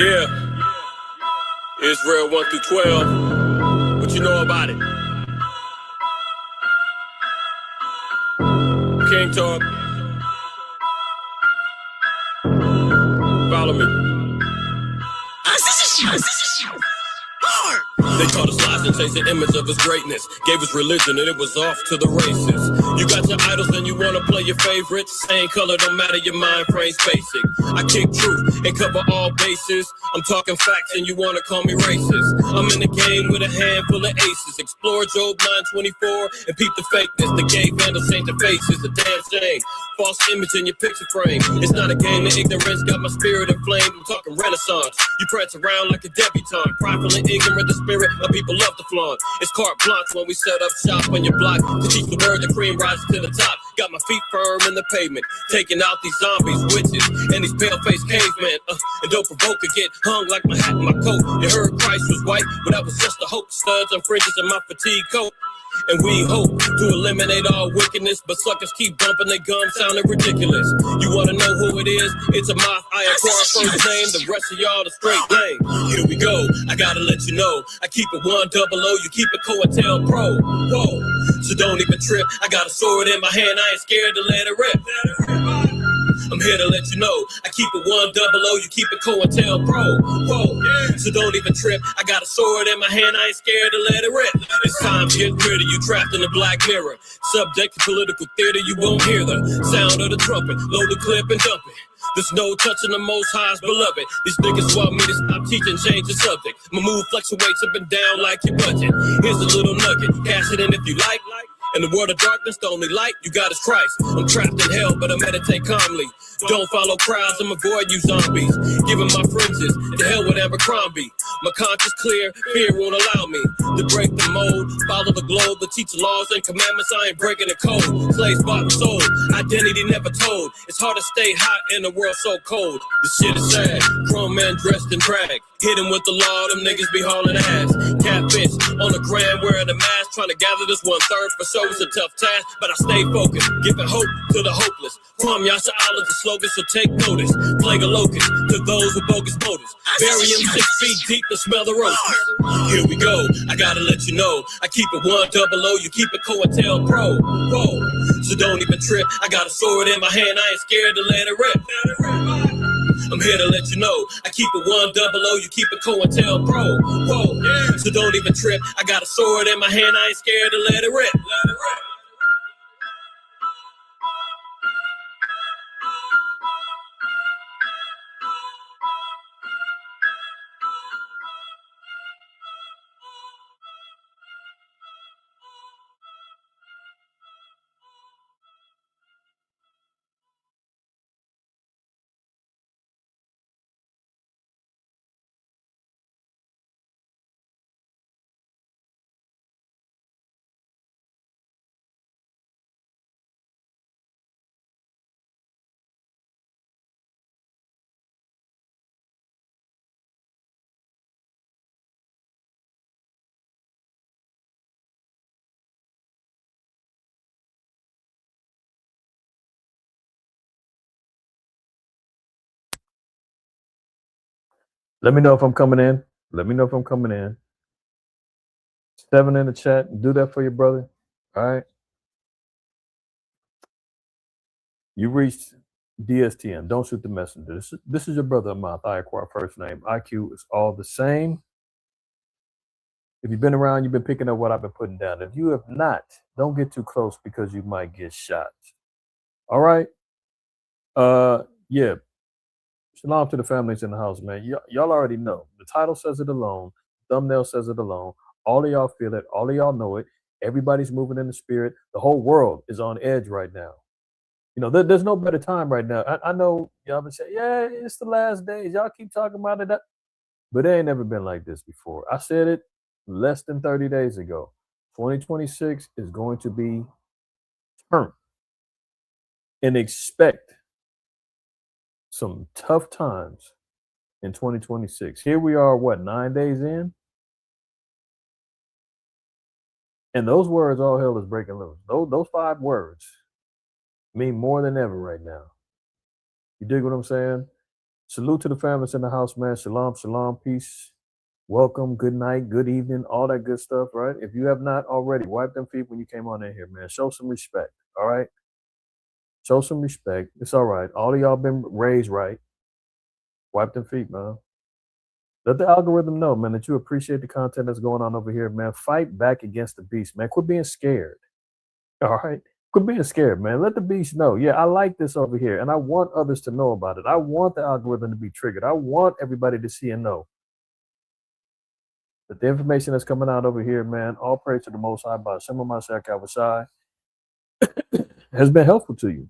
Yeah, Israel 1 through 12. What you know about it? King talk. Follow me. They taught us lies and changed the image of his greatness. Gave us religion and it was off to the races. You got your idols and you wanna play your favorites. Same color, don't matter, your mind frame's basic. I kick truth and cover all bases. I'm talking facts and you wanna call me racist. I'm in the game with a handful of aces. Explore Job 9:24 and peep the fakeness. The gay vandals change their faces, a damn shame. False image in your picture frame. It's not a game, the ignorance got my spirit inflamed. I'm talking renaissance. You prance around like a debutante. Prideful and ignorant, the spirit of people love to flaunt. It's carte blanche when we set up shop on your block. To teach the word, the cream rises to the top. Got my feet firm in the pavement. Taking out these zombies, witches, and these pale-faced cavemen. And don't provoke to get hung like my hat and my coat. You heard Christ was white, but that was just a hope. Studs and fringes in my fatigue coat. And we hope to eliminate all wickedness, but suckers keep dumping their gums, sounding ridiculous. You wanna know who it is? It's IQAhmath, IQAhmath first name, the rest of y'all the straight lane. Here we go, I gotta let you know, I keep it 100, you keep it COINTELPRO. Whoa, so don't even trip, I got a sword in my hand, I ain't scared to let it rip. I'm here to let you know, I keep it 100, you keep it COINTELPRO. Whoa, so don't even trip, I got a sword in my hand, I ain't scared to let it rip. It's time to get rid of you, trapped in the black mirror. Subject to political theater, you won't hear the sound of the trumpet. Load the clip and dump it. There's no touching the Most High's beloved. These niggas want me to stop teaching, change the subject. My mood fluctuates up and down like your budget. Here's a little nugget, cash it in if you like. In the world of darkness, the only light you got is Christ. I'm trapped in hell, but I meditate calmly. Don't follow crowds, I'm avoid you zombies. Giving my fringes to hell with Abercrombie. My conscience clear, fear won't allow me to break the mold. Follow the globe, the teach laws and commandments, I ain't breaking the code. Slaves bought and sold, identity never told. It's hard to stay hot in a world so cold. This shit is sad, grown men dressed in drag. Hidden with the law, them niggas be hauling ass. Catfish on the gram wearing a mask, trying to gather this 1/3 for sure. It's a tough task, but I stay focused, giving hope to the hopeless. Kwam Yasha Allah, the slogan, so take notice. Plague a locust to those with bogus motives. Bury him 6 feet deep to smell the roses. Here we go, I gotta let you know, I keep it 100, you keep it COINTELPRO. Whoa, so don't even trip, I got a sword in my hand, I ain't scared to let it rip. I'm here to let you know, I keep it 100, you keep it COINTELPRO. Whoa, so don't even trip, I got a sword in my hand, I ain't scared to let it rip. Let me know if I'm coming in. Let me know if I'm coming in. 7 in the chat. Do that for your brother. All right. You reached DSTN. Don't shoot the messenger. This is your brother IQAhmath. IQAhmath first name. IQ is all the same. If you've been around, you've been picking up what I've been putting down. If you have not, don't get too close because you might get shot. All right. Yeah. Shalom to the families in the house, man. Y'all already know. The title says it alone. Thumbnail says it alone. All of y'all feel it. All of y'all know it. Everybody's moving in the spirit. The whole world is on edge right now. You know, there's no better time right now. I know y'all been saying, yeah, it's the last days. Y'all keep talking about it. But it ain't never been like this before. I said it less than 30 days ago. 2026 is going to be turned. And expect some tough times in 2026. Here we are, what, 9 days in? And those words, all hell is breaking loose. Those 5 words mean more than ever right now. You dig what I'm saying? Salute to the families in the house, man. Shalom, shalom, peace. Welcome, good night, good evening, all that good stuff, right? If you have not already, wipe them feet when you came on in here, man. Show some respect, all right? Show some respect. It's all right. All of y'all been raised right. Wipe them feet, man. Let the algorithm know, man, that you appreciate the content that's going on over here, man. Fight back against the beast, man. Quit being scared. All right. Quit being scared, man. Let the beast know. Yeah, I like this over here, and I want others to know about it. I want the algorithm to be triggered. I want everybody to see and know that the information that's coming out over here, man, all praise to the Most High by Shema Mashiach Yahushai, has been helpful to you,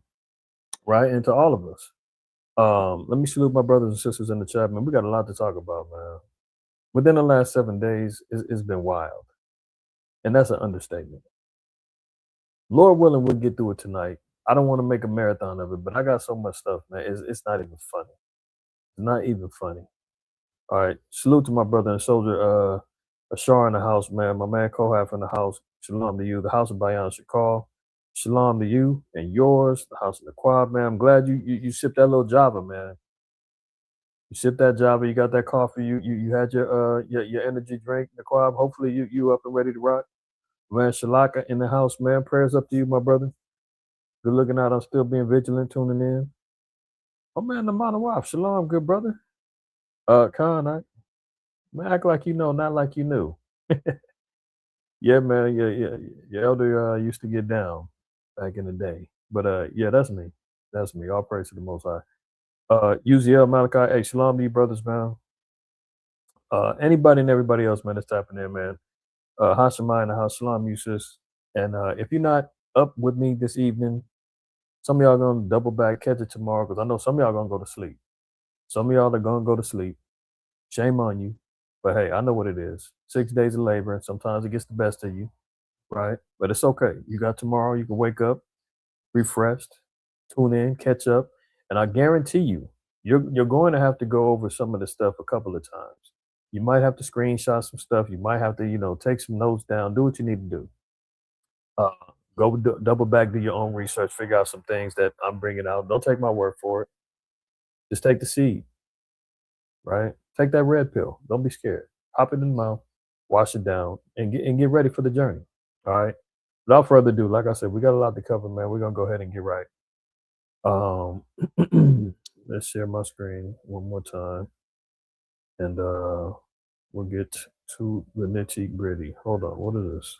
right? And to all of us. Let me salute my brothers and sisters in the chat, man. We got a lot to talk about, man. Within the last 7 days, it's been wild. And that's an understatement. Lord willing, we'll get through it tonight. I don't want to make a marathon of it, but I got so much stuff, man. It's not even funny. It's not even funny. All right. Salute to my brother and soldier, Ashar in the house, man. My man Kohaf in the house. Shalom to you. The house of Bayan Shakal. Shalom to you and yours. The house of the quad, man. I'm glad you sipped that little Java, man. You sipped that Java. You got that coffee. You had your energy drink, the quad. Hopefully you up and ready to rock. Man, Shalaka in the house, man. Prayers up to you, my brother. Good looking out. I'm still being vigilant, tuning in. Oh man, the Manawaf. Shalom, good brother. Khan, man, act like you know, not like you knew. Yeah, man. Yeah. Your elder used to get down back in the day. But yeah, that's me. That's me. All praise to the Most High. UZL Malachi. Hey, shalom to you, brothers, man. Anybody and everybody else, man, that's tapping in, man. Hashemai in the house. Shalom, you sis. And if you're not up with me this evening, some of y'all gonna double back, catch it tomorrow, because I know some of y'all gonna go to sleep. Some of y'all are gonna go to sleep. Shame on you. But hey, I know what it is. 6 days of labor, and sometimes it gets the best of you, right? But it's okay. You got tomorrow, you can wake up refreshed, tune in, catch up. And I guarantee you're going to have to go over some of the stuff a couple of times. You might have to screenshot some stuff. You might have to, take some notes down, do what you need to do. Go double back, do your own research, figure out some things that I'm bringing out. Don't take my word for it. Just take the seed, right? Take that red pill. Don't be scared. Pop it in the mouth, wash it down, and get ready for the journey. All right. Without further ado, like I said, we got a lot to cover, man. We're gonna go ahead and get right. Let's share my screen one more time, and we'll get to the nitty gritty. Hold on, what is this?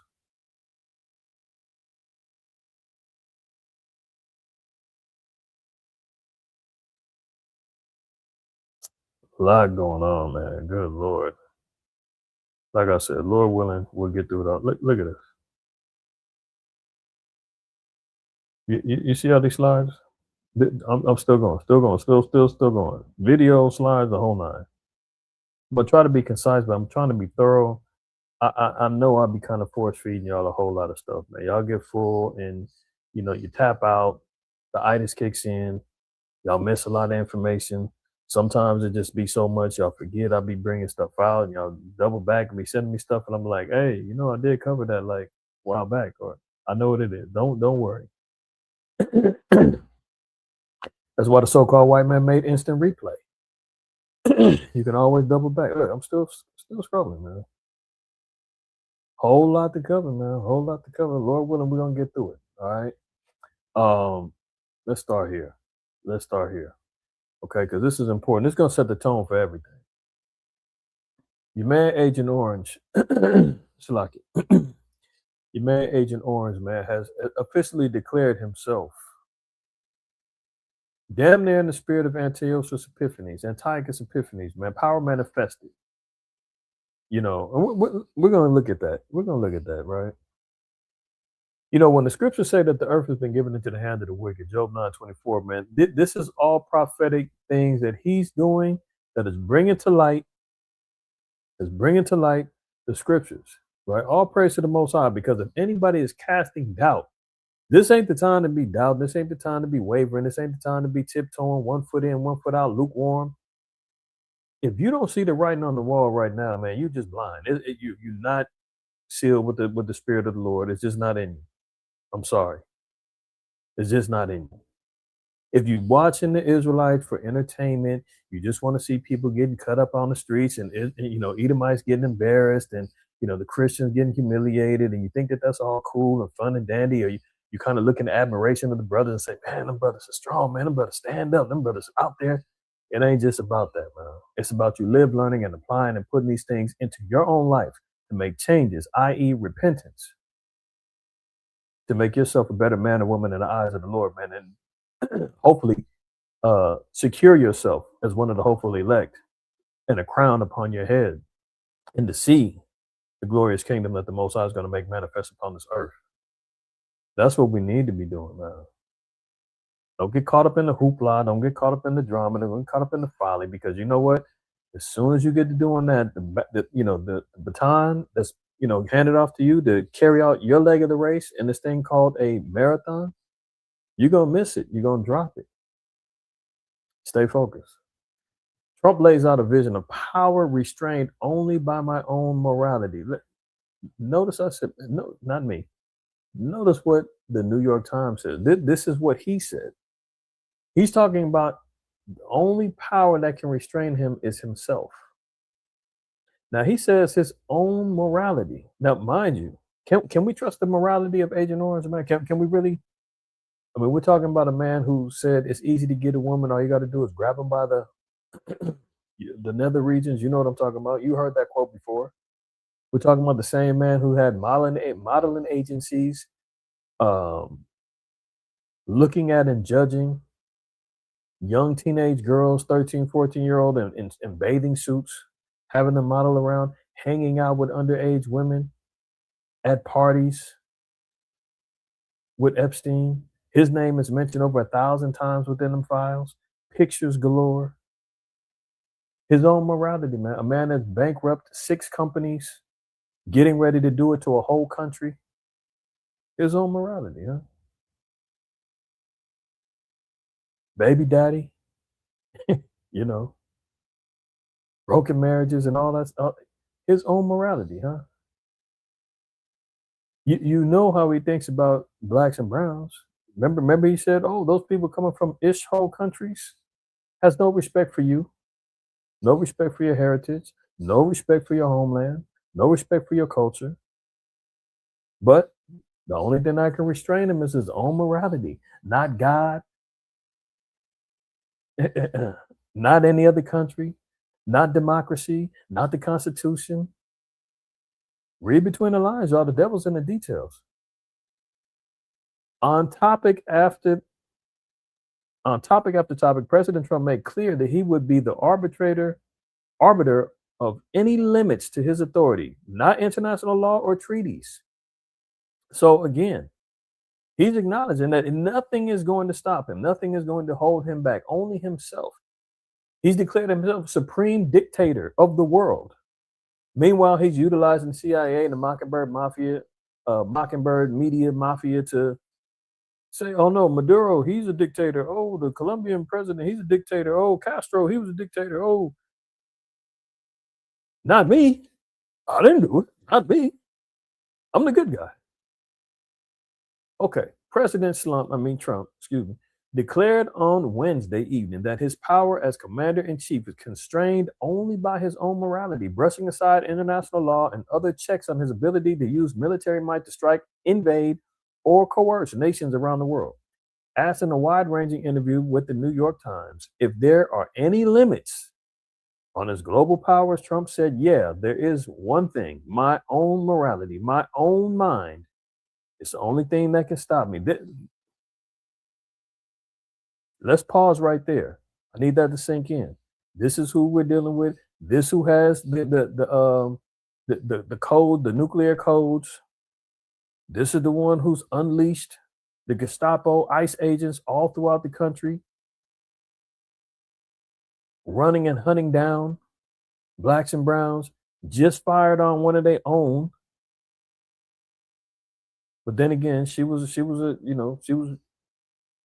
A lot going on, man. Good Lord. Like I said, Lord willing, we'll get through it all. Look at this. You see how these slides? I'm still going, still going. Video, slides, the whole nine. But try to be concise, but I'm trying to be thorough. I know I'll be kind of force feeding y'all a whole lot of stuff, man. Y'all get full and you tap out, the itis kicks in, y'all miss a lot of information. Sometimes it just be so much y'all forget. I'll be bringing stuff out and y'all double back and be sending me stuff and I'm like, hey, I did cover that like a while back, or I know what it is. Don't worry. That's why the so-called white man made instant replay. You can always double back. Look, I'm still scrolling, man. Whole lot to cover, man. Whole lot to cover. Lord willing, we're gonna get through it. All right. Let's start here. Okay, because this is important. It's gonna set the tone for everything. Your man Agent Orange, Shalaki. Your man Agent Orange, man, has officially declared himself damn near in the spirit of Antiochus Antiochus Epiphanes, man, power manifested. We're gonna look at that. We're gonna look at that, right? When the scriptures say that the earth has been given into the hand of the wicked, Job 9:24, man, this is all prophetic things that he's doing that is bringing to light the scriptures, right? All praise to the Most High, because if anybody is casting doubt, this ain't the time to be doubting. This ain't the time to be wavering. This ain't the time to be tiptoeing, 1 foot in, 1 foot out, lukewarm. If you don't see the writing on the wall right now, man, you're just blind. You're not sealed with the spirit of the Lord. It's just not in you. I'm sorry. It's just not in you. If you're watching the Israelites for entertainment, you just want to see people getting cut up on the streets and Edomites getting embarrassed and the Christians getting humiliated, and you think that that's all cool and fun and dandy, or you kind of look in admiration of the brothers and say, man, them brothers are strong, man, them brothers stand up, them brothers are out there. It ain't just about that, man. It's about you live, learning, and applying and putting these things into your own life to make changes, i.e., repentance, to make yourself a better man or woman in the eyes of the Lord, man, and hopefully secure yourself as one of the hopeful elect and a crown upon your head, and to see the glorious kingdom that the Most High is going to make manifest upon this earth. That's what we need to be doing, man. Don't get caught up in the hoopla. Don't get caught up in the drama. Don't get caught up in the folly, because you know what? As soon as you get to doing that, the baton that's handed off to you to carry out your leg of the race in this thing called a marathon, you're gonna miss it. You're gonna drop it. Stay focused. Trump lays out a vision of power restrained only by my own morality. Notice I said, no, not me. Notice what the New York Times says. This is what he said. He's talking about the only power that can restrain him is himself. Now he says his own morality. Now, mind you, can we trust the morality of Agent Orange, man? Can we really? I mean, we're talking about a man who said it's easy to get a woman. All you got to do is grab them by the nether regions. You know what I'm talking about. You heard that quote before. We're talking about the same man who had modeling agencies, looking at and judging young teenage girls, 13, 14-year-old in bathing suits, having them model around, hanging out with underage women at parties with Epstein. His name is mentioned over 1,000 times within them files. Pictures galore. His own morality, man. A man that's bankrupt 6 companies, getting ready to do it to a whole country. His own morality, huh? Baby daddy, broken marriages and all that stuff. His own morality, huh? You know how he thinks about blacks and browns. Remember he said, oh, those people coming from ish-hole countries has no respect for you, no respect for your heritage, no respect for your homeland, no respect for your culture. But the only thing that can restrain him is his own morality, not God, not any other country, not democracy, not the Constitution. Read between the lines, y'all. The devil's in the details. On topic after topic, President Trump made clear that he would be the arbiter of any limits to his authority, not international law or treaties. So again, he's acknowledging that nothing is going to stop him. Nothing is going to hold him back, only himself. He's declared himself supreme dictator of the world. Meanwhile, he's utilizing CIA and the Mockingbird Mafia, Mockingbird Media Mafia to say, oh no, Maduro, he's a dictator. Oh, the Colombian president, he's a dictator. Oh, Castro, he was a dictator. Oh, not me. I didn't do it. Not me. I'm the good guy. Okay. Trump, declared on Wednesday evening that his power as commander-in-chief is constrained only by his own morality, brushing aside international law and other checks on his ability to use military might to strike, invade, or coerce nations around the world. Asked in a wide-ranging interview with the New York Times if there are any limits on his global powers, Trump said, yeah, there is one thing, my own morality, my own mind. It's the only thing that can stop me. Let's pause right there. I need that to sink in. This is who we're dealing with. This who has the code, the nuclear codes. This is the one who's unleashed the Gestapo, ICE agents all throughout the country, running and hunting down blacks and browns. Just fired on one of their own. But then again, she was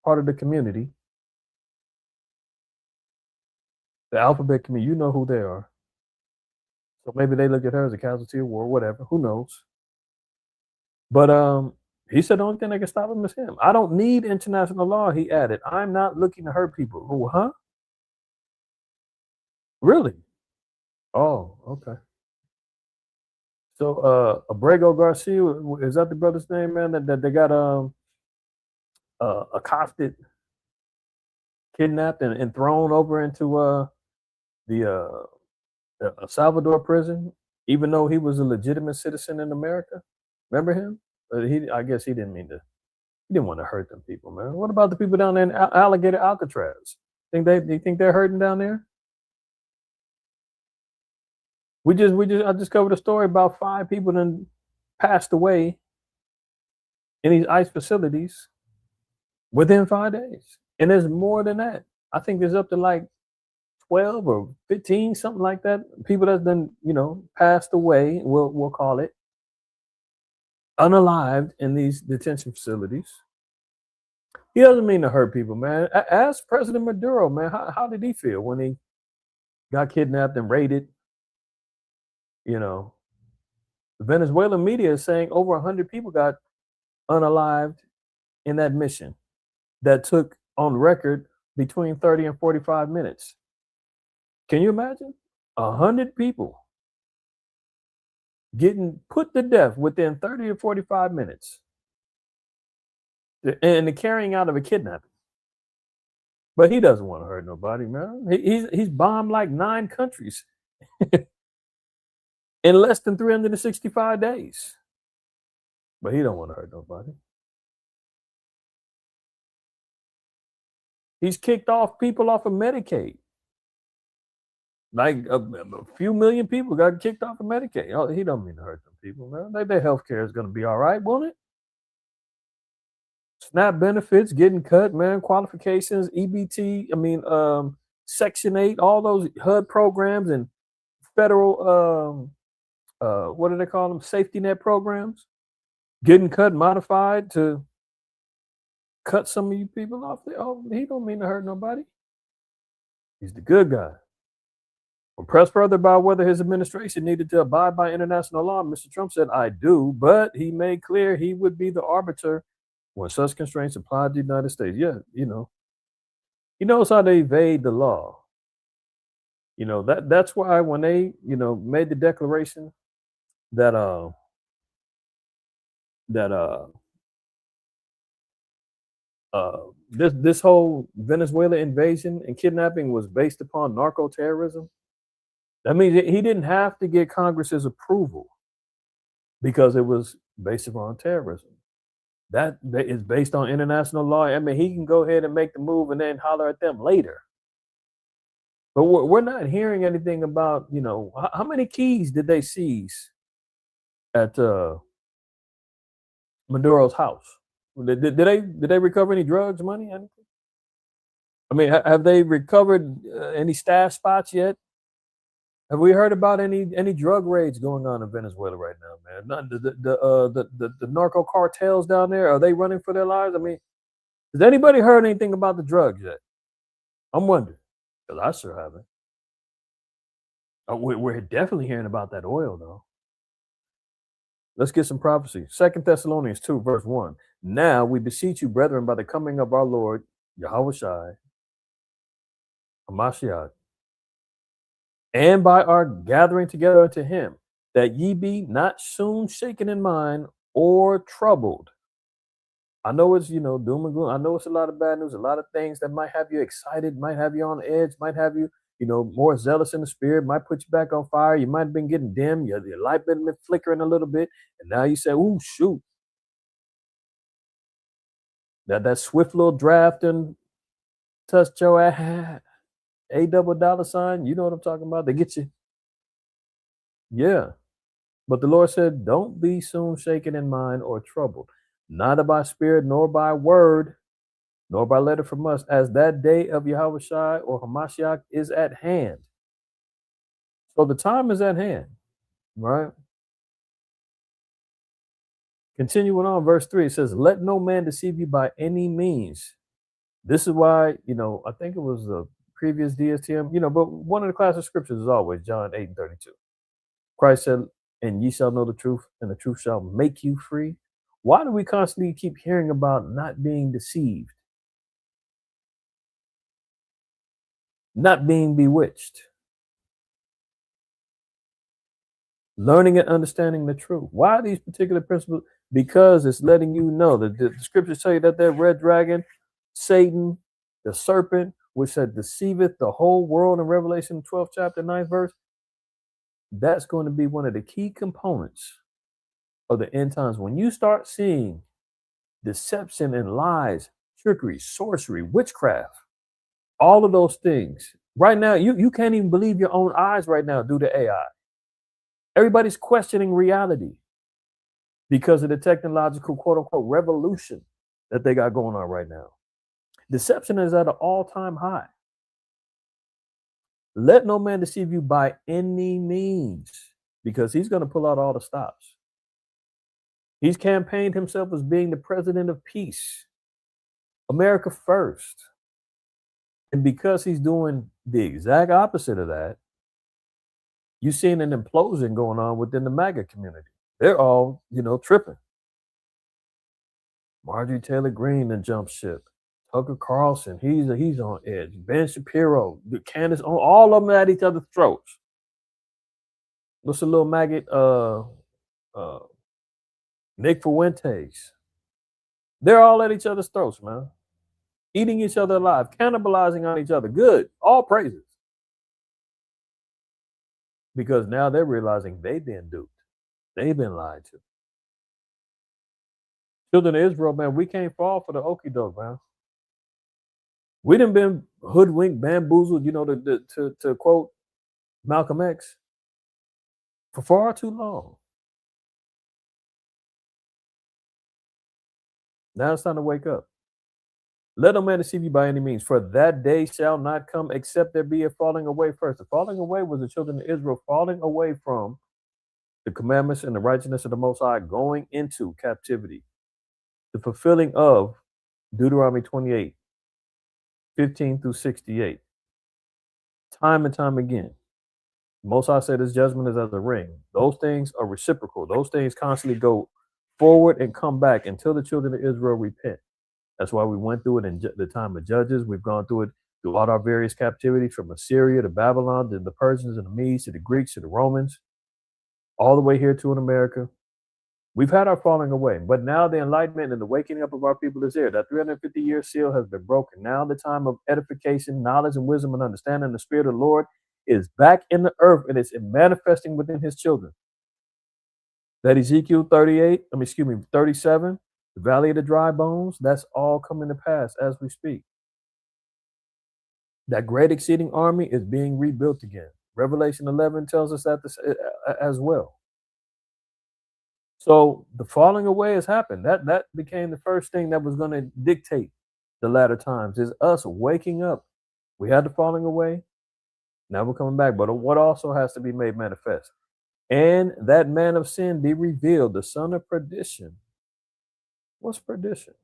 part of the community. The alphabet community, you know who they are. So maybe they look at her as a casualty of war, whatever. Who knows? But He said the only thing that can stop him is him. I don't need international law, he added. I'm not looking to hurt people. Oh, huh? Really? Oh, okay. So Abrego Garcia, is that the brother's name, man? That they got accosted, kidnapped, and thrown over into the Salvador prison, even though he was a legitimate citizen in America. Remember him? I guess he didn't mean to. He didn't want to hurt them people, man. What about the people down there in Alligator Alcatraz? Do you think they're hurting down there? I just covered a story about 5 people that passed away in these ICE facilities within 5 days, and there's more than that. I think there's up to like 12 or 15, something like that. People that's been, passed away. We'll call it unalived in these detention facilities. He doesn't mean to hurt people, man. Ask President Maduro, man, how did he feel when he got kidnapped and raided? The Venezuelan media is saying over 100 people got unalived in that mission that took on record between 30 and 45 minutes. Can you imagine 100 people getting put to death within 30 to 45 minutes and the carrying out of a kidnapping? But he doesn't want to hurt nobody, man. He's bombed like 9 countries in less than 365 days. But he don't want to hurt nobody. He's kicked off people off of Medicaid. Like a few million people got kicked off of Medicaid. Oh, he don't mean to hurt them people, man. Their health care is going to be all right, won't it? SNAP benefits getting cut, man. Qualifications, EBT, Section 8, all those HUD programs and federal, what do they call them? Safety net programs getting cut, modified to cut some of you people off there. Oh, he don't mean to hurt nobody. He's the good guy. When pressed further about whether his administration needed to abide by international law, Mr. Trump said, I do, but he made clear he would be the arbiter when such constraints applied to the United States. Yeah, he knows how to evade the law. That's why when they, made the declaration that this whole Venezuela invasion and kidnapping was based upon narco terrorism. That means he didn't have to get Congress's approval because it was based upon terrorism. That is based on international law. I mean, he can go ahead and make the move and then holler at them later. But we're not hearing anything about, how many keys did they seize at Maduro's house? Did they recover any drugs, money, anything? I mean, have they recovered any stash spots yet? Have we heard about any drug raids going on in Venezuela right now, man? The narco cartels down there, are they running for their lives? I mean, has anybody heard anything about the drugs yet? I'm wondering, because I sure haven't. We're definitely hearing about that oil, though. Let's get some prophecy. 2 Thessalonians 2, verse 1. Now we beseech you, brethren, by the coming of our Lord, Yahushua, Hamashiach, and by our gathering together unto him, that ye be not soon shaken in mind or troubled. I know it's, doom and gloom. I know it's a lot of bad news, a lot of things that might have you excited, might have you on edge, might have you, more zealous in the spirit, might put you back on fire. You might have been getting dim. Your light been flickering a little bit. And now you say, ooh, shoot. That swift little draft and touch your $$, you know what I'm talking about? They get you. Yeah. But the Lord said, don't be soon shaken in mind or troubled, neither by spirit, nor by word, nor by letter from us, as that day of Yahushua or Hamashiach is at hand. So the time is at hand, right? Continuing on, verse 3, it says, let no man deceive you by any means. This is why, I think it was the previous DSTM, but one of the classic scriptures is always John 8:32. Christ said, and ye shall know the truth, and the truth shall make you free. Why do we constantly keep hearing about not being deceived, not being bewitched, learning and understanding the truth? Why are these particular principles? Because it's letting you know that the scriptures say that red dragon, Satan, the serpent, which said deceiveth the whole world in Revelation 12th chapter 9th verse, that's going to be one of the key components of the end times. When you start seeing deception and lies, trickery, sorcery, witchcraft, all of those things. Right now, you can't even believe your own eyes right now due to AI. Everybody's questioning reality because of the technological quote unquote revolution that they got going on right now. Deception is at an all-time high. Let no man deceive you by any means, because he's going to pull out all the stops. He's campaigned himself as being the president of peace, America first. And because he's doing the exact opposite of that, you're seeing an implosion going on within the MAGA community. They're all, tripping. Marjorie Taylor Greene and jump ship. Tucker Carlson, he's on edge. Ben Shapiro, Candace, all of them at each other's throats. What's a little maggot? Nick Fuentes. They're all at each other's throats, man. Eating each other alive, cannibalizing on each other. Good. All praises. Because now they're realizing they've been duped. They've been lied to. Children of Israel, man, we can't fall for the okie doke, man. We done been hoodwinked, bamboozled, to quote Malcolm X, for far too long. Now it's time to wake up. Let no man deceive you by any means, for that day shall not come except there be a falling away first. The falling away was the children of Israel falling away from the commandments and the righteousness of the Most High, going into captivity. The fulfilling of Deuteronomy 28, 15 through 68. Time and time again. Most High said his judgment is as a ring. Those things are reciprocal. Those things constantly go forward and come back until the children of Israel repent. That's why we went through it in the time of Judges. We've gone through it throughout our various captivities, from Assyria to Babylon to the Persians and the Medes to the Greeks to the Romans, all the way here to in America. We've had our falling away, but now the enlightenment and the waking up of our people is here. That 350-year seal has been broken. Now the time of edification, knowledge, and wisdom and understanding the Spirit of the Lord is back in the earth, and it's manifesting within his children. That Ezekiel 37, the valley of the dry bones, that's all coming to pass as we speak. That great exceeding army is being rebuilt again. Revelation 11 tells us that as well. So the falling away has happened. That became the first thing that was going to dictate the latter times, is us waking up. We had the falling away. Now we're coming back. But what also has to be made manifest? And that man of sin be revealed, the son of perdition. What's perdition?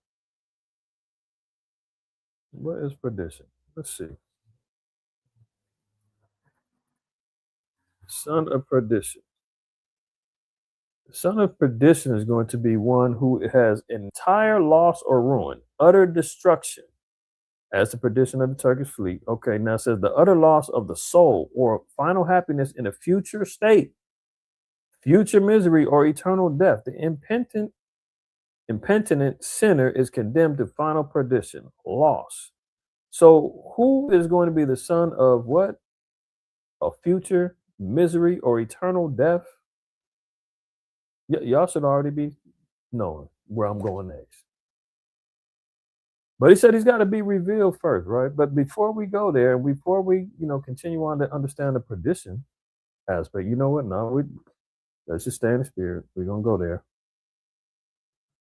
What is perdition? Let's see. Son of perdition. The son of perdition is going to be one who has entire loss or ruin, utter destruction, as the perdition of the Turkish fleet. Okay, now it says the utter loss of the soul or final happiness in a future state, future misery or eternal death. The impenitent sinner is condemned to final perdition, loss. So who is going to be the son of what? A future misery or eternal death? Y'all should already be knowing where I'm going next. But he said he's got to be revealed first, right? But before we go there, and before we, continue on to understand the perdition aspect, you know what? No, let's just stay in the spirit. We're going to go there.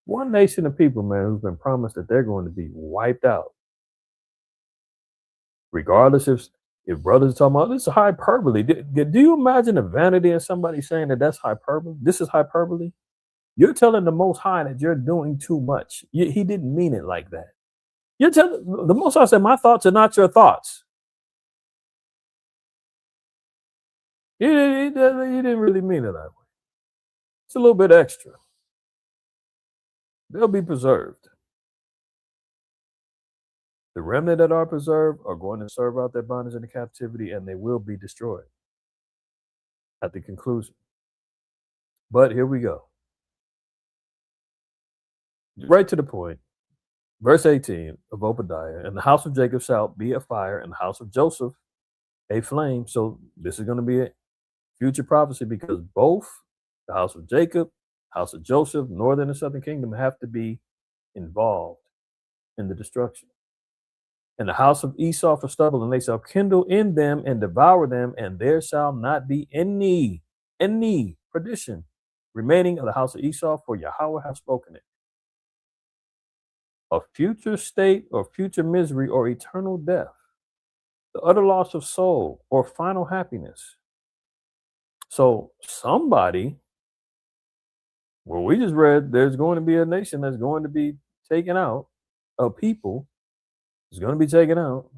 One nation of people, man, who's been promised that they're going to be wiped out. Regardless if brothers are talking about this is hyperbole. Do you imagine the vanity in somebody saying that that's hyperbole? This is hyperbole. You're telling the Most High that you're doing too much. He didn't mean it like that. You're telling the Most High said, "My thoughts are not your thoughts." He didn't really mean it that way. It's a little bit extra. They'll be preserved. The remnant that are preserved are going to serve out their bondage and captivity, and they will be destroyed at the conclusion. But here we go. Right to the point. Verse 18 of Obadiah, and the house of Jacob shall be a fire, and the house of Joseph a flame. So this is going to be a future prophecy, because both the house of Jacob, house of Joseph, northern and southern kingdom have to be involved in the destruction. And the house of Esau for stubble, and they shall kindle in them and devour them, and there shall not be any perdition remaining of the house of Esau, for Yahweh hath spoken it. A future state or future misery or eternal death, the utter loss of soul or final happiness. So somebody, well, we just read there's going to be a nation that's going to be taken out, a people is going to be taken out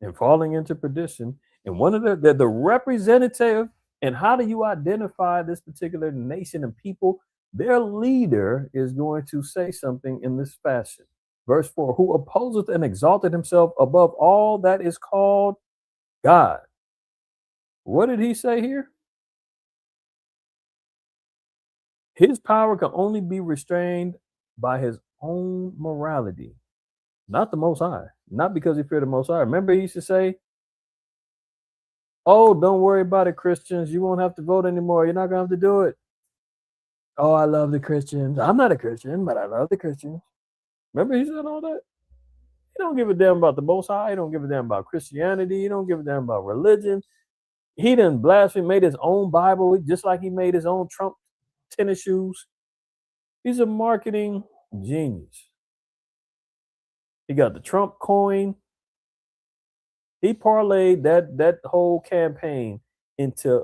and falling into perdition. And one of the representative, and how do you identify this particular nation and people? Their leader is going to say something in this fashion. Verse 4, who opposeth and exalted himself above all that is called God. What did he say here? His power can only be restrained by his own morality, not the Most High, not because he feared the Most High. Remember, he used to say, oh, don't worry about it, Christians. You won't have to vote anymore. You're not going to have to do it. Oh, I love the Christians. I'm not a Christian, but I love the Christians. Remember he said all that? He don't give a damn about the Most High. He don't give a damn about Christianity. He don't give a damn about religion. He done blasphemed, made his own Bible, just like he made his own Trump tennis shoes. He's a marketing genius. He got the Trump coin. He parlayed that whole campaign into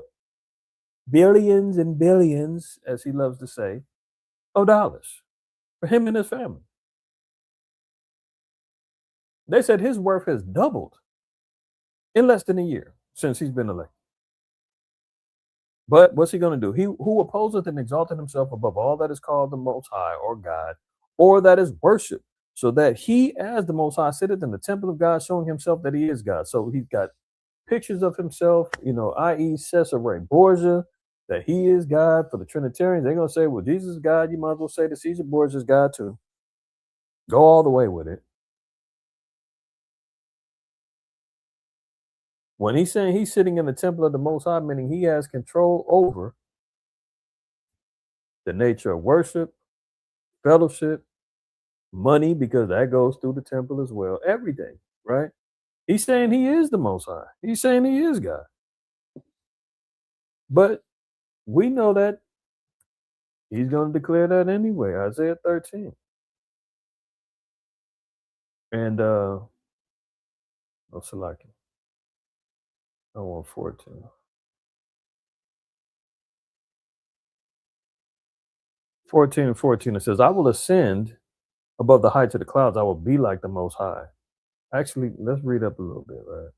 billions and billions, as he loves to say, of dollars for him and his family. They said his worth has doubled in less than a year since he's been elected. But what's he going to do? He who opposeth and exalted himself above all that is called the Most High or God, or that is worship, so that he, as the Most High, sitteth in the temple of God, showing himself that he is God. So he's got pictures of himself, i.e. Cesare Borgia, that he is God. For the Trinitarians, they're going to say, well, Jesus is God. You might as well say that Caesar Borgia is God too. Go all the way with it. When he's saying he's sitting in the temple of the Most High, meaning he has control over the nature of worship, fellowship, money, because that goes through the temple as well, everything, right? He's saying he is the Most High. He's saying he is God. But we know that he's going to declare that anyway, Isaiah 13. And, Salaki. I want 14. 14 and 14, it says, I will ascend above the heights of the clouds. I will be like the Most High. Actually, let's read up a little bit, right?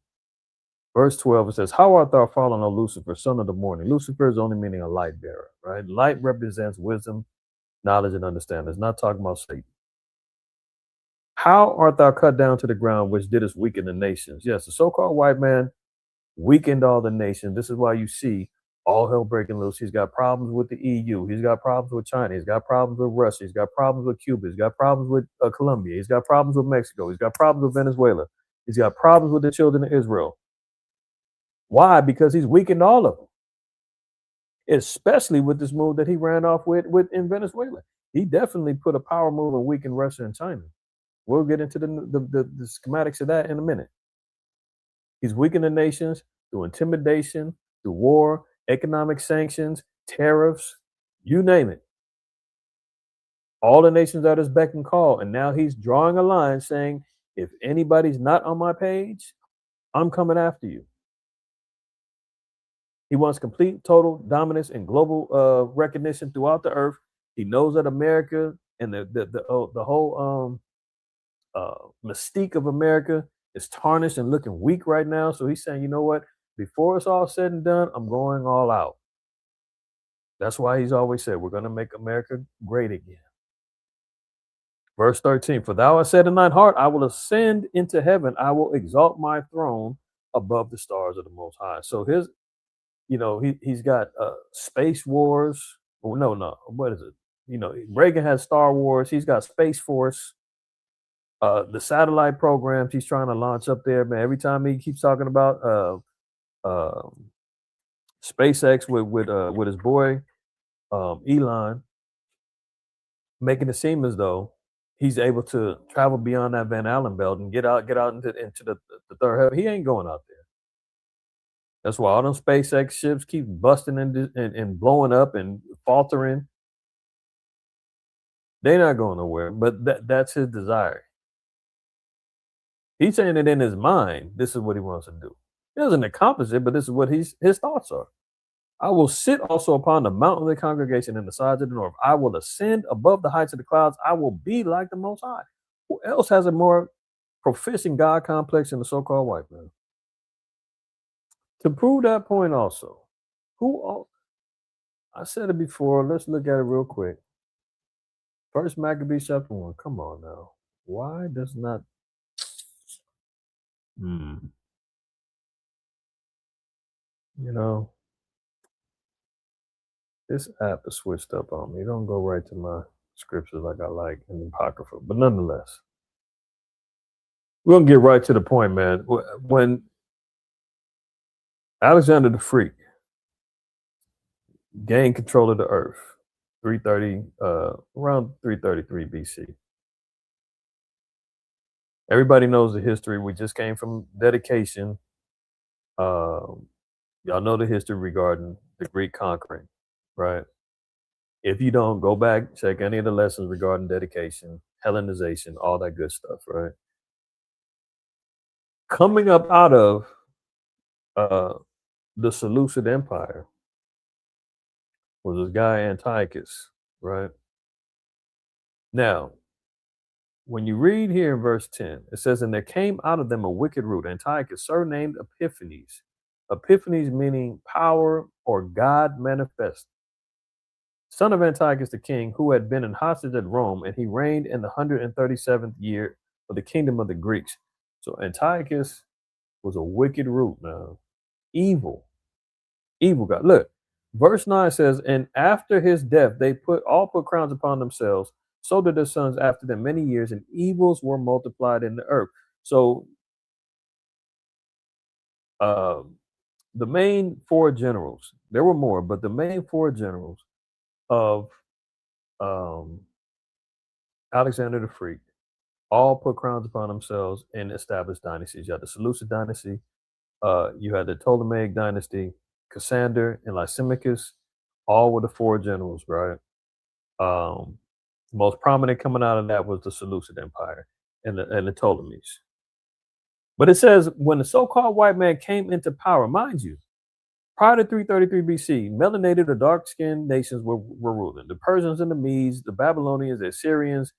Verse 12, it says, how art thou fallen, O Lucifer, son of the morning? Lucifer is only meaning a light bearer, right? Light represents wisdom, knowledge, and understanding. It's not talking about Satan. How art thou cut down to the ground, which didst weaken the nations? Yes, the so-called white man weakened all the nations. This is why you see all hell breaking loose. He's got problems with the EU. He's got problems with China. He's got problems with Russia. He's got problems with Cuba. He's got problems with Colombia. He's got problems with Mexico. He's got problems with Venezuela. He's got problems with the children of Israel. Why? Because he's weakened all of them, especially with this move that he ran off with in Venezuela. He definitely put a power move and weakened Russia and China. We'll get into the schematics of that in a minute. He's weakened the nations through intimidation, through war, economic sanctions, tariffs, you name it. All the nations at his beck and call. And now he's drawing a line saying, if anybody's not on my page, I'm coming after you. He wants complete, total dominance and global recognition throughout the earth. He knows that America and the whole mystique of America is tarnished and looking weak right now. So he's saying, you know what? Before it's all said and done, I'm going all out. That's why he's always said, we're going to make America great again. Verse 13, for thou hast said in thine heart, I will ascend into heaven. I will exalt my throne above the stars of the Most High. So his, he's got Space Wars. Oh, no. What is it? Reagan has Star Wars. He's got Space Force. The satellite programs he's trying to launch up there, man. Every time he keeps talking about SpaceX with his boy Elon, making it seem as though he's able to travel beyond that Van Allen belt and get out into the third heaven. He ain't going out there. That's why all them SpaceX ships keep busting and blowing up and faltering. They're not going nowhere, but that's his desire. He's saying it in his mind. This is what he wants to do. He doesn't accomplish it, but this is what his thoughts are. I will sit also upon the mountain of the congregation in the sides of the north. I will ascend above the heights of the clouds. I will be like the Most High. Who else has a more proficient God complex than the so-called white man? To prove that point also, I said it before. Let's look at it real quick. First Maccabees chapter 1. Come on now. Why does not... This app is switched up on me. Don't go right to my scriptures like I like in the Apocrypha. But nonetheless, we're going to get right to the point, man. When Alexander the Freak gained control of the earth, around 333 BC. Everybody knows the history. We just came from dedication. Y'all know the history regarding the Greek conquering, right? If you don't, go back, check any of the lessons regarding dedication, Hellenization, all that good stuff, right? Coming up out of the Seleucid Empire was this guy Antiochus, right? Now, when you read here in verse 10, it says, and there came out of them a wicked root, Antiochus, surnamed Epiphanes. Epiphanes meaning power or God manifest. Son of Antiochus the king, who had been in hostage at Rome, and he reigned in the 137th year of the kingdom of the Greeks. So Antiochus was a wicked root now. Evil God. Look, verse 9 says, and after his death, they put crowns upon themselves, so did their sons after them many years, and evils were multiplied in the earth. So the main four generals, there were more, but the main four generals of Alexander the Freak all put crowns upon themselves and established dynasties. You had the Seleucid dynasty, you had the Ptolemaic dynasty, Cassander and Lysimachus, all were the four generals, right? Most prominent coming out of that was the Seleucid Empire and the Ptolemies. But it says when the so-called white man came into power, mind you, prior to 333 BC, melanated or dark-skinned nations were ruling. The Persians and the Medes, the Babylonians, the Assyrians,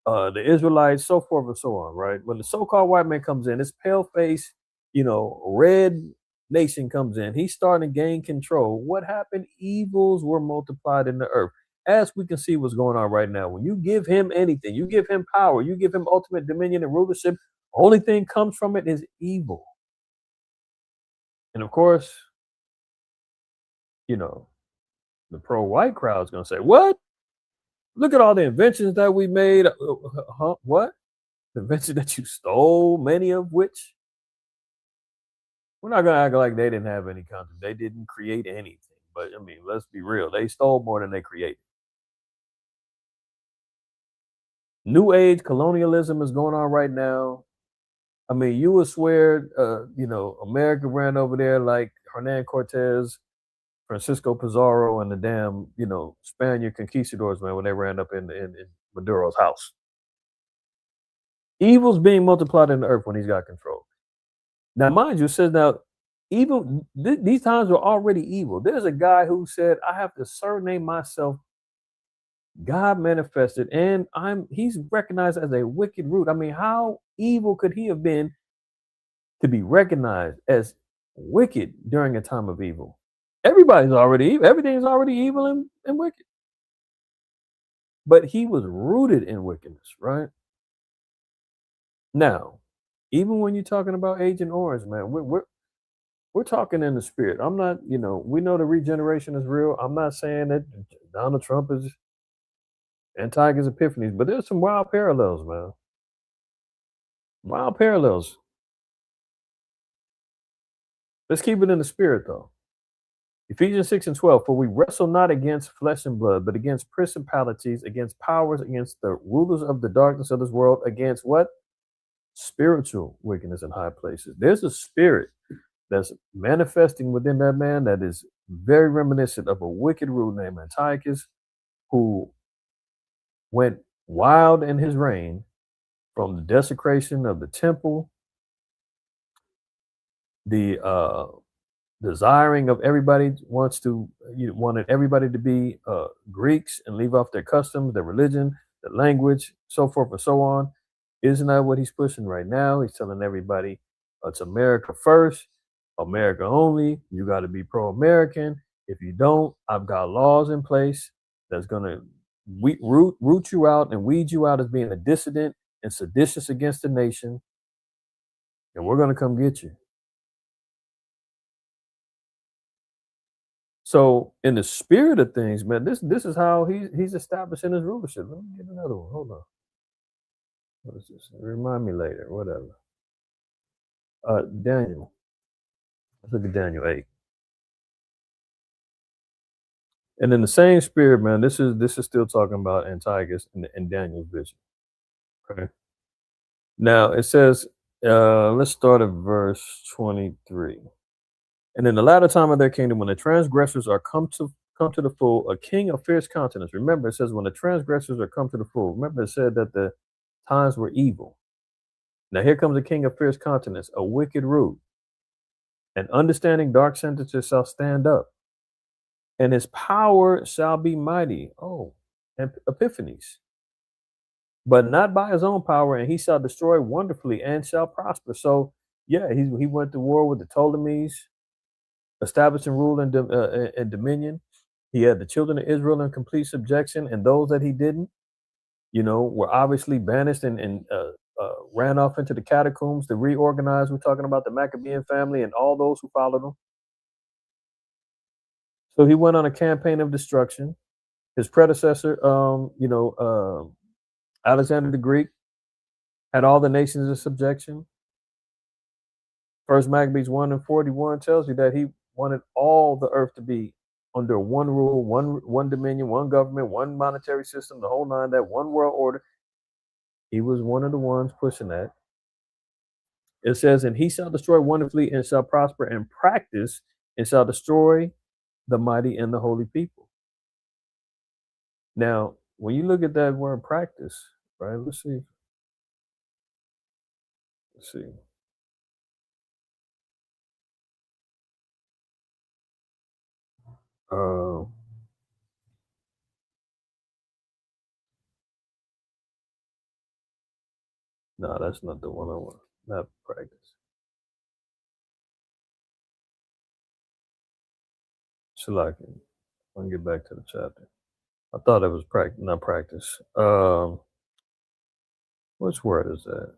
the Israelites, so forth and so on, right? When the so-called white man comes in, this pale-faced, red nation comes in, he's starting to gain control. What happened? Evils were multiplied in the earth. As we can see what's going on right now. When you give him anything, you give him power, you give him ultimate dominion and rulership, only thing comes from it is evil. And of course, the pro-white crowd is going to say, what? Look at all the inventions that we made. What? The inventions that you stole, many of which? We're not going to act like they didn't have any content. They didn't create anything. But, let's be real. They stole more than they created. New age colonialism is going on right now. You would swear, America ran over there like Hernan Cortez, Francisco Pizarro, and the damn, Spaniard conquistadors, man, when they ran up in Maduro's house. Evil's being multiplied in the earth when he's got control. Now, mind you, it says now, even these times were already evil. There's a guy who said, I have to surname myself God manifested, and he's recognized as a wicked root. How evil could he have been to be recognized as wicked during a time of evil? Everybody's already evil. Everything's already evil and wicked. but he was rooted in wickedness, right? Now, even when you're talking about Agent Orange, man, we're talking in the spirit. I'm not, we know the regeneration is real. I'm not saying that Donald Trump is Antiochus Epiphanes, but there's some wild parallels, man. Wild parallels. Let's keep it in the spirit, though. Ephesians 6 and 12, for we wrestle not against flesh and blood, but against principalities, against powers, against the rulers of the darkness of this world, against what? Spiritual wickedness in high places. There's a spirit that's manifesting within that man that is very reminiscent of a wicked ruler named Antiochus, who went wild in his reign from the desecration of the temple, the desiring of everybody wanted everybody to be Greeks and leave off their customs, their religion, their language, so forth and so on. Isn't that what he's pushing right now? He's telling everybody it's America first, America only. You got to be pro-American. If you don't, I've got laws in place that's gonna root you out and weed you out as being a dissident and seditious against the nation, and we're gonna come get you. So in the spirit of things, man, this is how he's establishing his rulership. Let me get another one. Hold on. What is this? Remind me later. Whatever. Daniel. Let's look at Daniel 8. And in the same spirit, man, this is still talking about Antiochus in Daniel's vision. Okay. Now it says, let's start at verse 23. And in the latter time of their kingdom, when the transgressors are come to the full, a king of fierce countenance. Remember, it says when the transgressors are come to the full. Remember, it said that the times were evil. Now here comes a king of fierce countenance, a wicked root. And understanding dark sentences shall stand up, and his power shall be mighty. Oh, and Epiphanes. But not by his own power, and he shall destroy wonderfully and shall prosper. So, yeah, he went to war with the Ptolemies, establishing rule and dominion. He had the children of Israel in complete subjection, and those that he didn't, were obviously banished and ran off into the catacombs to reorganize. We're talking about the Maccabean family and all those who followed him. So he went on a campaign of destruction. His predecessor, Alexander the Greek, had all the nations in subjection. First Maccabees 1 and 41 tells you that he wanted all the earth to be under one rule, one dominion, one government, one monetary system, the whole nine, that one world order. He was one of the ones pushing that. It says, and he shall destroy wonderfully and shall prosper and practice and shall destroy the mighty and the holy people. Now, when you look at that word practice, right? Let's see. Uh, no, that's not the one I want. Not practice. Shalakin. Let me get back to the chapter. I thought it was practice, not practice. Which word is that?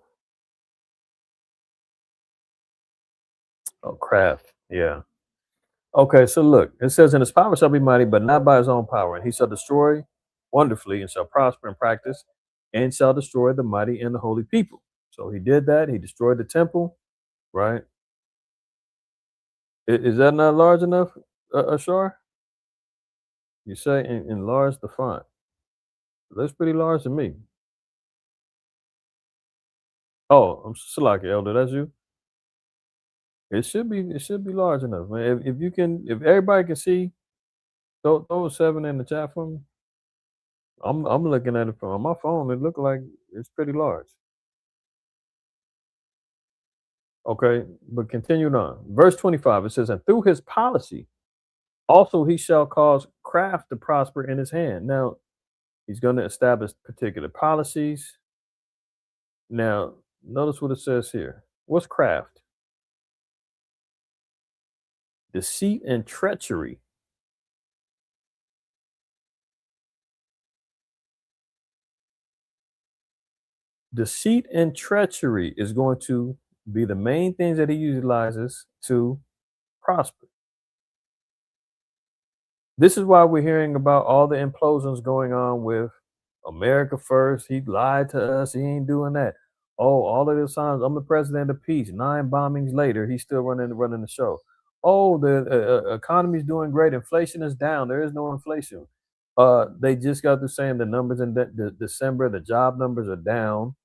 Oh, craft. Yeah. Okay, so look, it says, "And his power shall be mighty, but not by his own power. And he shall destroy wonderfully, and shall prosper in practice, and shall destroy the mighty and the holy people." So he did that. He destroyed the temple, right? Is that not large enough, Ashar? You say enlarge the font. It looks pretty large to me. Oh, I'm Salaki Elder. That's you. It should be. It should be large enough, man. If you can, if everybody can see, throw a 7 in the chat for me. I'm looking at it from my phone. It looked like it's pretty large. Okay, but continuing on. Verse 25, it says, "And through his policy, also he shall cause craft to prosper in his hand." Now, he's going to establish particular policies. Now, notice what it says here. What's craft? Deceit and treachery. Deceit and treachery is going to be the main things that he utilizes to prosper. This is why we're hearing about all the implosions going on with America First. He lied to us. He ain't doing that. Oh, all of those signs. I'm the president of peace. 9 bombings later, he's still running the show. Oh, the economy's doing great. Inflation is down. There is no inflation. They just got through saying the numbers in December, the job numbers are down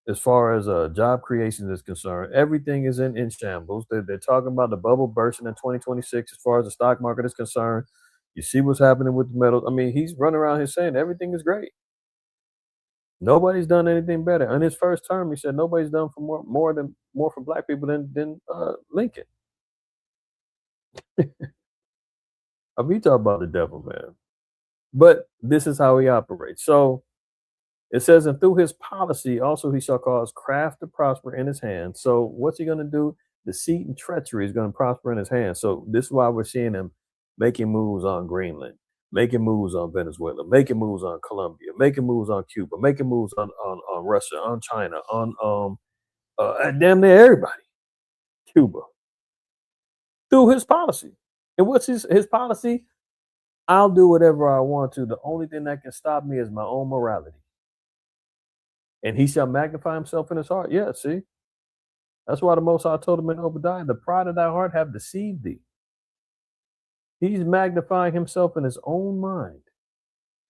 as far as job creation is concerned. Everything is in shambles. They're talking about the bubble bursting in 2026 as far as the stock market is concerned. You see what's happening with the metals. I mean, he's running around here saying everything is great. Nobody's done anything better. In his first term, he said nobody's done for more for black people than Lincoln. I mean, talk about the devil, man. But this is how he operates. So it says, and through his policy, also he shall cause craft to prosper in his hand. So what's he going to do? Deceit and treachery is going to prosper in his hand. So this is why we're seeing him making moves on Greenland, making moves on Venezuela, making moves on Colombia, making moves on Cuba, making moves on Russia, on China, on damn near everybody, Cuba, through his policy. And what's his policy? I'll do whatever I want to. The only thing that can stop me is my own morality. And he shall magnify himself in his heart. Yeah, see? That's why the Most High told him in Obadiah, the pride of thy heart have deceived thee. He's magnifying himself in his own mind.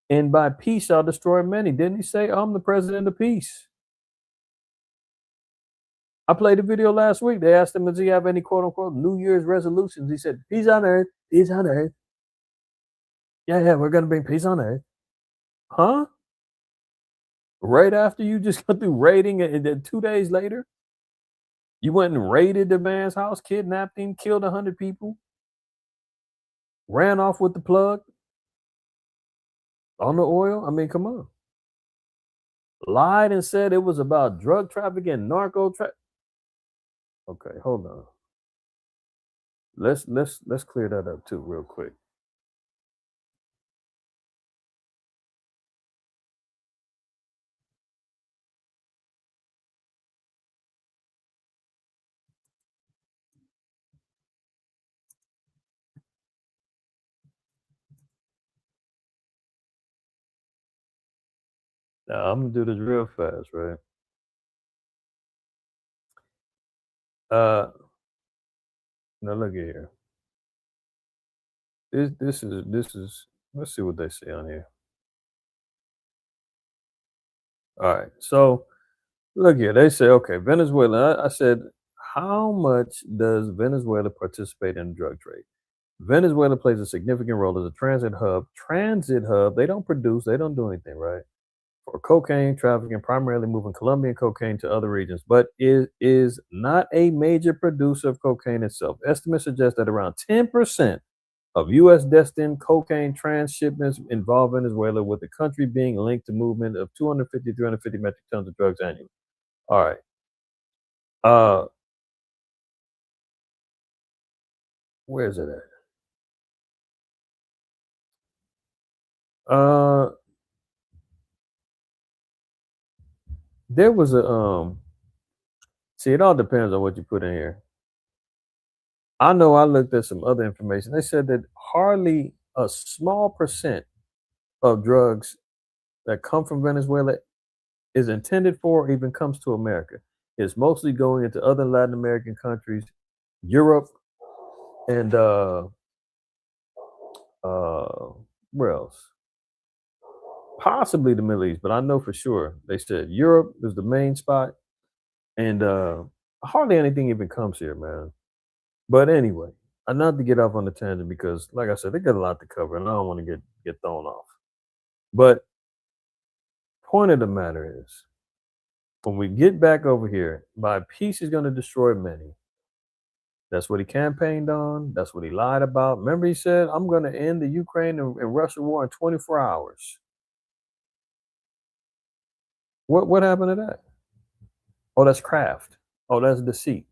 And by peace I'll destroy many. Didn't he say, I'm the president of peace? I played a video last week. They asked him, does he have any quote unquote New Year's resolutions? He said, peace on earth, peace on earth. Yeah, we're going to bring peace on earth. Huh? Right after you just got through raiding, and then 2 days later, you went and raided the man's house, kidnapped him, killed 100 people, ran off with the plug on the oil. I mean, come on. Lied and said it was about drug trafficking, narco trafficking. Okay, hold on. Let's clear that up too, real quick. Now I'm gonna do this real fast, right? Now look at here. This is. Let's see what they say on here. All right, so look here. They say, okay, Venezuela. I said, how much does Venezuela participate in the drug trade? Venezuela plays a significant role as a transit hub. Transit hub. They don't produce. They don't do anything, right? For cocaine trafficking, primarily moving Colombian cocaine to other regions, but it is not a major producer of cocaine itself. Estimates suggest that around 10% of U.S. destined cocaine transshipments involve Venezuela, with the country being linked to movement of 250, 350 metric tons of drugs annually. All right. Where is it at? There was a see, it all depends on what you put in here. I know I looked at some other information. They said that hardly a small percent of drugs that come from Venezuela is intended for or even comes to America. It's mostly going into other Latin American countries, Europe, and where else? Possibly the Middle East, but I know for sure they said Europe is the main spot, and hardly anything even comes here, man. But anyway, not to get off on the tangent because, like I said, they got a lot to cover, and I don't want to get thrown off. But point of the matter is, when we get back over here, by peace is going to destroy many. That's what he campaigned on. That's what he lied about. Remember, he said, "I'm going to end the Ukraine and Russia war in 24 hours." What happened to that? Oh, that's craft. Oh, that's deceit.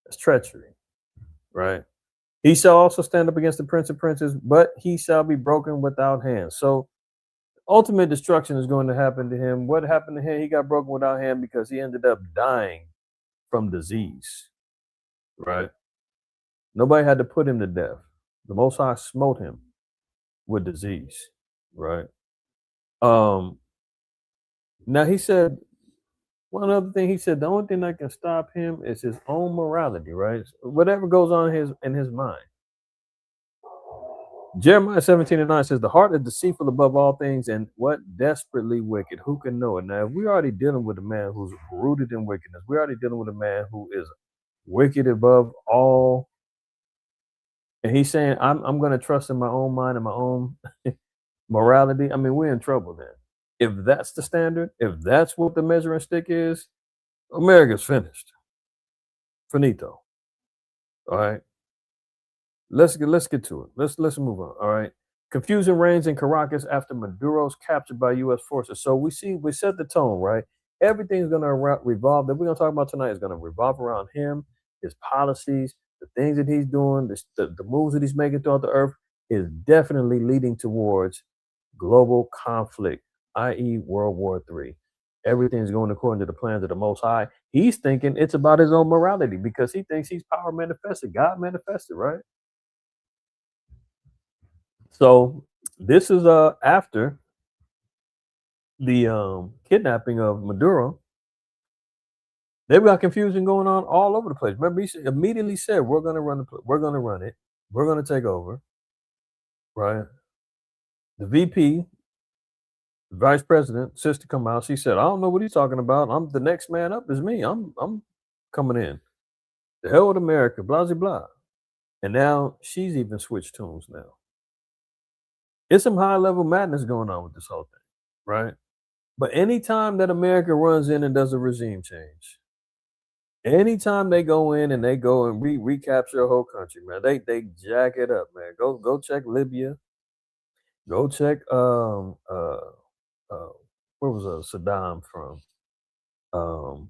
That's treachery, right? He shall also stand up against the prince of princes, but he shall be broken without hands. So ultimate destruction is going to happen to him. What happened to him? He got broken without hand because he ended up dying from disease, right? Nobody had to put him to death. The Most High smote him with disease, right? Um, Now he said one other thing. He said the only thing that can stop him is his own morality, right? Whatever goes on in his mind. Jeremiah 17:9 says, "The heart is deceitful above all things, and what desperately wicked. Who can know it?" Now, if we're already dealing with a man who's rooted in wickedness, we're already dealing with a man who is wicked above all, and he's saying, "I'm going to trust in my own mind and my own morality." I mean, we're in trouble then. If that's the standard, if that's what the measuring stick is, America's finished. Finito. All right. Let's get to it. Let's move on. All right. Confusion reigns in Caracas after Maduro's captured by U.S. forces. So we set the tone, right? Everything's going to revolve that we're going to talk about tonight is going to revolve around him, his policies, the things that he's doing, the moves that he's making throughout the earth is definitely leading towards global conflict, i.e., World War III. Everything's going according to the plans of the Most High. He's thinking it's about his own morality because he thinks he's power manifested, God manifested, right? So this is after the kidnapping of Maduro. They've got confusion going on all over the place. Remember, he immediately said, "We're going to run we're going to run it. We're going to take over." Right? The VP, the vice president, sister, come out. She said, "I don't know what he's talking about. I'm the next man up is me. I'm coming in. The hell with America. Blah blah blah." And now she's even switched tunes. Now it's some high level madness going on with this whole thing, right? But anytime that America runs in and does a regime change, anytime they go in and they go and recapture a whole country, man, they jack it up, man. Go check Libya. Go check uh where was Saddam from? Um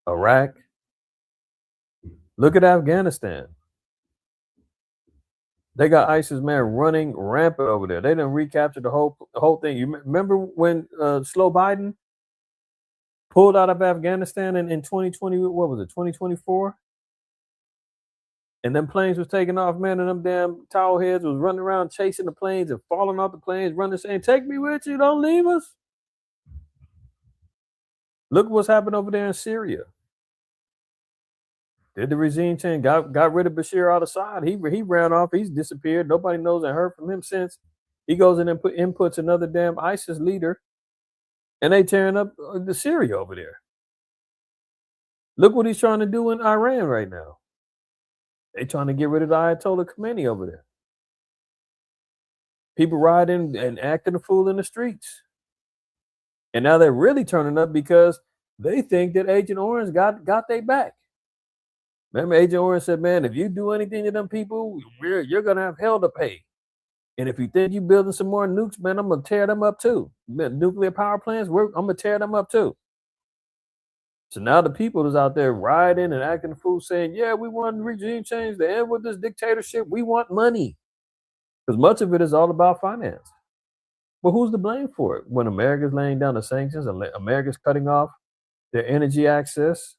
Iraq. Look at Afghanistan. They got ISIS, man, running rampant over there. They didn't recapture the whole thing. You remember when Slow Biden pulled out of Afghanistan in 2020, what was it, 2024? And them planes was taking off, man, and them damn towel heads was running around chasing the planes and falling off the planes, running, saying, "Take me with you, don't leave us." Look what's happened over there in Syria. Did the regime change? Got rid of Bashir al-Assad. He ran off. He's disappeared. Nobody knows and heard from him since. He goes in and inputs another damn ISIS leader, and they tearing up the Syria over there. Look what he's trying to do in Iran right now. They trying to get rid of the Ayatollah Khomeini over there. People riding and acting a fool in the streets. And now they're really turning up because they think that Agent Orange got their back. Remember, Agent Orange said, "Man, if you do anything to them people, you're gonna have hell to pay. And if you think you're building some more nukes, man, I'm gonna tear them up too. Nuclear power plants, I'm gonna tear them up too." So now the people that's out there riding and acting a fool, saying, "Yeah, we want regime change to end with this dictatorship. We want money," because much of it is all about finance. But who's to blame for it when America's laying down the sanctions and America's cutting off their energy access?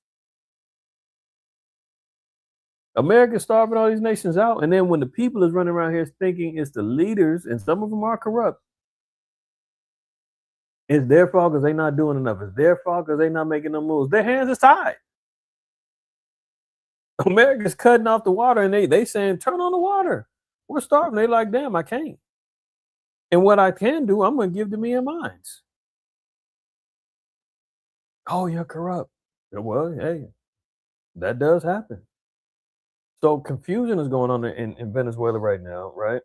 America's starving all these nations out, and then when the people is running around here thinking it's the leaders, and some of them are corrupt, it's their fault because they're not doing enough. It's their fault because they're not making no moves. Their hands is tied. America's cutting off the water, and they saying, "Turn on the water. We're starving." They like, "Damn, I can't. And what I can do, I'm going to give to me and mines." "Oh, you're corrupt." Well, hey, that does happen. So confusion is going on in Venezuela right now, right?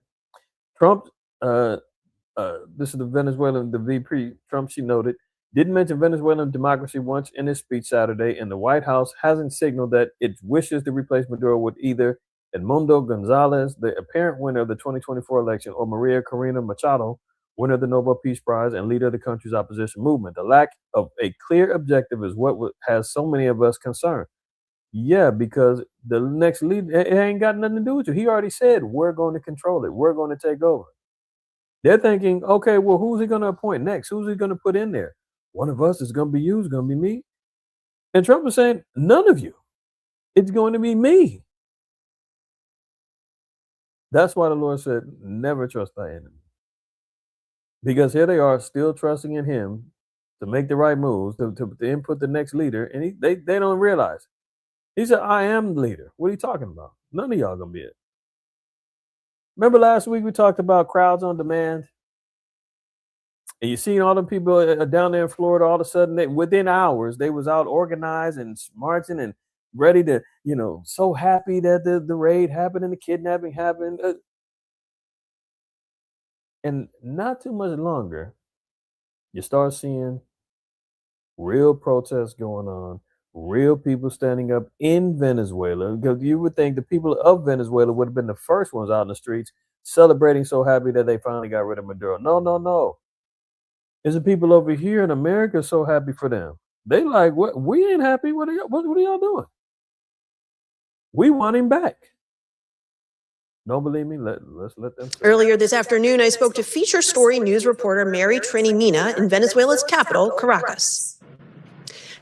Trump, this is the Venezuelan, the VP, Trump, she noted, didn't mention Venezuelan democracy once in his speech Saturday, and the White House hasn't signaled that it wishes to replace Maduro with either Edmundo Gonzalez, the apparent winner of the 2024 election, or Maria Corina Machado, winner of the Nobel Peace Prize and leader of the country's opposition movement. The lack of a clear objective is what has so many of us concerned. Yeah, because the next leader, it ain't got nothing to do with you. He already said, "We're going to control it. We're going to take over." They're thinking, okay, well, who's he going to appoint next? Who's he going to put in there? One of us is going to be you, it's going to be me. And Trump is saying, none of you. It's going to be me. That's why the Lord said, never trust thy enemy. Because here they are still trusting in him to make the right moves, to input the next leader. And they don't realize. He said, I am the leader. What are you talking about? None of y'all going to be it. Remember last week we talked about crowds on demand? And you seen all the people down there in Florida, all of a sudden, within hours, they was out organized and marching and ready to, so happy that the raid happened and the kidnapping happened. And not too much longer, you start seeing real protests going on, real people standing up in Venezuela. Because you would think the people of Venezuela would have been the first ones out in the streets celebrating so happy that they finally got rid of Maduro. No. It's the people over here in America so happy for them. They like, what? We ain't happy. What are y'all doing? We want him back. Don't believe me? Let's let them say. Earlier this afternoon, I spoke to feature story news reporter Mary Trini Mina in Venezuela's capital, Caracas.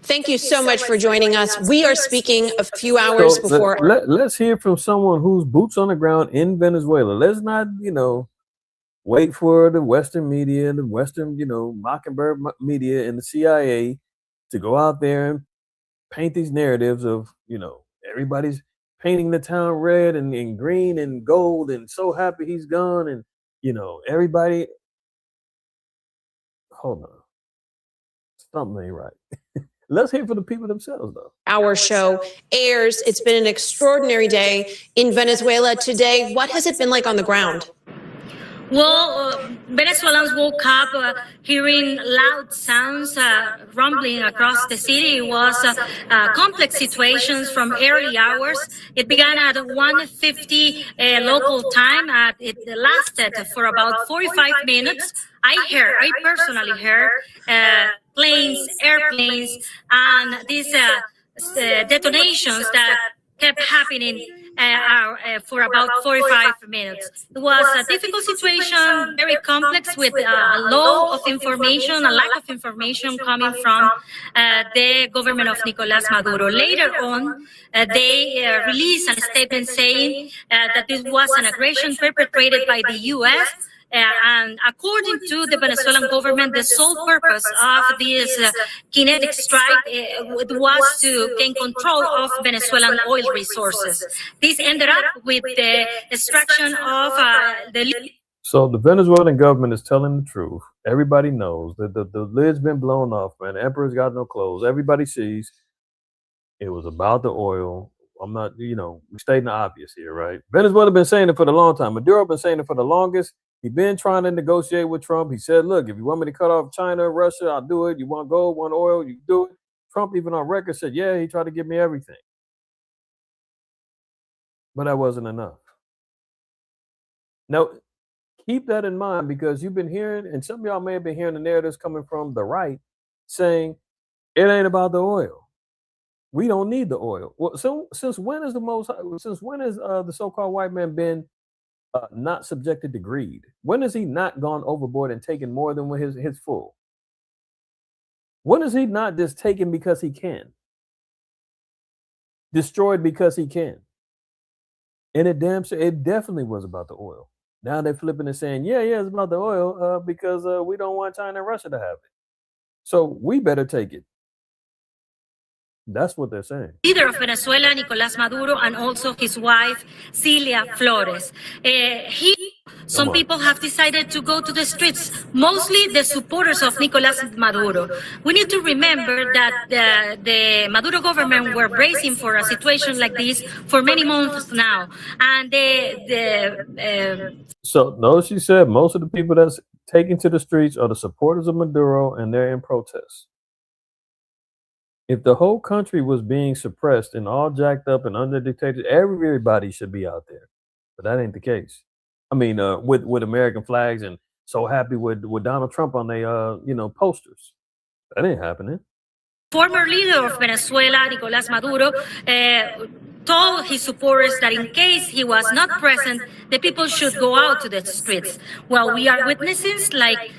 Thank you so much for joining us. We are speaking a few hours before. Let's hear from someone who's boots on the ground in Venezuela. Let's not, wait for the Western media, the Western, Mockingbird media and the CIA to go out there and paint these narratives of, everybody's painting the town red and green and gold and so happy he's gone. And, everybody. Hold on. Something ain't right. Let's hear from the people themselves, though. Our show airs. It's been an extraordinary day in Venezuela today. What has it been like on the ground? Well, Venezuelans woke up hearing loud sounds rumbling across the city. It was complex situations from early hours. It began at 1:50 local time. It lasted for about 45 minutes. I personally heard planes, airplanes, and these detonations that kept happening for about 45 minutes. It was a difficult situation, very complex, with a low of information, a lack of information coming from the government of Nicolás Maduro. Later on, they released a statement saying that this was an aggression perpetrated by the U.S., and according to the Venezuelan government, the sole purpose of this kinetic strike was to gain control of Venezuelan oil resources. This ended up with the extraction of the... So the Venezuelan government is telling the truth. Everybody knows that the lid's been blown off, man. The emperor's got no clothes. Everybody sees it was about the oil. I'm not, we stating the obvious here, right? Venezuela been saying it for the long time. Maduro been saying it for the longest. He's been trying to negotiate with Trump. He said, look, if you want me to cut off China, Russia, I'll do it. You want gold, want oil, you do it. Trump, even on record, said, yeah, he tried to give me everything. But that wasn't enough. Now, keep that in mind, because you've been hearing, and some of y'all may have been hearing the narratives coming from the right saying it ain't about the oil. We don't need the oil. Well, so since when has the so-called white man been not subjected to greed? When has he not gone overboard and taken more than his full? When is he not just taken because he can? Destroyed because he can? And it definitely was about the oil. Now they're flipping and saying, yeah, it's about the oil because we don't want China and Russia to have it. So we better take it. That's what they're saying. Leader of Venezuela, Nicolás Maduro, and also his wife, Celia Flores. Some people have decided to go to the streets, mostly the supporters of Nicolás Maduro. We need to remember that the Maduro government were bracing for a situation like this for many months now. And So notice she said most of the people that's taken to the streets are the supporters of Maduro, and they're in protest. If the whole country was being suppressed and all jacked up and under dictatorship, everybody should be out there. But that ain't the case. I mean, with American flags and so happy with Donald Trump on their posters. That ain't happening. Former leader of Venezuela, Nicolás Maduro, told his supporters that in case he was not present, the people should go out to the streets. Well, we are witnessing like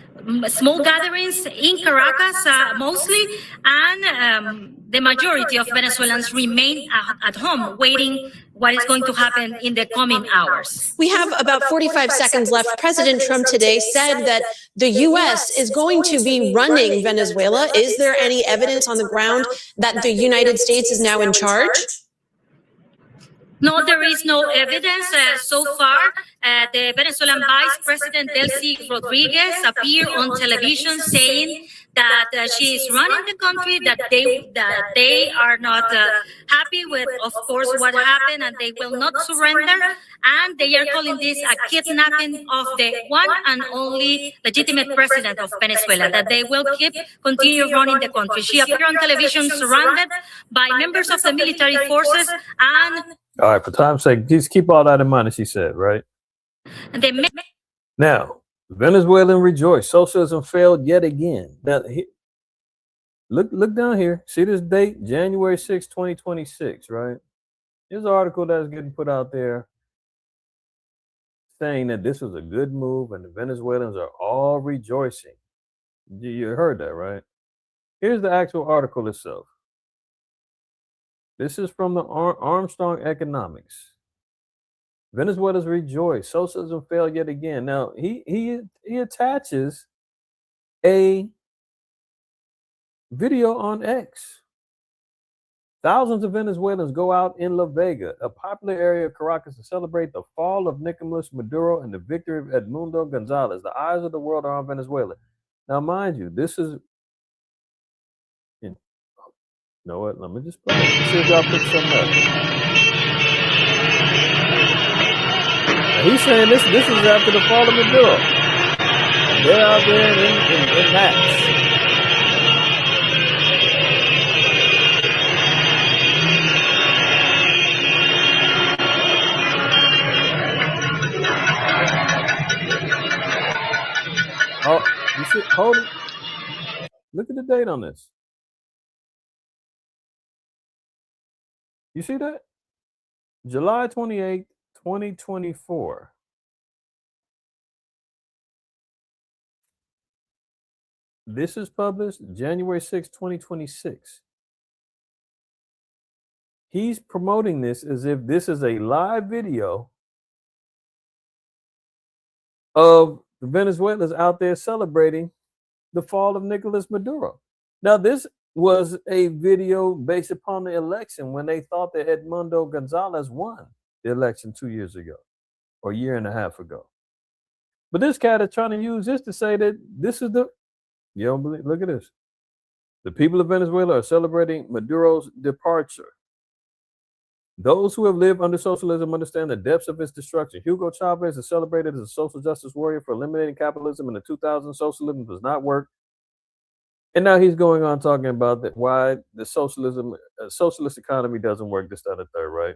small gatherings in Caracas mostly, and the majority of Venezuelans remain at home waiting what is going to happen in the coming hours. We have about 45 seconds left. President Trump today said that the U.S. is going to be running Venezuela. Is there any evidence on the ground that the United States is now in charge? No, there is no evidence so far. The Venezuelan Vice President Delcy Rodriguez appeared on television saying that she is running the country, that they are not happy with, of course, what happened, and they will not surrender. And they are calling this a kidnapping of the one and only legitimate president of Venezuela, that they will continue running the country. She appeared on television surrounded by members of the military forces and... All right, for time's sake, just keep all that in mind, as she said, right? Now, Venezuelan rejoice. Socialism failed yet again. Now, look down here. See this date? January 6, 2026, right? Here's an article that's getting put out there saying that this was a good move and the Venezuelans are all rejoicing. You heard that, right? Here's the actual article itself. This is from the Armstrong Economics. Venezuela's rejoice. Socialism failed yet again. Now, he attaches a video on X. Thousands of Venezuelans go out in La Vega, a popular area of Caracas, to celebrate the fall of Nicolas Maduro and the victory of Edmundo Gonzalez. The eyes of the world are on Venezuela. Now, mind you, this is... You know what? Let me just play it. Let's see if y'all pick something up. Now he's saying this is after the fall of Maduro. They're out there in mass. Oh, you see, hold it. Look at the date on this. You see that? July 28, 2024. This is published January 6, 2026. He's promoting this as if this is a live video of the Venezuelans out there celebrating the fall of Nicolas Maduro. Now, this was a video based upon the election when they thought that Edmundo Gonzalez won the election 2 years ago or a year and a half ago. But this cat is trying to use this to say that this is the, you don't believe, look at this. The people of Venezuela are celebrating Maduro's departure. Those who have lived under socialism understand the depths of its destruction. Hugo Chavez is celebrated as a social justice warrior for eliminating capitalism in the 2000s. Socialism does not work. And now he's going on talking about that why the socialist economy doesn't work, this, that, and the third, right?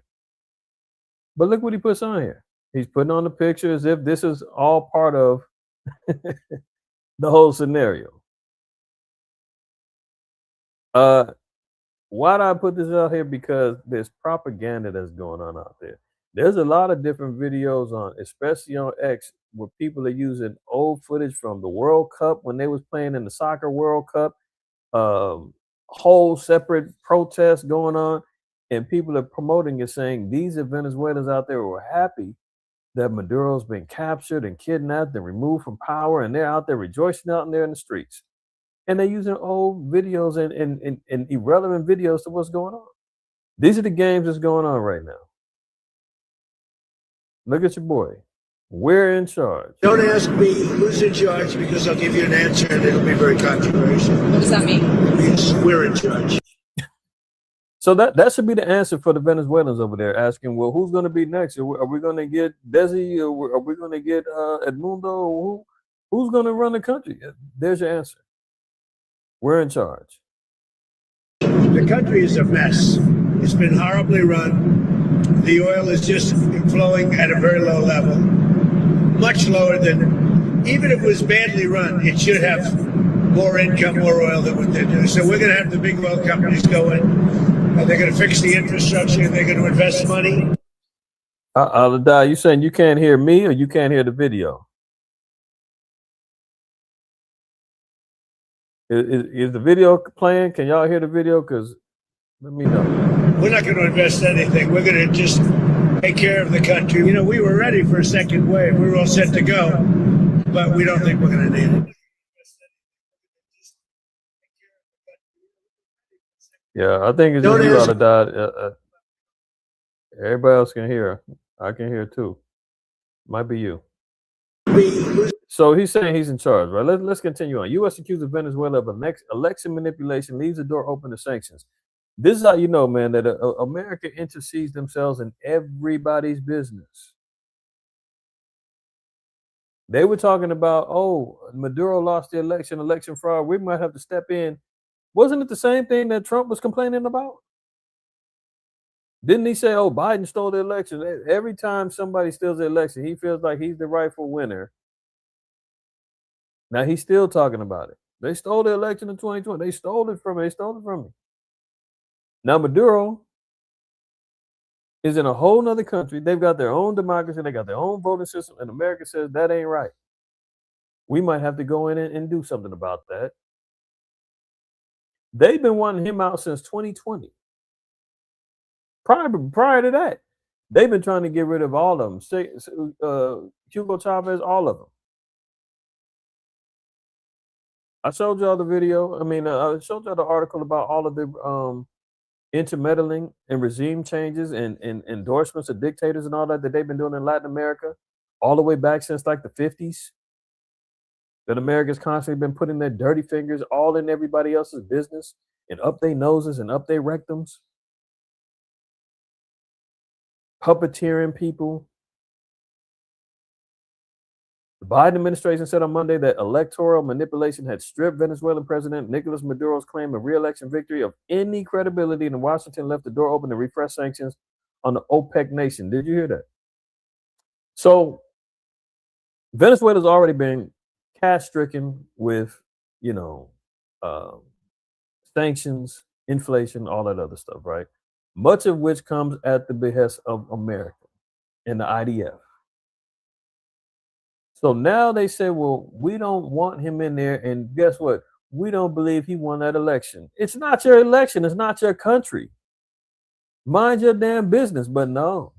But look what he puts on here. He's putting on the picture as if this is all part of the whole scenario. Why do I put this out here? Because there's propaganda that's going on out there. There's a lot of different videos on, especially on X, where people are using old footage from the World Cup when they was playing in the Soccer World Cup, whole separate protests going on, and people are promoting it, saying these are Venezuelans out there who are happy that Maduro's been captured and kidnapped and removed from power, and they're out there rejoicing out there in the streets. And they're using old videos and irrelevant videos to what's going on. These are the games that's going on right now. Look at your boy. We're in charge. Don't ask me who's in charge, because I'll give you an answer and it'll be very controversial. What does that mean? It means we're in charge. So that should be the answer for the Venezuelans over there, asking, well, who's going to be next? Are we going to get Desi, or are we going to get Edmundo? Who's going to run the country? There's your answer. We're in charge. The country is a mess. It's been horribly run. The oil is just flowing at a very low level, much lower than, even if it was badly run, it should have more income, more oil than what they're doing. So we're going to have the big oil companies go in They're going to fix the infrastructure. They're going to invest money. You saying you can't hear me or you can't hear the video? Is the video playing? Can y'all hear the video? Because let me know. We're not going to invest anything. We're going to just take care of the country. You know, we were ready for a second wave. We were all set to go, but we don't think we're going to need it. Yeah, I think it's just you out of that. Everybody else can hear. I can hear too. Might be you. So he's saying he's in charge, right? Let's continue on. U.S. accuses Venezuela of election manipulation, leaves the door open to sanctions. This is how you know, man, that America intercedes themselves in everybody's business. They were talking about, oh, Maduro lost the election fraud. We might have to step in. Wasn't it the same thing that Trump was complaining about? Didn't he say, oh, Biden stole the election? Every time somebody steals the election, he feels like he's the rightful winner. Now he's still talking about it. They stole the election in 2020. They stole it from me. They stole it from me. Now Maduro is in a whole nother country. They've got their own democracy. They got their own voting system. And America says that ain't right. We might have to go in and do something about that. They've been wanting him out since 2020. Prior to that, they've been trying to get rid of all of them. Hugo Chavez, all of them. I showed y'all the video. I showed y'all the article about all of the intermeddling and regime changes and endorsements of dictators and all that they've been doing in Latin America all the way back since like the 50s. That America's constantly been putting their dirty fingers all in everybody else's business and up their noses and up their rectums. Puppeteering people. The Biden administration said on Monday that electoral manipulation had stripped Venezuelan President Nicolas Maduro's claim of re-election victory of any credibility, and Washington left the door open to refresh sanctions on the OPEC nation. Did you hear that? So Venezuela's already been cash-stricken with, sanctions, inflation, all that other stuff, right? Much of which comes at the behest of America and the IDF. So now they say, well, we don't want him in there. And guess what? We don't believe he won that election. It's not your election. It's not your country. Mind your damn business. But no.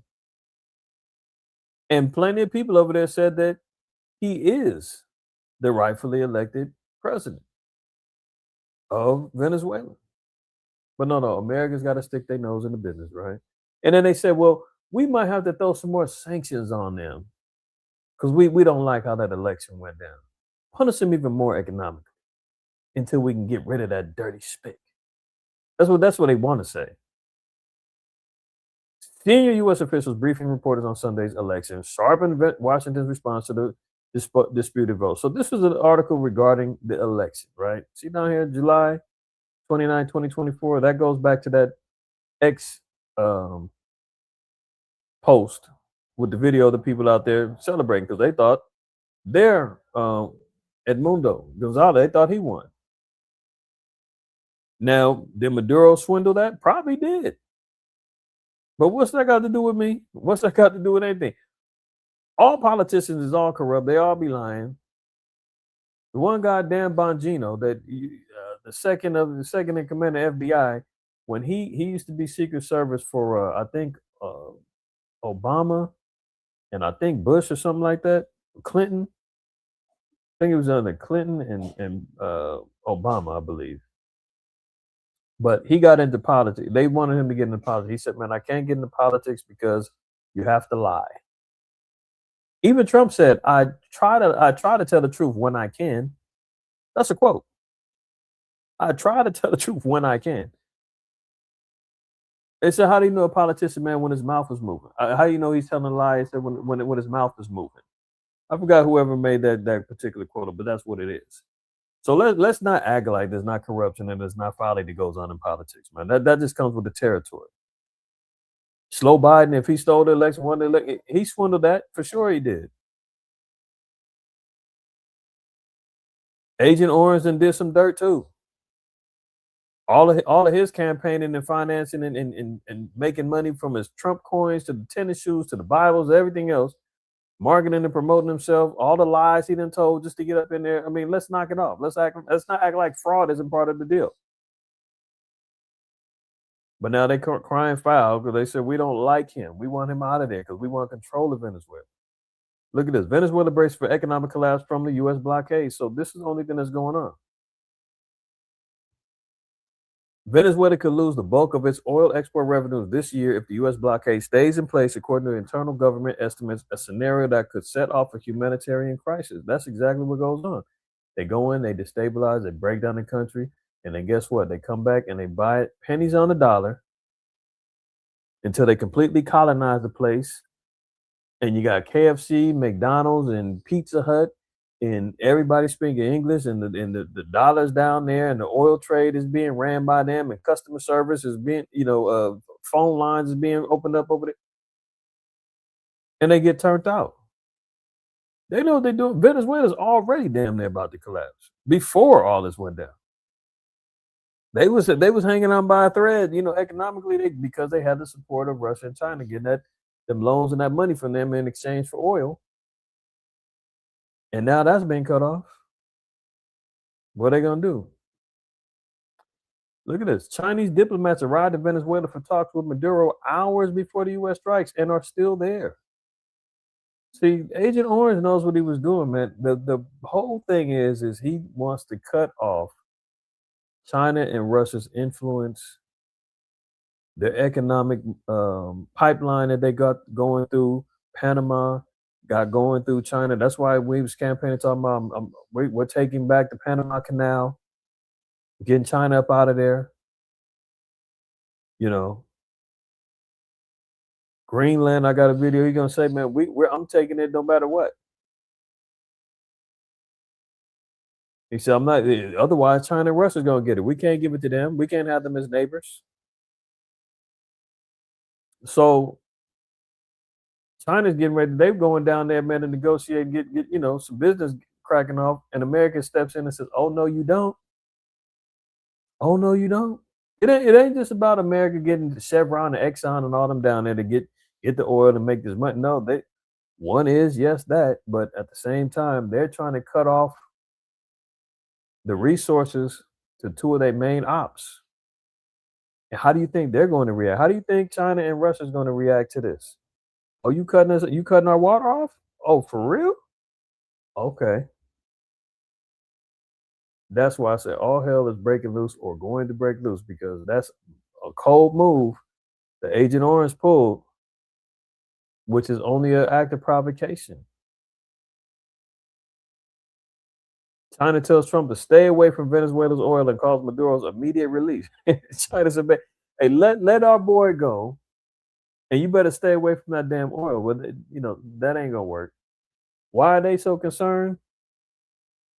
And plenty of people over there said that he is the rightfully elected president of Venezuela. But no, America's got to stick their nose in the business, right? And then they said, well, we might have to throw some more sanctions on them because we don't like how that election went down. Punish them even more economically until we can get rid of that dirty spick. That's what they want to say. Senior U.S. officials briefing reporters on Sunday's election sharpened Washington's response to the disputed vote. So this was an article regarding the election, right? See down here, July 29, 2024. That goes back to that X post with the video of the people out there celebrating because they thought their Edmundo Gonzalez, they thought he won. Now, did Maduro swindle that? Probably did. But what's that got to do with me? What's that got to do with anything? All politicians is all corrupt. They all be lying. The one goddamn Bongino, that the second in command of FBI, when he used to be Secret Service for I think Obama and I think Bush or something like that, Clinton. I think it was under Clinton and Obama, I believe. But he got into politics. They wanted him to get into politics. He said, man, I can't get into politics because you have to lie. Even Trump said, I try to tell the truth when I can. That's a quote. I try to tell the truth when I can. They said, how do you know a politician, man, when his mouth is moving? How do you know he's telling a lie? He said, when his mouth is moving. I forgot whoever made that particular quote, but that's what it is. So let's not act like there's not corruption and there's not folly that goes on in politics, man. That just comes with the territory. Slow Biden, if he stole the election, won the election, he swindled that. For sure he did. Agent Orange and did some dirt too. All of his campaigning and financing and making money from his Trump coins to the tennis shoes to the Bibles, everything else, marketing and promoting himself, all the lies he done told just to get up in there. I mean, let's knock it off. Let's not act like fraud isn't part of the deal. But now they crying foul because they said we don't like him. We want him out of there because we want control of Venezuela. Look at this. Venezuela braced for economic collapse from the U.S. blockade. So this is the only thing that's going on. Venezuela could lose the bulk of its oil export revenues this year if the U.S. blockade stays in place, according to internal government estimates, a scenario that could set off a humanitarian crisis. That's exactly what goes on. They go in, they destabilize, they break down the country, and then guess what? They come back and they buy it pennies on the dollar until they completely colonize the place. And you got KFC, McDonald's, and Pizza Hut, and everybody speaking English, and the dollars down there, and the oil trade is being ran by them, and customer service is being, phone lines is being opened up over there, and they get turned out. They know what they're doing. Venezuela's already damn near about to collapse before all this went down. They was hanging on by a thread, economically, because they had the support of Russia and China, getting them loans and that money from them in exchange for oil. And now that's been cut off. What are they going to do? Look at this. Chinese diplomats arrived in Venezuela for talks with Maduro hours before the U.S. strikes and are still there. See, Agent Orange knows what he was doing, man. The whole thing is he wants to cut off China and Russia's influence, their economic pipeline that they got going through Panama, got going through China. That's why we was campaigning talking about we're taking back the Panama Canal, getting China up out of there. Greenland, I got a video. He's gonna say, man, I'm taking it no matter what. He said, I'm not. Otherwise, China and Russia's gonna get it. We can't give it to them. We can't have them as neighbors. So China's getting ready. They're going down there, man, to negotiate, get some business cracking off. And America steps in and says, "Oh no, you don't. Oh no, you don't." It ain't just about America getting Chevron and Exxon and all them down there to get the oil and make this money. No, one is yes that, but at the same time, they're trying to cut off the resources to two of their main ops. And how do you think they're going to react? How do you think China and Russia is going to react to this? Oh, you cutting our water off? Oh, for real? Okay. That's why I said all hell is breaking loose or going to break loose, because that's a cold move that Agent Orange pulled, which is only an act of provocation. China tells Trump to stay away from Venezuela's oil and calls Maduro's immediate release. China said, hey, let our boy go, and you better stay away from that damn oil. Well, that ain't gonna work. Why are they so concerned?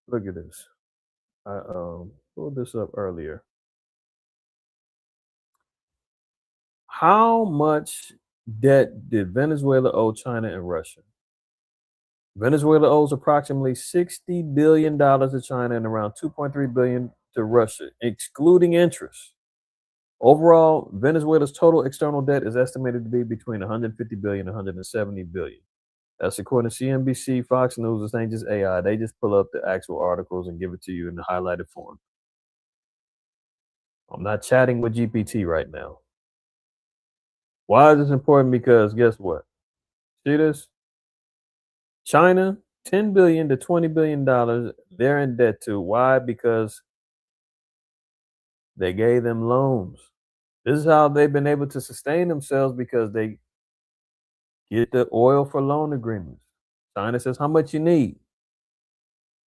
Look at this. I pulled this up earlier. How much debt did Venezuela owe China and Russia? Venezuela owes approximately $60 billion to China and around $2.3 billion to Russia, excluding interest. Overall, Venezuela's total external debt is estimated to be between $150 billion and $170 billion. That's according to CNBC, Fox News. This ain't just AI. They just pull up the actual articles and give it to you in the highlighted form. I'm not chatting with GPT right now. Why is this important? Because guess what? See this? China, $10 billion to $20 billion, they're in debt to. Why? Because they gave them loans. This is how they've been able to sustain themselves, because they get the oil for loan agreements. China says, how much you need?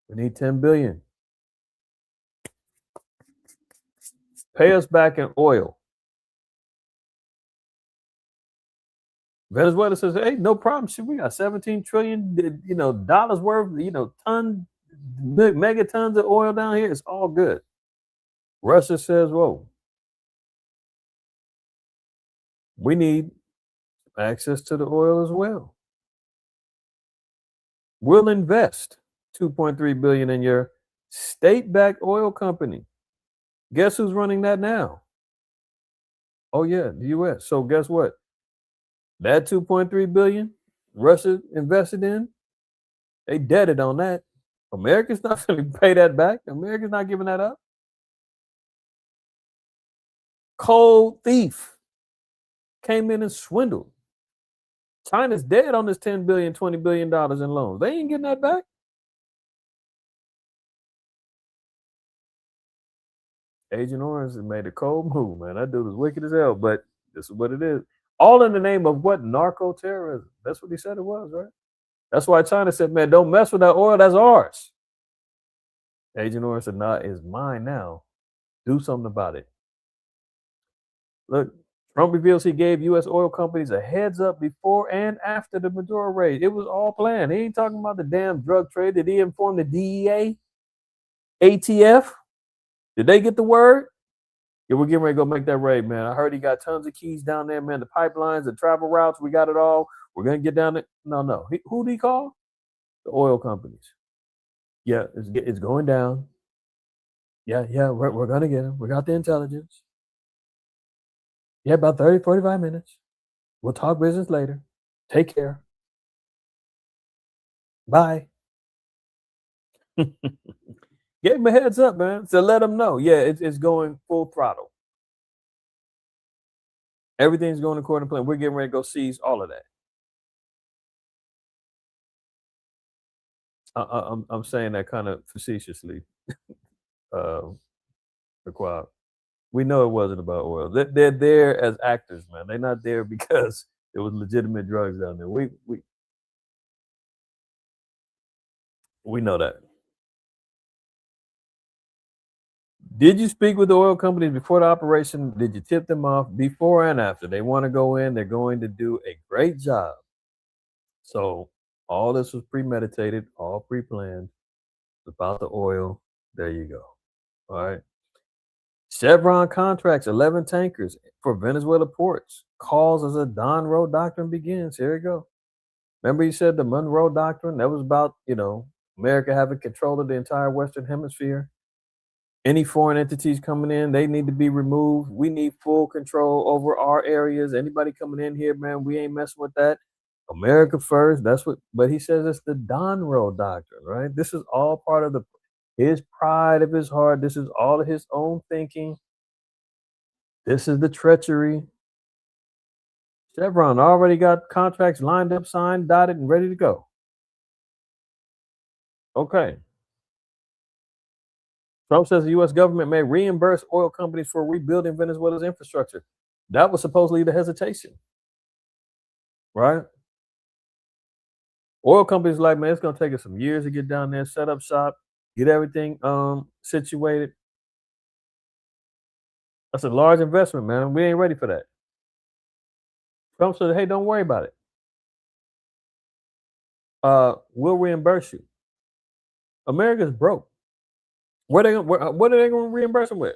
We need 10 billion. Pay us back in oil. Venezuela says, hey, no problem. Shit, we got 17 trillion, dollars worth, megatons of oil down here. It's all good. Russia says, whoa, we need access to the oil as well. We'll invest $2.3 billion in your state-backed oil company. Guess who's running that now? Oh yeah, the U.S. So guess what? That 2.3 billion Russia invested in, they debted on that. America's not going to pay that back. America's not giving that up. Cold thief came in and swindled. China's dead on this $10 billion, $20 billion in loans. They ain't getting that back. Agent Orange has made a cold move, man. That dude is wicked as hell, but this is what it is. All in the name of what? Narco terrorism. That's what he said it was, right? That's why China said, man, don't mess with that oil. That's ours. Agent Orange said, nah, it's mine now. Do something about it. Look, Trump reveals he gave U.S. oil companies a heads up before and after the Maduro raid. It was all planned. He ain't talking about the damn drug trade. Did he inform the DEA? ATF? Did they get the word? Yeah, we're getting ready to go make that raid, man. I heard he got tons of keys down there, man. The pipelines, the travel routes, we got it all. We're going to get down there. No. Who did he call? The oil companies. Yeah, it's going down. Yeah, we're going to get him. We got the intelligence. Yeah, about 30, 45 minutes. We'll talk business later. Take care. Bye. Give him a heads up, man. So let him know. Yeah, it's going full throttle. Everything's going according to plan. We're getting ready to go seize all of that. I'm saying that kind of facetiously. We know it wasn't about oil. They're there as actors, man. They're not there because there was legitimate drugs down there. We know that. Did you speak with the oil companies before the operation? Did you tip them off before and after? They want to go in. They're going to do a great job. So all this was premeditated, all pre-planned. It's about the oil. There you go. All right. Chevron contracts 11 tankers for Venezuela ports. Calls as a Monroe Doctrine begins. Here we go. Remember you said the Monroe Doctrine? That was about, America having control of the entire Western Hemisphere. Any foreign entities coming in, they need to be removed. We need full control over our areas. Anybody coming in here, man, we ain't messing with that. America first. But he says it's the Monroe Doctrine, right? This is all part of his pride of his heart. This is all of his own thinking. This is the treachery. Chevron already got contracts lined up, signed, dotted, and ready to go. Okay. Trump says the U.S. government may reimburse oil companies for rebuilding Venezuela's infrastructure. That was supposedly the hesitation, right? Oil companies like, man, it's going to take us some years to get down there, set up shop, get everything situated. That's a large investment, man. We ain't ready for that. Trump said, hey, don't worry about it. We'll reimburse you. America's broke. What are they going to reimburse them with?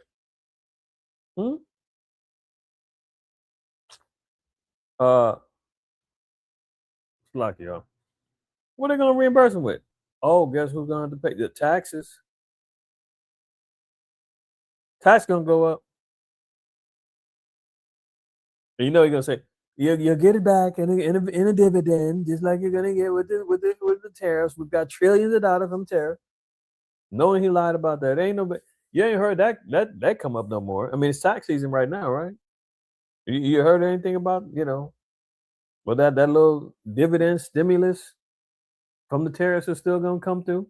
Like y'all. What are they going to reimburse them with? Oh, guess who's going to pay the taxes? Tax going to go up. And you're going to say, you'll get it back in a dividend, just like you're going to get with the tariffs. We've got trillions of dollars from tariffs. Knowing he lied about that, you ain't heard that come up no more. I mean, it's tax season right now, right? You heard anything about well that little dividend stimulus from the tariffs is still gonna come through?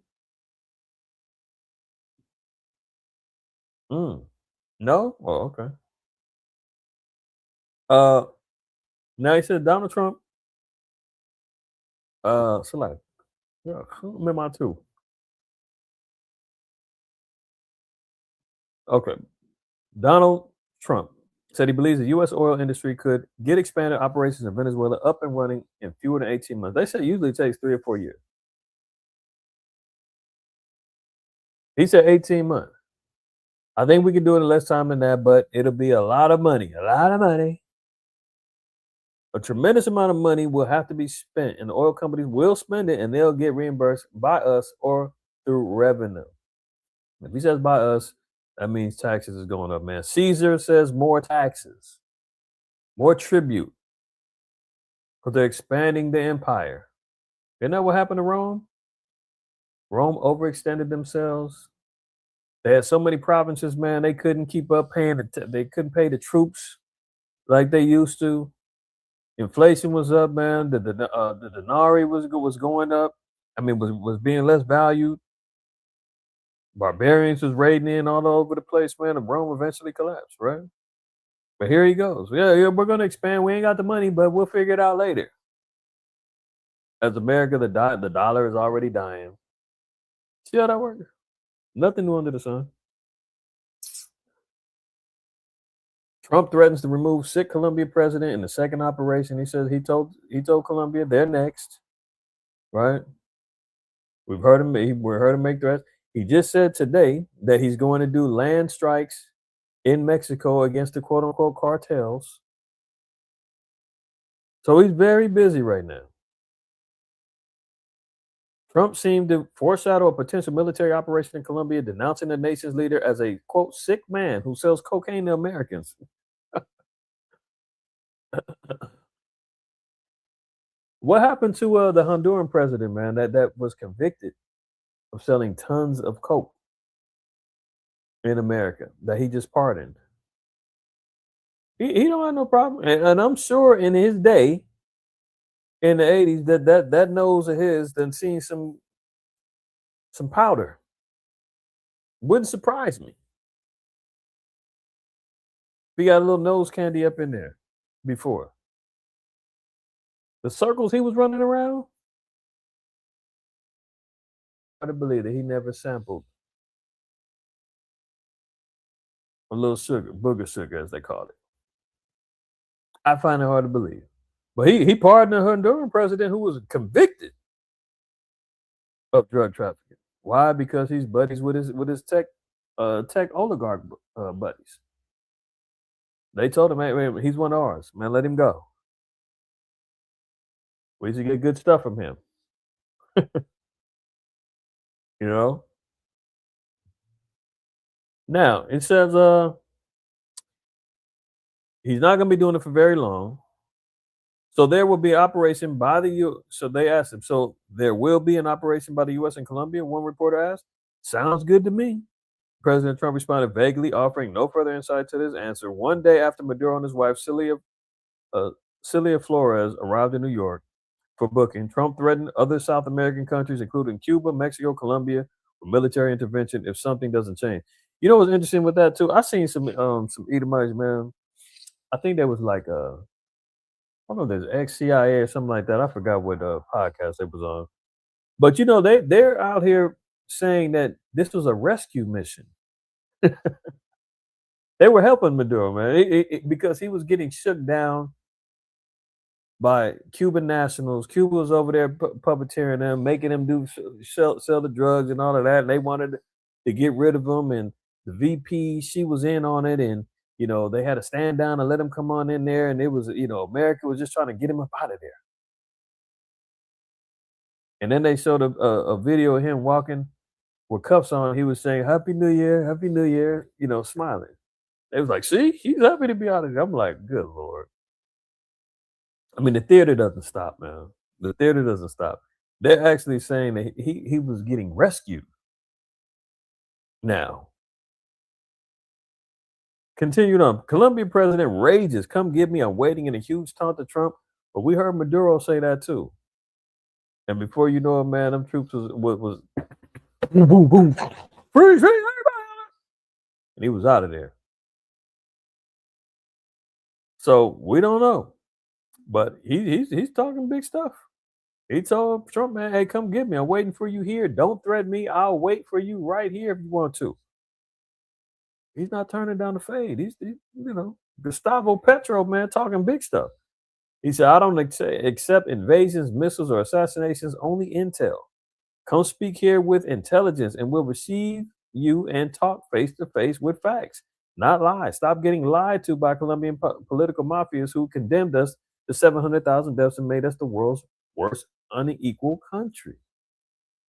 No? Oh, okay. Now he said Donald Trump. Select. Yeah, I'm in my two. Okay. Donald Trump said he believes the U.S. oil industry could get expanded operations in Venezuela up and running in fewer than 18 months. They say it usually takes 3 or 4 years. He said 18 months. I think we can do it in less time than that, but it'll be a lot of money. A tremendous amount of money will have to be spent, and the oil companies will spend it, and they'll get reimbursed by us or through revenue. If he says by us, That means taxes is going up, man. Caesar says more taxes, more tribute, because they're expanding the empire. Isn't that what happened to Rome? Rome overextended themselves. They had so many provinces, man. They couldn't keep up paying. They couldn't pay the troops like they used to. Inflation was up, man. The denarii was going up. I mean, was being less valued. Barbarians was raiding in all over the place, man. And Rome eventually collapsed, right? But here he goes. Yeah, we're gonna expand. We ain't got the money, but we'll figure it out later. As America, the dollar is already dying. See how that works? Nothing new under the sun. Trump threatens to remove sick Colombia president in the second operation. He says he told Colombia they're next, right? We heard him make threats. He just said today that he's going to do land strikes in Mexico against the quote unquote cartels. So he's very busy right now. Trump seemed to foreshadow a potential military operation in Colombia, denouncing the nation's leader as a quote sick man who sells cocaine to Americans. What happened to the Honduran president, man, that was convicted of selling tons of coke in America that he just pardoned? He don't have no problem. And I'm sure in his day, in the 80s, that nose of his done seen some powder. Wouldn't surprise me. He got a little nose candy up in there before. The circles he was running around, hard to believe that he never sampled a little sugar, booger sugar, as they call it. I find it hard to believe. But he pardoned a Honduran president who was convicted of drug trafficking. Why? Because he's buddies with his tech oligarch buddies. They told him, hey, he's one of ours, man. Let him go. We used to get good stuff from him. You know. Now it says he's not going to be doing it for very long. So there will be operation by the U. So they asked him. So there will be an operation by the U.S. in Colombia. One reporter asked. Sounds good to me. President Trump responded vaguely, offering no further insight to this answer. One day after Maduro and his wife Celia Flores arrived in New York for booking, Trump threatened other South American countries, including Cuba, Mexico, Colombia, with military intervention if something doesn't change. You know what's interesting with that too? I seen some Edomites, man. I think there was like I don't know, there's ex-CIA or something like that. I forgot what podcast it was on. But you know, they're out here saying that this was a rescue mission. They were helping Maduro, man, because he was getting shook down by Cuban nationals. Cuba was over there puppeteering them, making them sell the drugs and all of that. And they wanted to get rid of them. And the VP, she was in on it. And, you know, they had to stand down and let him come on in there. And it was, you know, America was just trying to get him up out of there. And then they showed a video of him walking with cuffs on. He was saying, Happy New Year, you know, smiling. They was like, see, he's happy to be out of there. I'm like, good Lord. I mean, the theater doesn't stop, man. The theater doesn't stop. They're actually saying that he was getting rescued. Now, continued on. Colombian president rages, come get me, I'm waiting, in a huge taunt to Trump. But we heard Maduro say that too. And before you know it, man, them troops was boom, boom, boom. Freeze, everybody. And he was out of there. So we don't know. But he's talking big stuff. He told Trump, man, hey, come get me. I'm waiting for you here. Don't threaten me. I'll wait for you right here if you want to. He's not turning down the fade. He's you know, Gustavo Petro, man, talking big stuff. He said, I don't accept invasions, missiles, or assassinations, only intel. Come speak here with intelligence and we'll receive you and talk face to face with facts, not lies. Stop getting lied to by Colombian political mafias who condemned us to 700,000 deaths and made us the world's worst unequal country.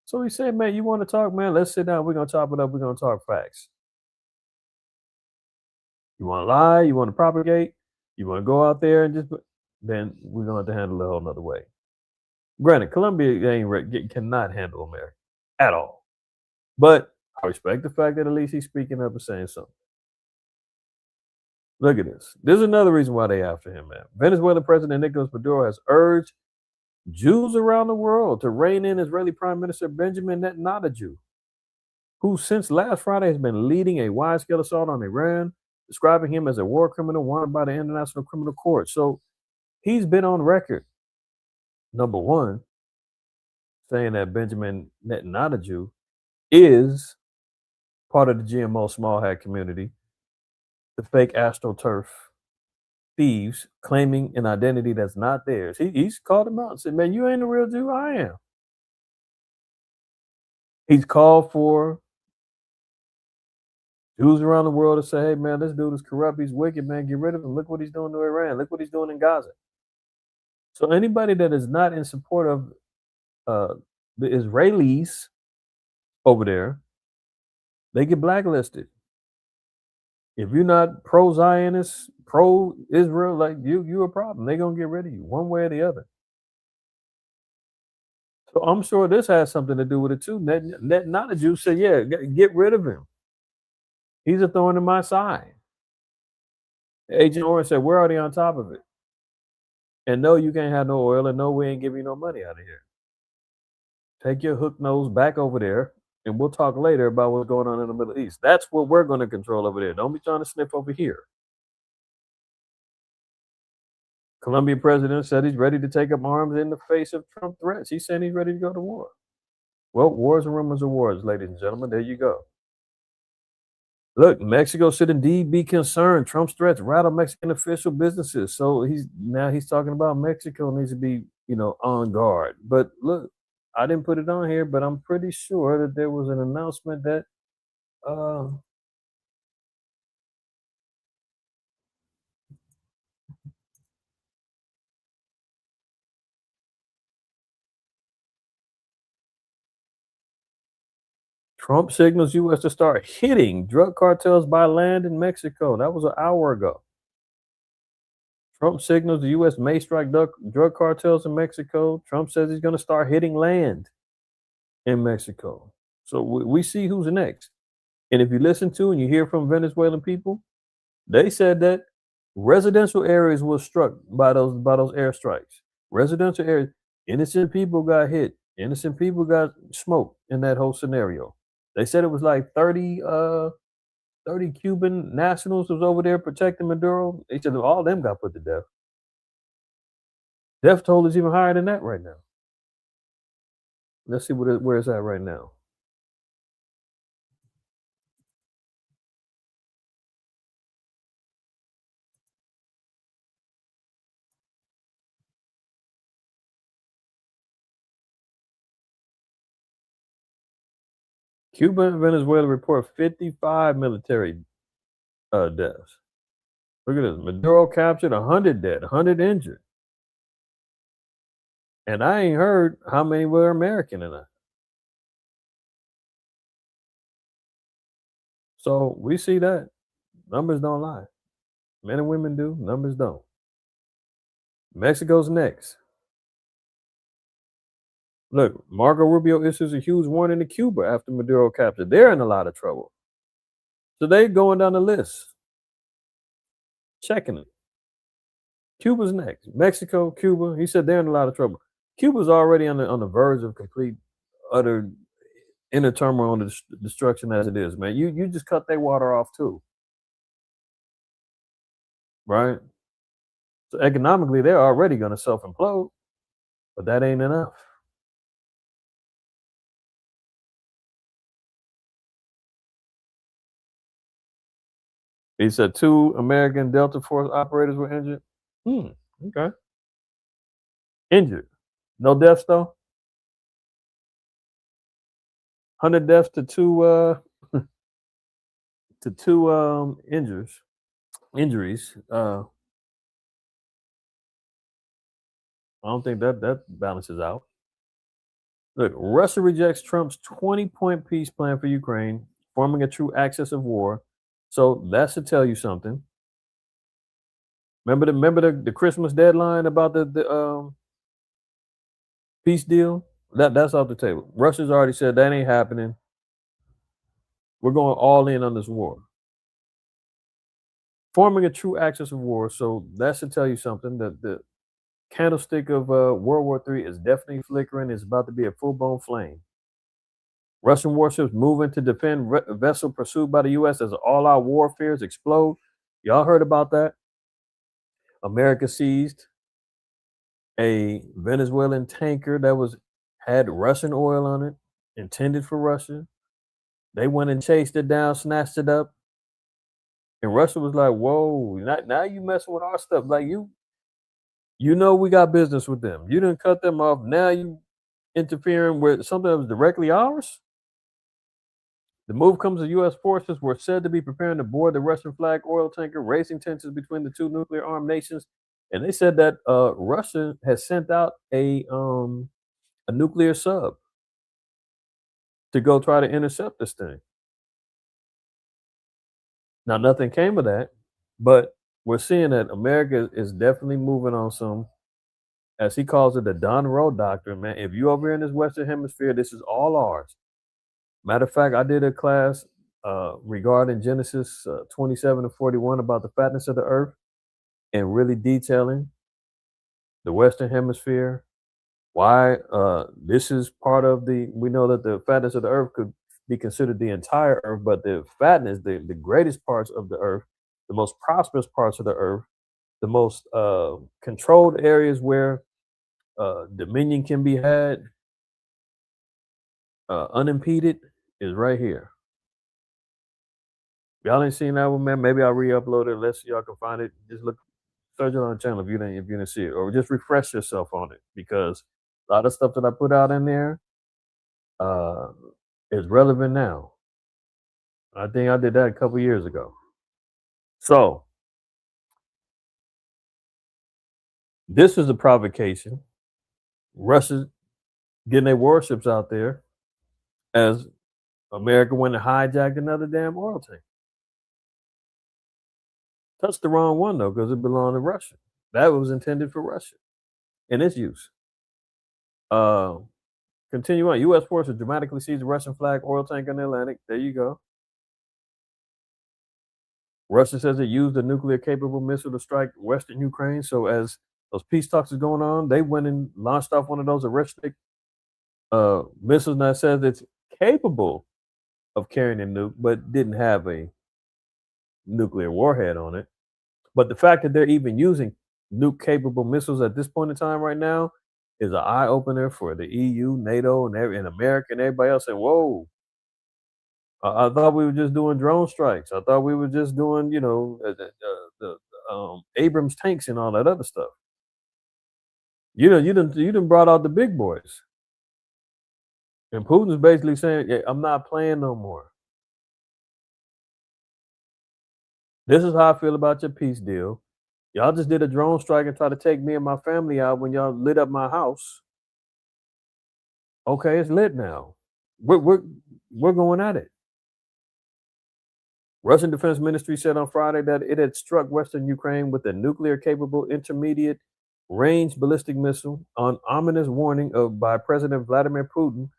So he said, man, you want to talk, man? Let's sit down. We're going to chop it up. We're going to talk facts. You want to lie? You want to propagate? You want to go out there and just? Then we're going to have to handle it a whole nother way. Granted, Colombia cannot handle America at all. But I respect the fact that at least he's speaking up and saying something. Look at this. There's another reason why they after him, man. Venezuelan President Nicolas Maduro has urged Jews around the world to rein in Israeli Prime Minister Benjamin Netanyahu, who since last Friday has been leading a wide-scale assault on Iran, describing him as a war criminal wanted by the International Criminal Court. So he's been on record, number one, saying that Benjamin Netanyahu is part of the GMO small hat community, the fake AstroTurf thieves claiming an identity that's not theirs. He's called them out and said, man, you ain't a real Jew, I am. He's called for Jews around the world to say, hey, man, this dude is corrupt, he's wicked, man, get rid of him. Look what he's doing to Iran. Look what he's doing in Gaza. So anybody that is not in support of the Israelis over there, they get blacklisted. If you're not pro-Zionist, pro-Israel, like you a problem. They're going to get rid of you one way or the other. So I'm sure this has something to do with it too. Netanyahu said, yeah, get rid of him. He's a thorn in my side. Agent Orange said, we're already on top of it. And no, you can't have no oil, and no, we ain't giving you no money out of here. Take your hook nose back over there, and we'll talk later about what's going on in the Middle East. That's what we're going to control over there. Don't be trying to sniff over here. Colombian president said he's ready to take up arms in the face of Trump threats. He's saying he's ready to go to war. Well, wars and rumors of wars, ladies and gentlemen. There you go. Look, Mexico should indeed be concerned. Trump's threats rattle Mexican official businesses. So he's talking about Mexico needs to be, on guard. But look, I didn't put it on here, but I'm pretty sure that there was an announcement that Trump signals U.S. to start hitting drug cartels by land in Mexico. That was an hour ago. Trump signals the U.S. may strike drug cartels in Mexico. Trump says he's going to start hitting land in Mexico. So we see who's next. And if you listen to and you hear from Venezuelan people, they said that residential areas were struck by those airstrikes. Residential areas, innocent people got hit. Innocent people got smoked in that whole scenario. They said it was like 30 Cuban nationals was over there protecting Maduro. They said all of them got put to death. Death toll is even higher than that right now. Let's see where it's at right now. Cuba and Venezuela report 55 military deaths. Look at this. Maduro captured 100 dead, 100 injured. And I ain't heard how many were American in that. So we see that. Numbers don't lie. Men and women do, numbers don't. Mexico's next. Look, Marco Rubio issues a huge warning to Cuba after Maduro capture. They're in a lot of trouble. So they're going down the list. Checking it. Cuba's next. Mexico, Cuba. He said they're in a lot of trouble. Cuba's already on the verge of complete, utter inner turmoil and destruction as it is, man. You just cut their water off too. Right? So economically, they're already going to self-implode, but that ain't enough. He said 2 American Delta Force operators were injured. Okay. Injured. No deaths though. 100 deaths to 2 injuries. I don't think that balances out. Look, Russia rejects Trump's 20-point peace plan for Ukraine, forming a true axis of war, So that should tell you something. Remember the Christmas deadline about the peace deal? That's off the table. Russia's already said that ain't happening. We're going all in on this war. Forming a true axis of war. So that should tell you something. That the candlestick of World War III is definitely flickering. It's about to be a full-blown flame. Russian warships moving to defend vessel pursued by the U.S. as all-out warfares explode. Y'all heard about that? America seized a Venezuelan tanker that had Russian oil on it, intended for Russia. They went and chased it down, snatched it up. And Russia was like, whoa, now you messing with our stuff. Like you know we got business with them. You didn't cut them off. Now you interfering with something that was directly ours? The move comes as U.S. forces were said to be preparing to board the Russian flag oil tanker, raising tensions between the two nuclear-armed nations. And they said that Russia has sent out a nuclear sub to go try to intercept this thing. Now, nothing came of that, but we're seeing that America is definitely moving on some, as he calls it, the Don Road Doctrine, man. If you over here in this Western Hemisphere, this is all ours. Matter of fact, I did a class regarding Genesis 27 and 41 about the fatness of the earth and really detailing the Western Hemisphere, why this is part of we know that the fatness of the earth could be considered the entire earth, but the fatness, the greatest parts of the earth, the most prosperous parts of the earth, the most controlled areas where dominion can be had unimpeded is right here. Y'all ain't seen that one, man. Maybe I'll re-upload it unless y'all can find it. Just search it on the channel if you didn't see it, or just refresh yourself on it, because a lot of stuff that I put out in there is relevant now. I think I did that a couple years ago. So this is a provocation. Russia's getting their warships out there as America went and hijacked another damn oil tank. Touched the wrong one though, because it belonged to Russia. That was intended for Russia in its use. Continue on. U.S. forces dramatically seized a Russian flag oil tanker in the Atlantic. There you go. Russia says it used a nuclear-capable missile to strike Western Ukraine. So as those peace talks are going on, they went and launched off one of those arithmetic missiles that says it's capable of carrying a nuke, but didn't have a nuclear warhead on it. But the fact that they're even using nuke-capable missiles at this point in time right now is an eye-opener for the EU, NATO, and America and everybody else saying, whoa, I thought we were just doing drone strikes. I thought we were just doing, the Abrams tanks and all that other stuff. You done brought out the big boys. And Putin's basically saying, yeah, I'm not playing no more. This is how I feel about your peace deal. Y'all just did a drone strike and tried to take me and my family out when y'all lit up my house. Okay, it's lit now. We're going at it. Russian Defense Ministry said on Friday that it had struck Western Ukraine with a nuclear-capable intermediate-range ballistic missile on ominous warning by President Vladimir Putin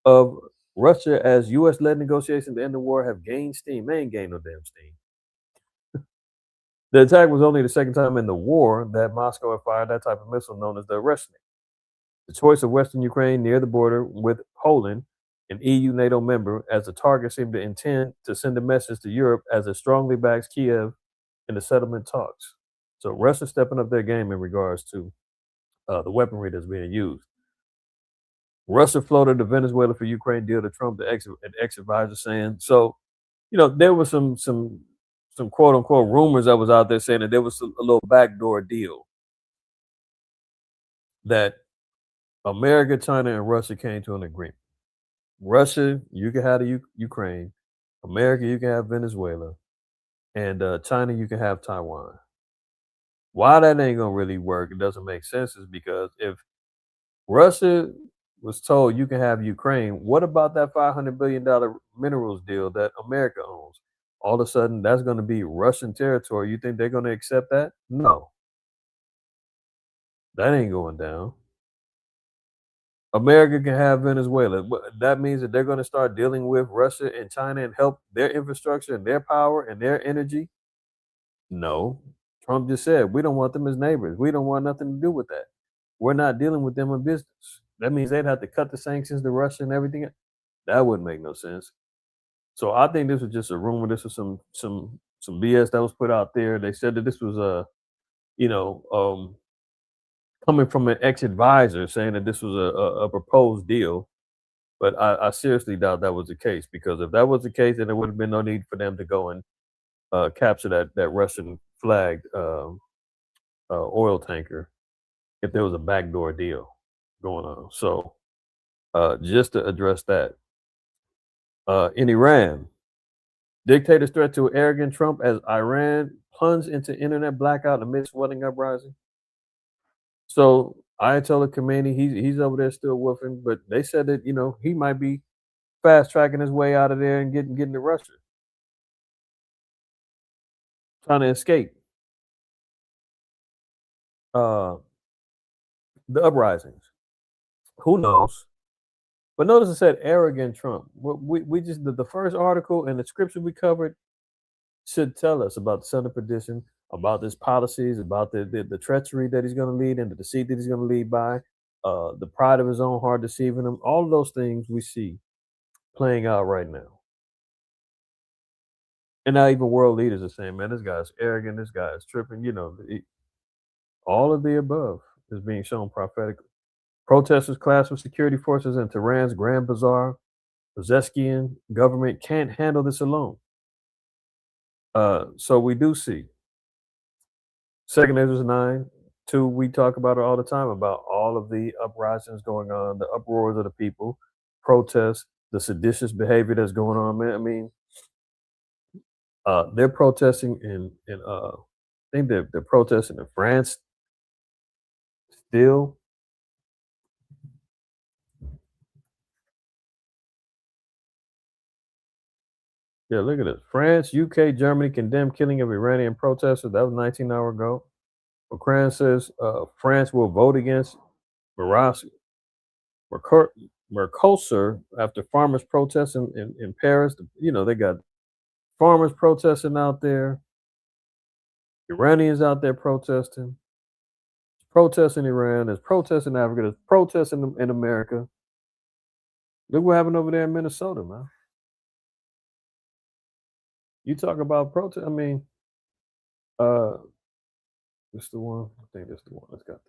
of Russia as U.S.-led negotiations to end the war have gained steam. They ain't gained no damn steam. The attack was only the second time in the war that Moscow had fired that type of missile known as the Resnik. The choice of Western Ukraine near the border with Poland, an EU NATO member, as the target seemed to intend to send a message to Europe as it strongly backs Kiev in the settlement talks. So Russia's stepping up their game in regards to the weaponry that's being used. Russia floated the Venezuela for Ukraine deal to Trump, the ex-advisor, saying, so, there was some quote unquote rumors that was out there saying that there was a little backdoor deal that America, China, and Russia came to an agreement. Russia, you can have Ukraine. America, you can have Venezuela. And China, you can have Taiwan. Why that ain't gonna really work, it doesn't make sense, is because if Russia was told you can have Ukraine, what about that $500 billion minerals deal that America owns? all of a sudden that's going to be Russian territory. You think they're going to accept that? No, that ain't going down. America can have Venezuela. That means that they're going to start dealing with Russia and China and help their infrastructure and their power and their energy. No, Trump just said we don't want them as neighbors. We don't want nothing to do with that. We're not dealing with them in business. That means they'd have to cut the sanctions to Russia and everything. That wouldn't make no sense. So I think this was just a rumor. This was some BS that was put out there. They said that this was coming from an ex-advisor saying that this was a proposed deal. But I seriously doubt that was the case, because if that was the case, then there would have been no need for them to go and capture that Russian flagged oil tanker if there was a backdoor deal going on. So just to address that, in Iran, dictators threat to arrogant Trump as Iran plunged into internet blackout amid swelling uprising. So Ayatollah Khomeini, he's over there still woofing, but they said that he might be fast tracking his way out of there and getting to Russia, trying to escape the uprisings. Who knows? But notice it said arrogant Trump. We just the first article and the scripture we covered should tell us about the Senate petition, about his policies, about the treachery that he's going to lead and the deceit that he's going to lead by, the pride of his own heart deceiving him. All of those things we see playing out right now. And now even world leaders are saying, man, this guy's arrogant, this guy is tripping. All of the above is being shown prophetically. Protesters clashed with security forces in Tehran's Grand Bazaar. The Zeskian government can't handle this alone. So we do see 2 Ezra 9:2. We talk about it all the time, about all of the uprisings going on, the uproars of the people, protests, the seditious behavior that's going on, man. I mean, they're protesting in I think they're protesting in France still. Yeah, look at this. France, UK, Germany condemn killing of Iranian protesters. That was 19 hours ago. Ukraine says France will vote against Mercosur after farmers protesting in Paris. They got farmers protesting out there. Iranians out there protesting. Protests in Iran. There's protests in Africa. There's protests in America. Look what happened over there in Minnesota, man. You talk about protest. I mean, this the one. I think this the one. Let's got.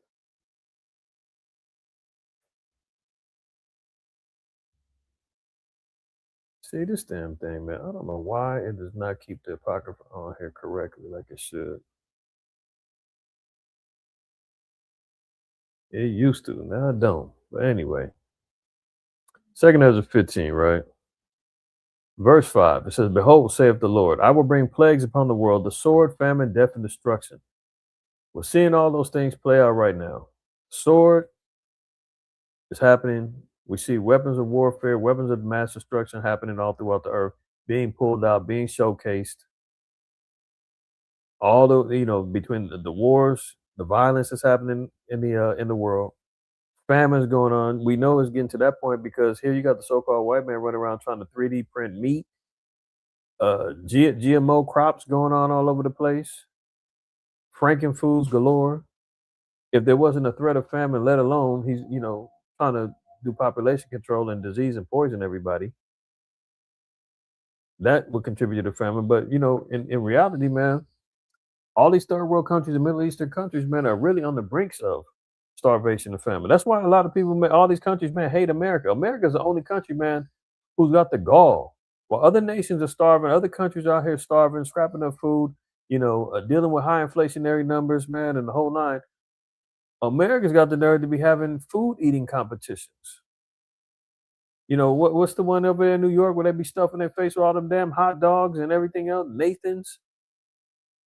See this damn thing, man. I don't know why it does not keep the apocrypha on here correctly like it should. It used to. Now I don't. But anyway, 2 Ezra 15, right? Verse 5. It says, "Behold, saith the Lord, I will bring plagues upon the world, the sword, famine, death, and destruction." We're seeing all those things play out right now. Sword is happening. We see weapons of warfare, weapons of mass destruction happening all throughout the earth, being pulled out, being showcased. All the between the wars, the violence that's happening in the world, famines going on. We know it's getting to that point because here you got the so-called white man running around trying to 3D print meat, GMO crops going on all over the place, Franken foods galore. If there wasn't a threat of famine, let alone he's trying to do population control and disease and poison everybody, that would contribute to famine. But in reality, man, all these third world countries and Middle Eastern countries, man, are really on the brinks of starvation and famine. That's why a lot of people, all these countries, man, hate America. America's the only country, man, who's got the gall. While other nations are starving, other countries out here starving, scrapping up food, dealing with high inflationary numbers, man, and the whole nine. America's got the nerve to be having food eating competitions. What's the one over there in New York where they be stuffing their face with all them damn hot dogs and everything else? Nathan's.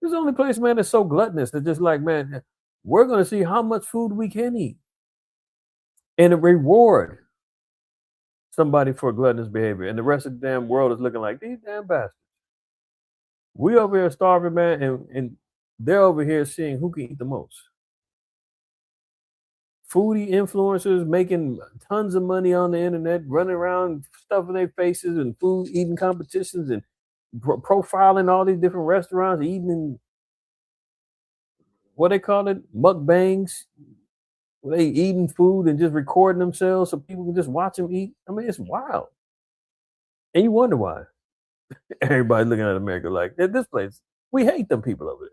It's the only place, man, that's so gluttonous that just like, man, we're going to see how much food we can eat and reward somebody for gluttonous behavior. And the rest of the damn world is looking like these damn bastards. We over here starving, man, and they're over here seeing who can eat the most. Foodie influencers making tons of money on the internet, running around stuffing their faces and food eating competitions and profiling all these different restaurants, eating what they call it, mukbangs. Where they eating food and just recording themselves so people can just watch them eat. I mean, it's wild. And you wonder why. Everybody looking at America like, this place, we hate them people over there.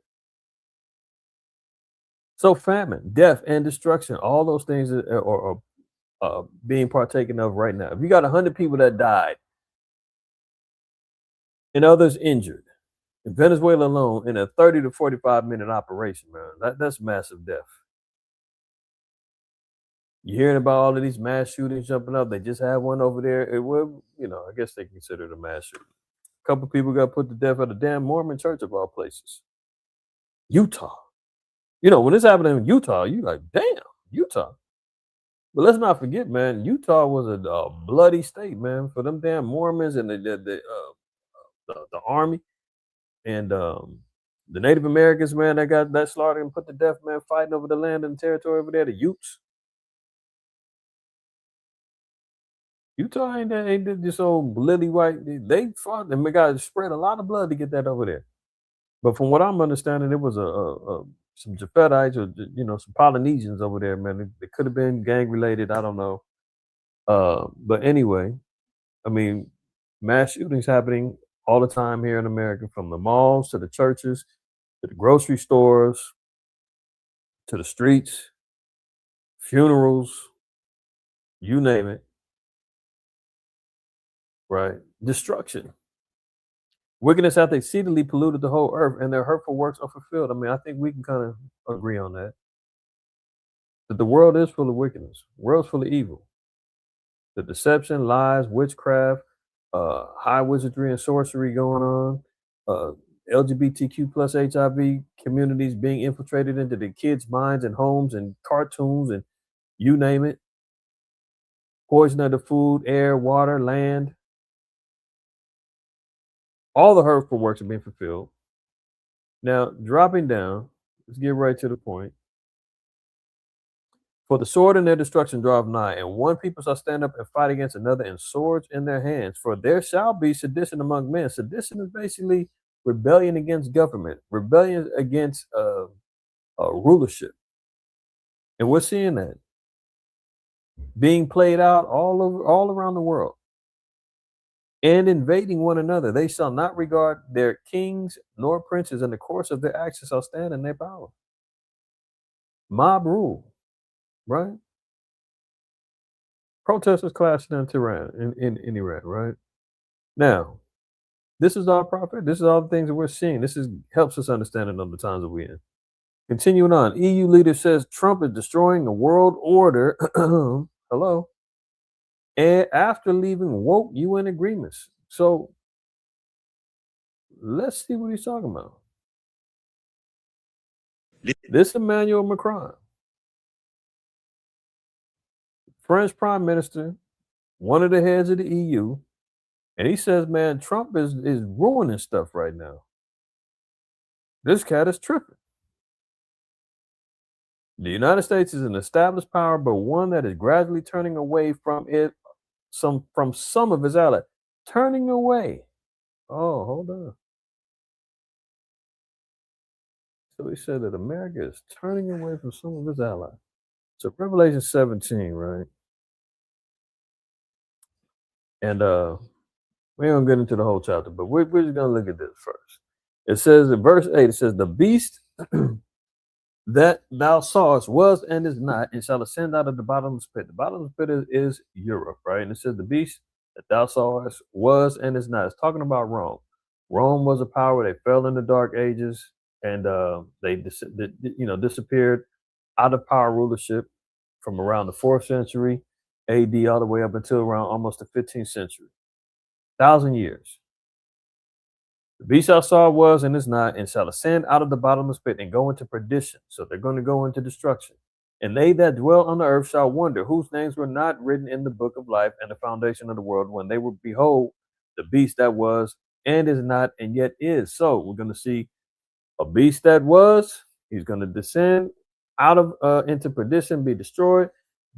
So famine, death, and destruction, all those things are being partaken of right now. If you got 100 people that died and others injured in Venezuela alone in a 30 to 45-minute operation, man, that's massive death. You're hearing about all of these mass shootings jumping up. They just had one over there. It would, I guess they consider it a mass shooting. A couple people got put to death at a damn Mormon church of all places. Utah. When this happened in Utah, you like, damn, Utah. But let's not forget, man, Utah was a bloody state, man, for them damn Mormons and the army and the Native Americans, man, that got that slaughtered and put to death, man, fighting over the land and territory over there, the Utes. Utah ain't just old lily white. They fought and they got spread a lot of blood to get that over there. But from what I'm understanding, it was some Japhetites or some Polynesians over there, man. They could have been gang related. I don't know. But anyway, I mean, mass shootings happening all the time here in America, from the malls to the churches to the grocery stores to the streets, funerals, you name it. Right? Destruction. Wickedness hath exceedingly polluted the whole earth, and their hurtful works are fulfilled. I mean, I think we can kind of agree on that. That the world is full of wickedness. The world's full of evil. The deception, lies, witchcraft, high wizardry and sorcery going on, LGBTQ plus HIV communities being infiltrated into the kids' minds and homes and cartoons and you name it. Poison of the food, air, water, land. All the hurtful works are being fulfilled. Now, dropping down, let's get right to the point. For the sword and their destruction draweth nigh, and one people shall stand up and fight against another, and swords in their hands. For there shall be sedition among men. Sedition is basically rebellion against government, rebellion against rulership. And we're seeing that being played out all around the world. And invading one another. They shall not regard their kings nor princes, in the course of their actions shall stand in their power. Mob rule, right? Protesters clashing in Tehran, in Iran, right? Now, this is our prophet. This is all the things that we're seeing. This helps us understand it on the times that we're in. Continuing on, EU leader says Trump is destroying the world order. Hello. And after leaving woke UN agreements. So let's see what he's talking about. This Emmanuel Macron, French Prime Minister, one of the heads of the EU, and he says, man, Trump is ruining stuff right now. This cat is tripping. The United States is an established power, but one that is gradually turning away from some of his allies. Turning away. Oh, hold on. So he said that America is turning away from some of his allies. So Revelation 17, right? And we ain't gonna get into the whole chapter, but we're just gonna look at this first. It says in verse 8, it says, the beast that thou sawest was and is not, and shall ascend out of the bottomless pit. The bottomless pit is Europe, right? And it says the beast that thou sawest was and is not. It's talking about Rome. Rome was a power. They fell in the Dark Ages, and they disappeared out of power rulership from around the 4th century AD all the way up until around almost the 15th century. 1,000 years. The beast I saw was and is not, and shall ascend out of the bottomless pit and go into perdition. So they're going to go into destruction. And they that dwell on the earth shall wonder, whose names were not written in the book of life and the foundation of the world, when they would behold the beast that was and is not, and yet is. So we're going to see a beast that was, he's going to descend out of into perdition, be destroyed.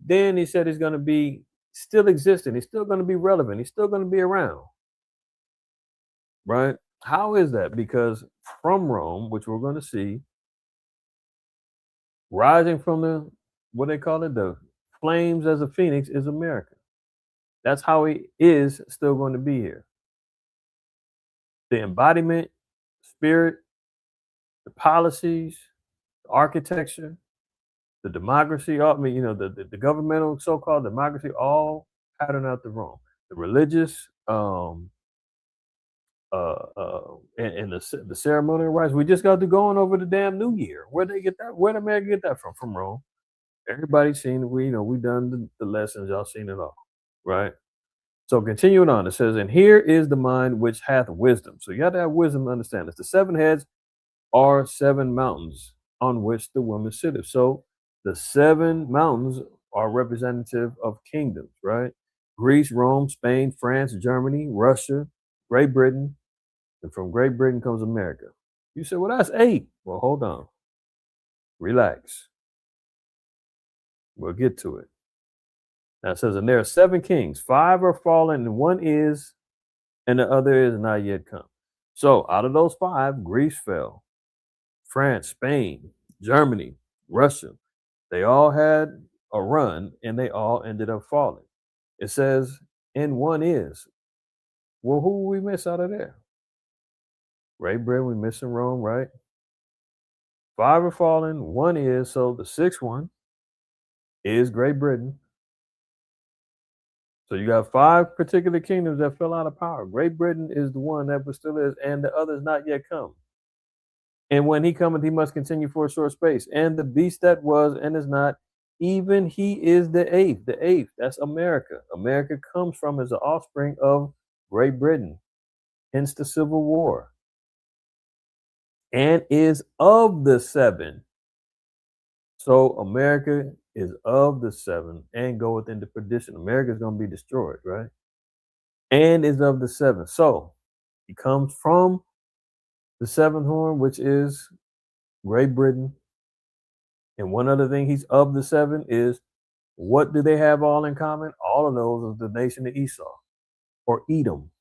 Then he said he's going to be still existing. He's still going to be relevant. He's still going to be around. Right? How is that? Because from Rome, which we're going to see, rising from the, what they call it, the flames as a phoenix, is America. That's how he is still going to be here. The embodiment, spirit, the policies, the architecture, the democracy, all, I mean, the governmental so-called democracy, all patterned out the Rome. The religious, and the ceremonial rites. We just got to going over the damn New Year. Where'd they get that? Where'd America get that from? From Rome. Everybody's seen it. We done the lessons. Y'all seen it all, right? So continuing on, it says, and here is the mind which hath wisdom. So you got to have wisdom to understand this. The 7 heads are 7 mountains on which the woman sitteth. So the 7 mountains are representative of kingdoms, right? Greece, Rome, Spain, France, Germany, Russia, Great Britain, and from Great Britain comes America. You say, well, that's 8. Well, hold on. Relax. We'll get to it. Now it says, and there are 7 kings, 5 are fallen, and 1 is, and the other is not yet come. So out of those 5, Greece fell. France, Spain, Germany, Russia, they all had a run, and they all ended up falling. It says, and 1 is. Well, who we miss out of there? Great Britain, we missing Rome, right? 5 are fallen, 1 is. So the 6th one is Great Britain. So you got 5 particular kingdoms that fell out of power. Great Britain is the one that still is, and the others not yet come. And when he cometh, he must continue for a short space. And the beast that was and is not, even he is the 8th. The 8th, that's America. America comes from as the offspring of Great Britain, hence the Civil War, and is of the 7. So America is of the 7 and goeth into perdition. America is going to be destroyed, right? And is of the 7. So he comes from the 7th horn, which is Great Britain. And one other thing, he's of the 7 is, what do they have all in common? All of those is the nation of Esau or Edom.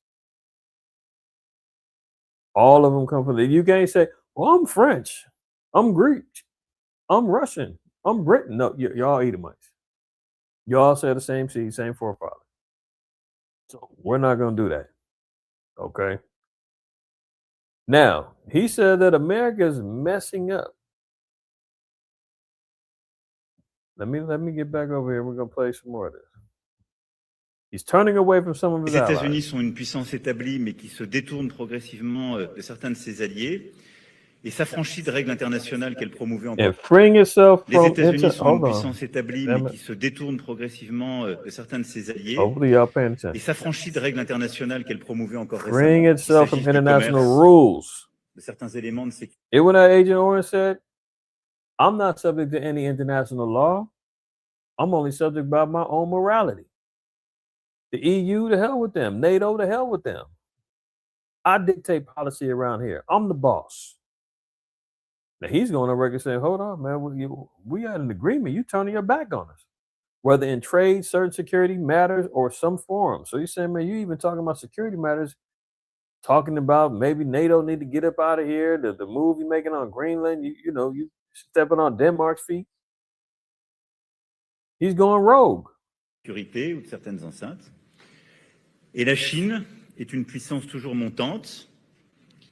All of them come from you can't say, well, I'm French, I'm Greek, I'm Russian, I'm Britain. No, y'all Edomites. Y'all share the same seed, same forefather. So we're not going to do that. Okay. Now, he said that America is messing up. Let me get back over here. We're going to play some more of this. He's turning away from some of his allies. Les États-Unis sont une puissance établie, mais qui se détourne progressivement de certains de ses alliés et s'affranchit de règles internationales qu'elle promouvait encore. Les États-Unis sont une puissance établie, mais qui se détourne progressivement de certains de ses alliés et s'affranchit de règles internationales qu'elle promouvait encore récemment. Il s'agit du commerce, de certains éléments de sécurité. And when that Agent Orange said, I'm not subject to any international law. I'm only subject by my own morality. The EU, to hell with them. NATO, to hell with them. I dictate policy around here. I'm the boss. Now he's going on record saying, hold on, man, we had an agreement. You turning your back on us. Whether in trade, certain security matters, or some forum. So he's saying, man, you even talking about security matters, talking about maybe NATO need to get up out of here. The move you're making on Greenland, you stepping on Denmark's feet. He's going rogue. Sécurité ou de certaines enceintes. Et la Chine est une puissance toujours montante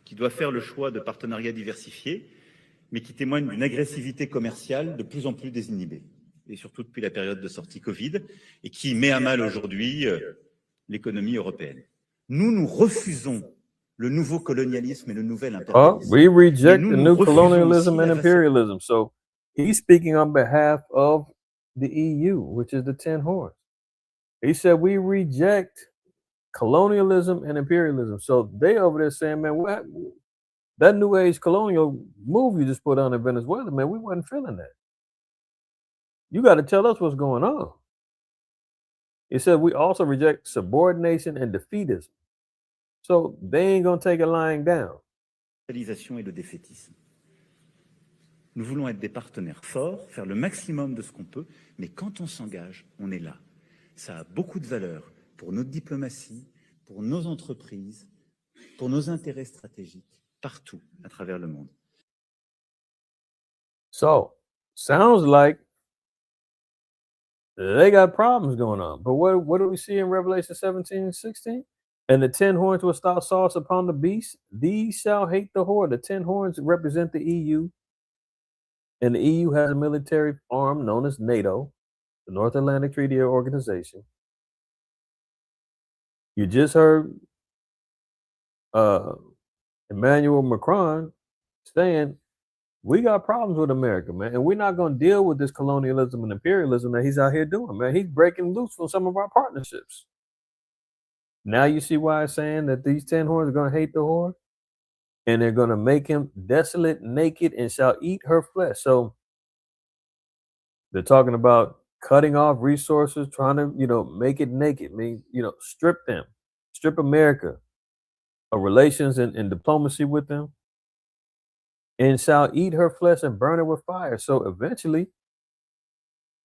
qui doit faire le choix de partenariats diversifiés, mais qui témoigne d'une agressivité commerciale de plus en plus désinhibée, et surtout depuis la période de sortie Covid, et qui met à mal aujourd'hui l'économie européenne. Nous refusons le nouveau colonialisme et le nouvel impérialisme. We reject the new colonialism and imperialism. So he's speaking on behalf of the EU, which is the 10 horns. He said we reject colonialism and imperialism. So they over there saying, man, what that new age colonial move you just put on in Venezuela, man, we wasn't feeling that. You got to tell us what's going on. He said we also reject subordination and defeatism. So they ain't gonna take it lying down. Et le défaitisme. Nous voulons être des partenaires forts, faire le maximum de ce qu'on peut, mais quand on s'engage, on est là. Ça a beaucoup de valeur pour notre diplomatie, pour nos entreprises, pour nos intérêts stratégiques, partout à travers le monde. So, sounds like they got problems going on. But what do we see in Revelation 17 and 16? And the 10 horns will start sauce upon the beast. These shall hate the whore. The 10 horns represent the EU. And the EU has a military arm known as NATO, the North Atlantic Treaty Organization. You just heard Emmanuel Macron saying, we got problems with America, man, and we're not going to deal with this colonialism and imperialism that he's out here doing, man. He's breaking loose from some of our partnerships. Now you see why I'm saying that these 10 horns are going to hate the whore, and they're going to make him desolate, naked, and shall eat her flesh. So they're talking about cutting off resources, trying to, make it naked. Strip them, strip America of relations and diplomacy with them, and shall eat her flesh and burn her with fire. So eventually,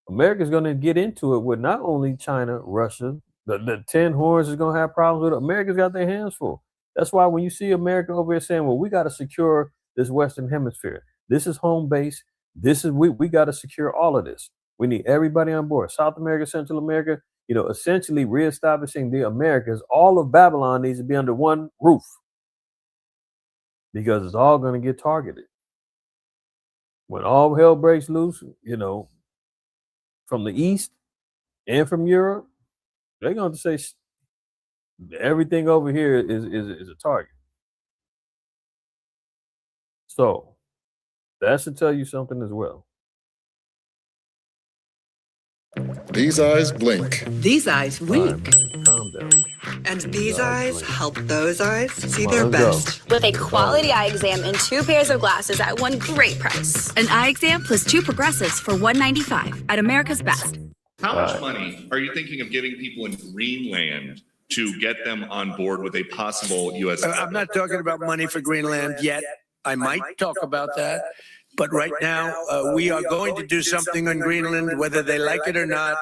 America's going to get into it with not only China, Russia. The 10 horns is going to have problems with it. America's got their hands full. That's why when you see America over here saying, well, we got to secure this Western hemisphere. This is home base. We got to secure all of this. We need everybody on board. South America, Central America, essentially reestablishing the Americas. All of Babylon needs to be under one roof because it's all going to get targeted. When all hell breaks loose, from the East and from Europe, they're going to say everything over here is a target. So that should tell you something as well. These eyes blink. These eyes wink. Calm down. And these eyes help those eyes see Come on, their let's best. With a quality eye exam and 2 pairs of glasses at one great price. An eye exam plus 2 progressives for $195 at America's Best. How much money are you thinking of giving people in Greenland to get them on board with a possible U.S. I'm not talking about money for Greenland yet. I might talk about that. But right now, we are going to do something on Greenland, whether they like it or not,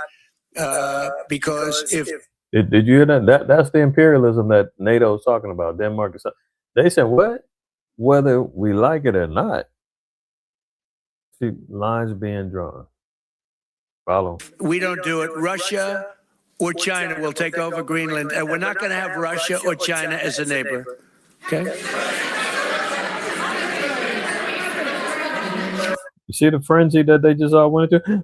because if... Did you hear that? That's the imperialism that NATO is talking about. Denmark is. They said what? Whether we like it or not. See, lines being drawn. Follow. We don't do it. Russia or China will take over Greenland, and we're not going to have Russia or China as a neighbor. Okay? You see the frenzy that they just all went into?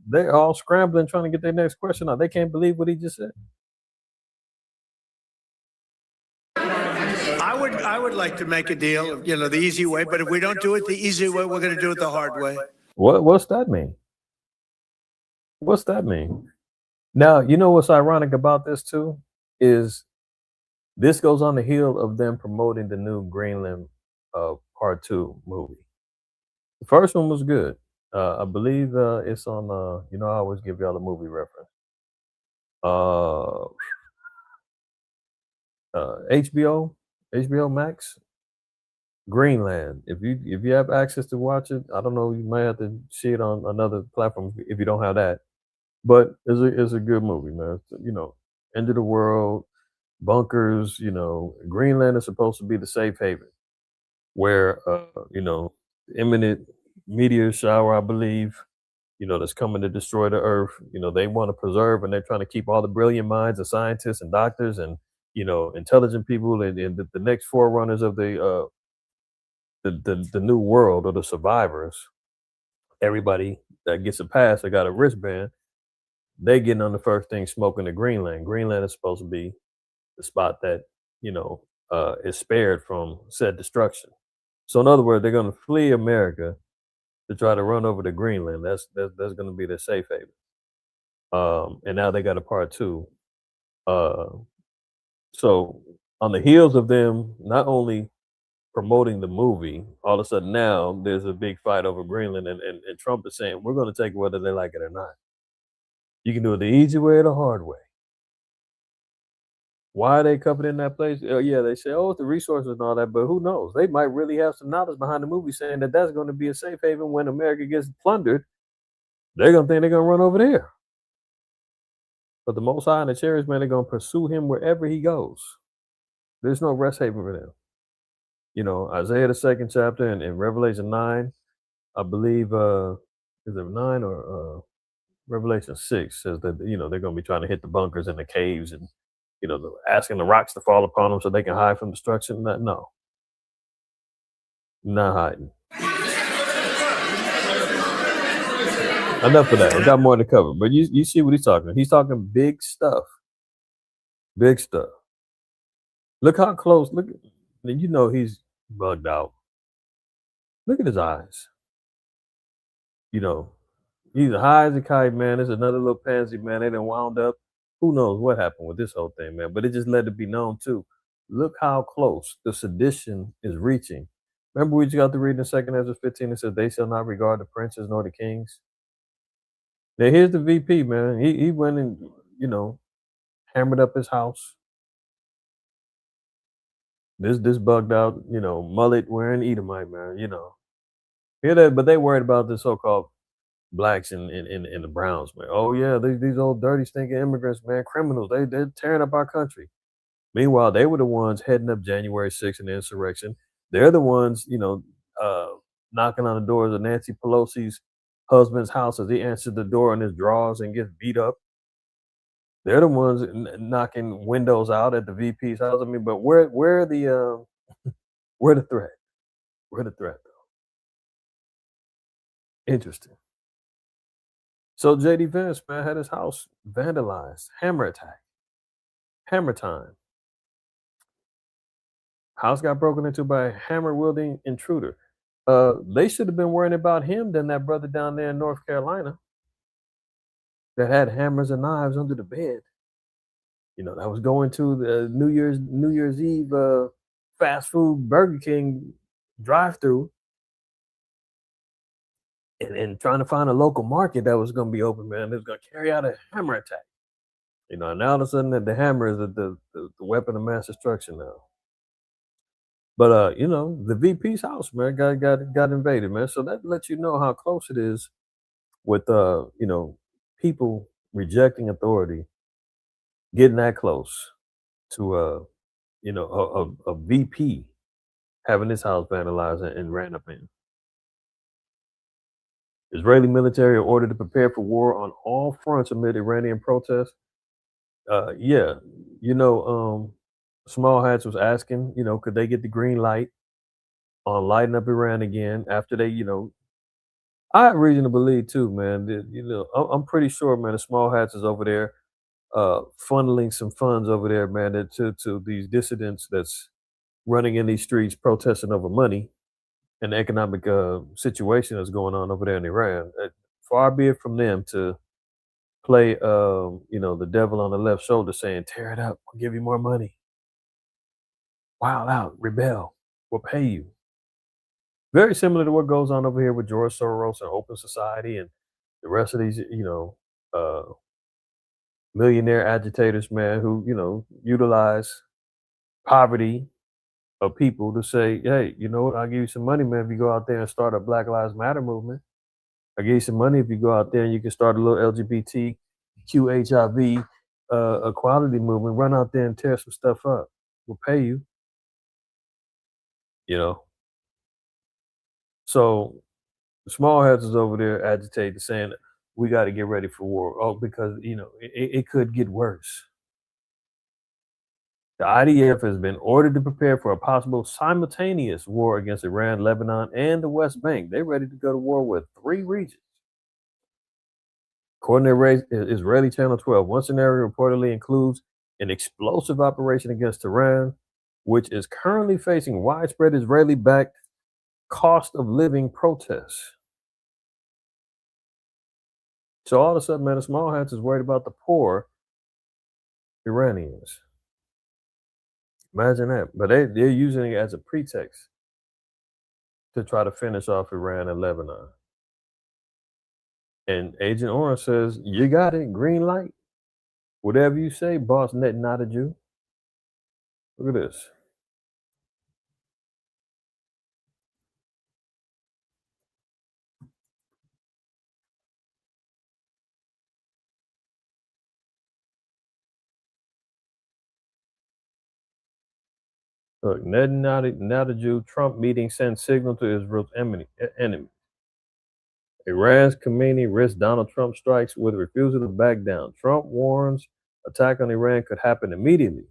They're all scrambling trying to get their next question out. They can't believe what he just said. I would like to make a deal, the easy way, but if we don't do it the easy way, we're going to do it the hard way. What's that mean? What's that mean? Now, you know what's ironic about this too is this goes on the heel of them promoting the new Greenland Part 2 movie. The first one was good. I believe it's on. I always give y'all a movie reference. HBO Max, Greenland. If you have access to watch it, I don't know. You might have to see it on another platform if you don't have that. But it's a good movie, man. End of the world, bunkers. Greenland is supposed to be the safe haven where imminent meteor shower, I believe, that's coming to destroy the earth. They want to preserve, and they're trying to keep all the brilliant minds of scientists and doctors and intelligent people and the next forerunners of the new world, or the survivors. Everybody that gets a pass, they got a wristband. They getting on the first thing smoking to Greenland. Greenland is supposed to be the spot that is spared from said destruction. So in other words, they're going to flee America to try to run over to Greenland. That's going to be their safe haven. And now they got a Part 2. So on the heels of them not only promoting the movie, all of a sudden now there's a big fight over Greenland, and Trump is saying we're going to take it whether they like it or not. You can do it the easy way or the hard way. Why are they covered in that place? Yeah, they say, oh, it's the resources and all that, but who knows? They might really have some knowledge behind the movie saying that that's going to be a safe haven when America gets plundered. They're going to think they're going to run over there. But the Most High and the chariots, man, they're going to pursue him wherever he goes. There's no rest haven for them. You know, Isaiah the 2nd chapter and Revelation 9, I believe, is it 9 or Revelation 6 says that, you know, they're going to be trying to hit the bunkers and the caves and, you know, asking the rocks to fall upon them so they can hide from destruction. No, not hiding. Enough of that. We got more to cover. But you see what he's talking. He's talking big stuff. Big stuff. Look how close. Look, you know he's bugged out. Look at his eyes. You know, he's high as a kite, man. There's another little pansy, man. They done wound up. Who knows what happened with this whole thing, man. But it just let it be known, too. Look how close the sedition is reaching. Remember we just got to read in 2nd Ezra 15, it says, they shall not regard the princes nor the kings. Now, here's the VP, man. He went and, you know, hammered up his house. This bugged out, you know, mullet wearing Edomite, man, you know. Hear that? But they worried about the so-called blacks and the browns, man. Oh, yeah, these old dirty, stinking immigrants, man, criminals. They're tearing up our country. Meanwhile, they were the ones heading up January 6th in the insurrection. They're the ones, you know, knocking on the doors of Nancy Pelosi's husband's house as he answered the door in his drawers and gets beat up. They're the ones knocking windows out at the VP's house. I mean, but where the where the threat? Where the threat though? Interesting. So JD Vance, man, had his house vandalized. Hammer attack. Hammer time. House got broken into by a hammer wielding intruder. They should have been worrying about him than that brother down there in North Carolina that had hammers and knives under the bed. You know, that was going to the New Year's Eve fast food Burger King drive-through and trying to find a local market that was going to be open, man. It was going to carry out a hammer attack. You know, and now all of a sudden the hammer is the weapon of mass destruction now. But you know, the VP's house, man, got invaded, man. So that lets you know how close it is with you know, people rejecting authority, getting that close to you know, a VP having his house vandalized and ran up in. Israeli military are ordered to prepare for war on all fronts amid Iranian protests. Yeah, you know, Small Hats was asking, you know, could they get the green light on lighting up Iran again after they, you know, I have reason to believe too, man. That, you know, I'm pretty sure, man, the Small Hats is over there funneling some funds over there, man, to these dissidents that's running in these streets protesting over money and the economic situation that's going on over there in Iran. Far be it from them to play, you know, the devil on the left shoulder saying, tear it up, we'll give you more money. Wild out, rebel, we'll pay you. Very similar to what goes on over here with George Soros and Open Society and the rest of these, you know, millionaire agitators, man, who, you know, utilize poverty of people to say, hey, you know what, I'll give you some money, man, if you go out there and start a Black Lives Matter movement. I'll give you some money if you go out there and you can start a little LGBT, QHIV equality movement, run out there and tear some stuff up. We'll pay you. You know? So Small Hats is over there agitating, saying we got to get ready for war. Oh, because, you know, it could get worse. The IDF has been ordered to prepare for a possible simultaneous war against Iran, Lebanon, and the West Bank. They're ready to go to war with 3 regions. According to Israeli Channel 12, one scenario reportedly includes an explosive operation against Tehran, which is currently facing widespread Israeli-backed cost of living protests. So all of a sudden, man, the Small Hats is worried about the poor Iranians. Imagine that. But they're using it as a pretext to try to finish off Iran and Lebanon. And Agent Orange says, you got it, green light. Whatever you say, boss, net not a Jew. Look at this. Look, Netanyahu Trump meeting sends signal to Israel's enemy. Iran's Khamenei risks Donald Trump strikes with refusal to back down. Trump warns attack on Iran could happen immediately.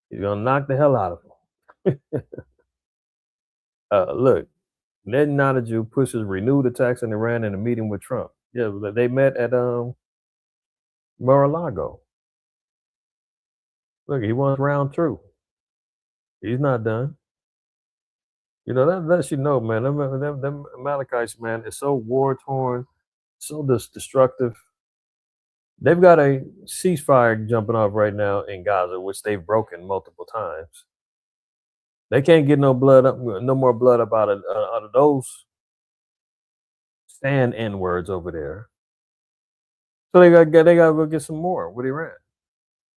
He's gonna knock the hell out of him. Look, Netanyahu pushes renewed attacks on Iran in a meeting with Trump. Yeah, they met at Mar-a-Lago. Look, he wants round two. He's not done. You know, that lets you know, man, them Amalekites, man, is so war-torn, so destructive. They've got a ceasefire jumping off right now in Gaza, which they've broken multiple times. They can't get no more blood up out of those stand N-words over there. So they got to go get some more with Iran.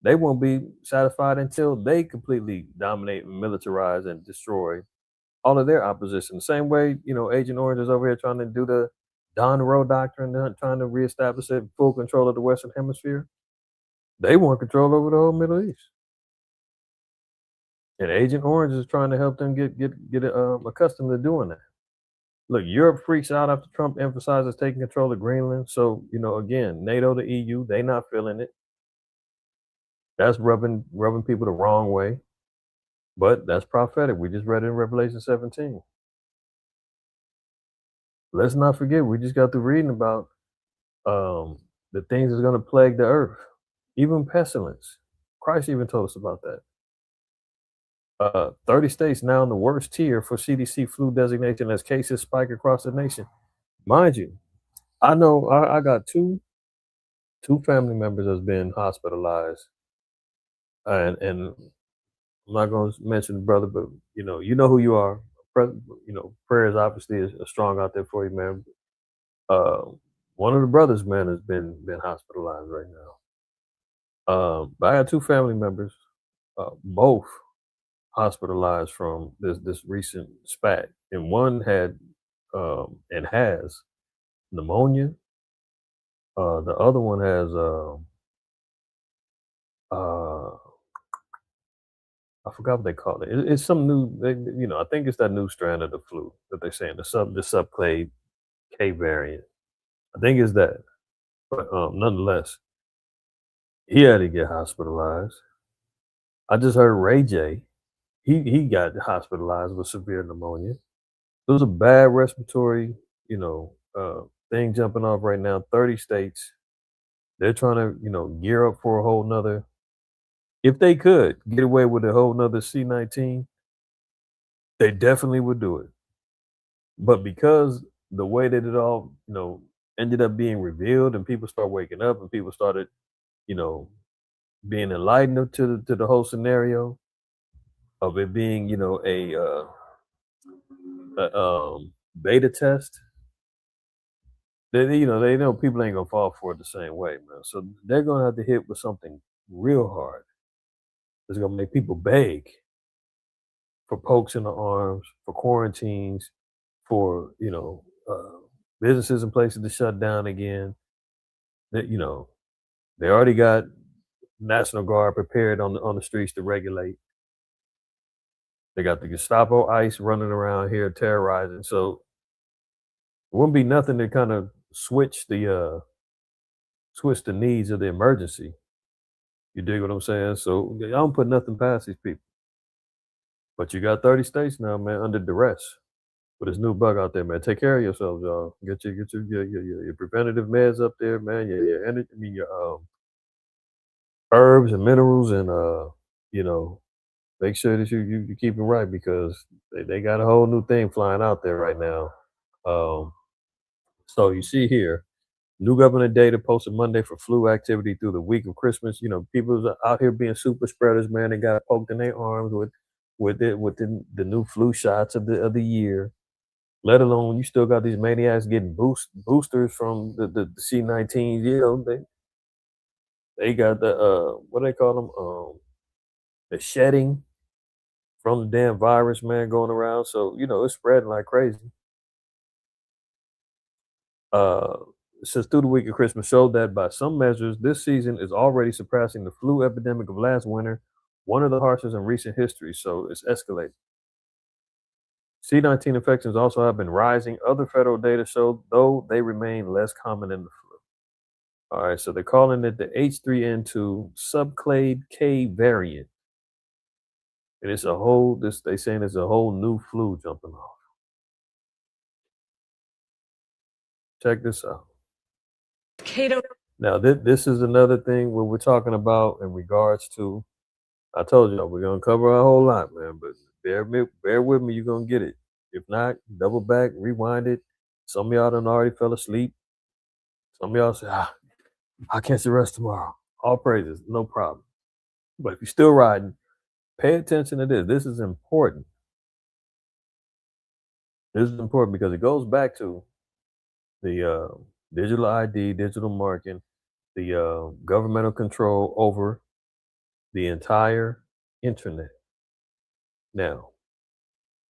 They won't be satisfied until they completely dominate, militarize, and destroy all of their opposition. The same way, you know, Agent Orange is over here trying to do the Don Roe doctrine, trying to reestablish full control of the Western Hemisphere. They want control over the whole Middle East. And Agent Orange is trying to help them get accustomed to doing that. Look, Europe freaks out after Trump emphasizes taking control of Greenland. So, you know, again, NATO, the EU, they not feeling it. That's rubbing people the wrong way. But that's prophetic. We just read it in Revelation 17. Let's not forget, we just got through reading about the things that's going to plague the earth, even pestilence. Christ even told us about that. 30 states now in the worst tier for CDC flu designation as cases spike across the nation. Mind you, I know I got two family members that's been hospitalized, and I'm not going to mention the brother, but you know who you are. You know, prayers obviously is strong out there for you, man. One of the brothers, man, has been hospitalized right now. But I got two family members, both hospitalized from this recent spat, and one had and has pneumonia. The other one has I forgot what they call it. It's some new, I think it's that new strand of the flu that they're saying, the subclade K variant. I think it's that. But nonetheless, he had to get hospitalized. I just heard Ray J. He got hospitalized with severe pneumonia. It was a bad respiratory, thing jumping off right now. 30 states. They're trying to, gear up for a whole nother. If they could get away with a whole nother C-19, they definitely would do it. But because the way that it all, ended up being revealed and people start waking up and people started, being enlightened to the whole scenario of it being, a beta test, they know people ain't gonna fall for it the same way, man. So they're gonna have to hit with something real hard. It's gonna make people beg for pokes in the arms, for quarantines, for businesses and places to shut down again. That they already got National Guard prepared on the streets to regulate. They got the Gestapo ICE running around here terrorizing. So it wouldn't be nothing to kind of switch the needs of the emergency. You dig what I'm saying? So I don't put nothing past these people. But you got 30 states now, man, under duress with this new bug out there, man. Take care of yourselves, y'all. Get your preventative meds up there, man. Your energy, your herbs and minerals, and make sure that you keep it right, because they got a whole new thing flying out there right now. So you see here, new government data posted Monday for flu activity through the week of Christmas. People out here being super spreaders, man. They got poked in their arms with the new flu shots of the year. Let alone you still got these maniacs getting boosters from the C-19s. They got the what do they call them? the shedding from the damn virus, man, going around. So, it's spreading like crazy. Since through the week of Christmas showed that by some measures, this season is already surpassing the flu epidemic of last winter, one of the harshest in recent history. So it's escalating. C-19 infections also have been rising. Other federal data show, though, they remain less common than the flu. All right, so they're calling it the H3N2 subclade K variant. And it's they saying it's a whole new flu jumping off. Check this out. Now, this is another thing where we're talking about in regards to, I told you, we're going to cover a whole lot, man, but bear with me, you're going to get it. If not, double back, rewind it. Some of y'all done already fell asleep. Some of y'all say, I'll catch the rest tomorrow. All praises, no problem. But if you're still riding, pay attention to this. This is important. This is important because it goes back to the digital ID, digital marking, the governmental control over the entire internet. Now,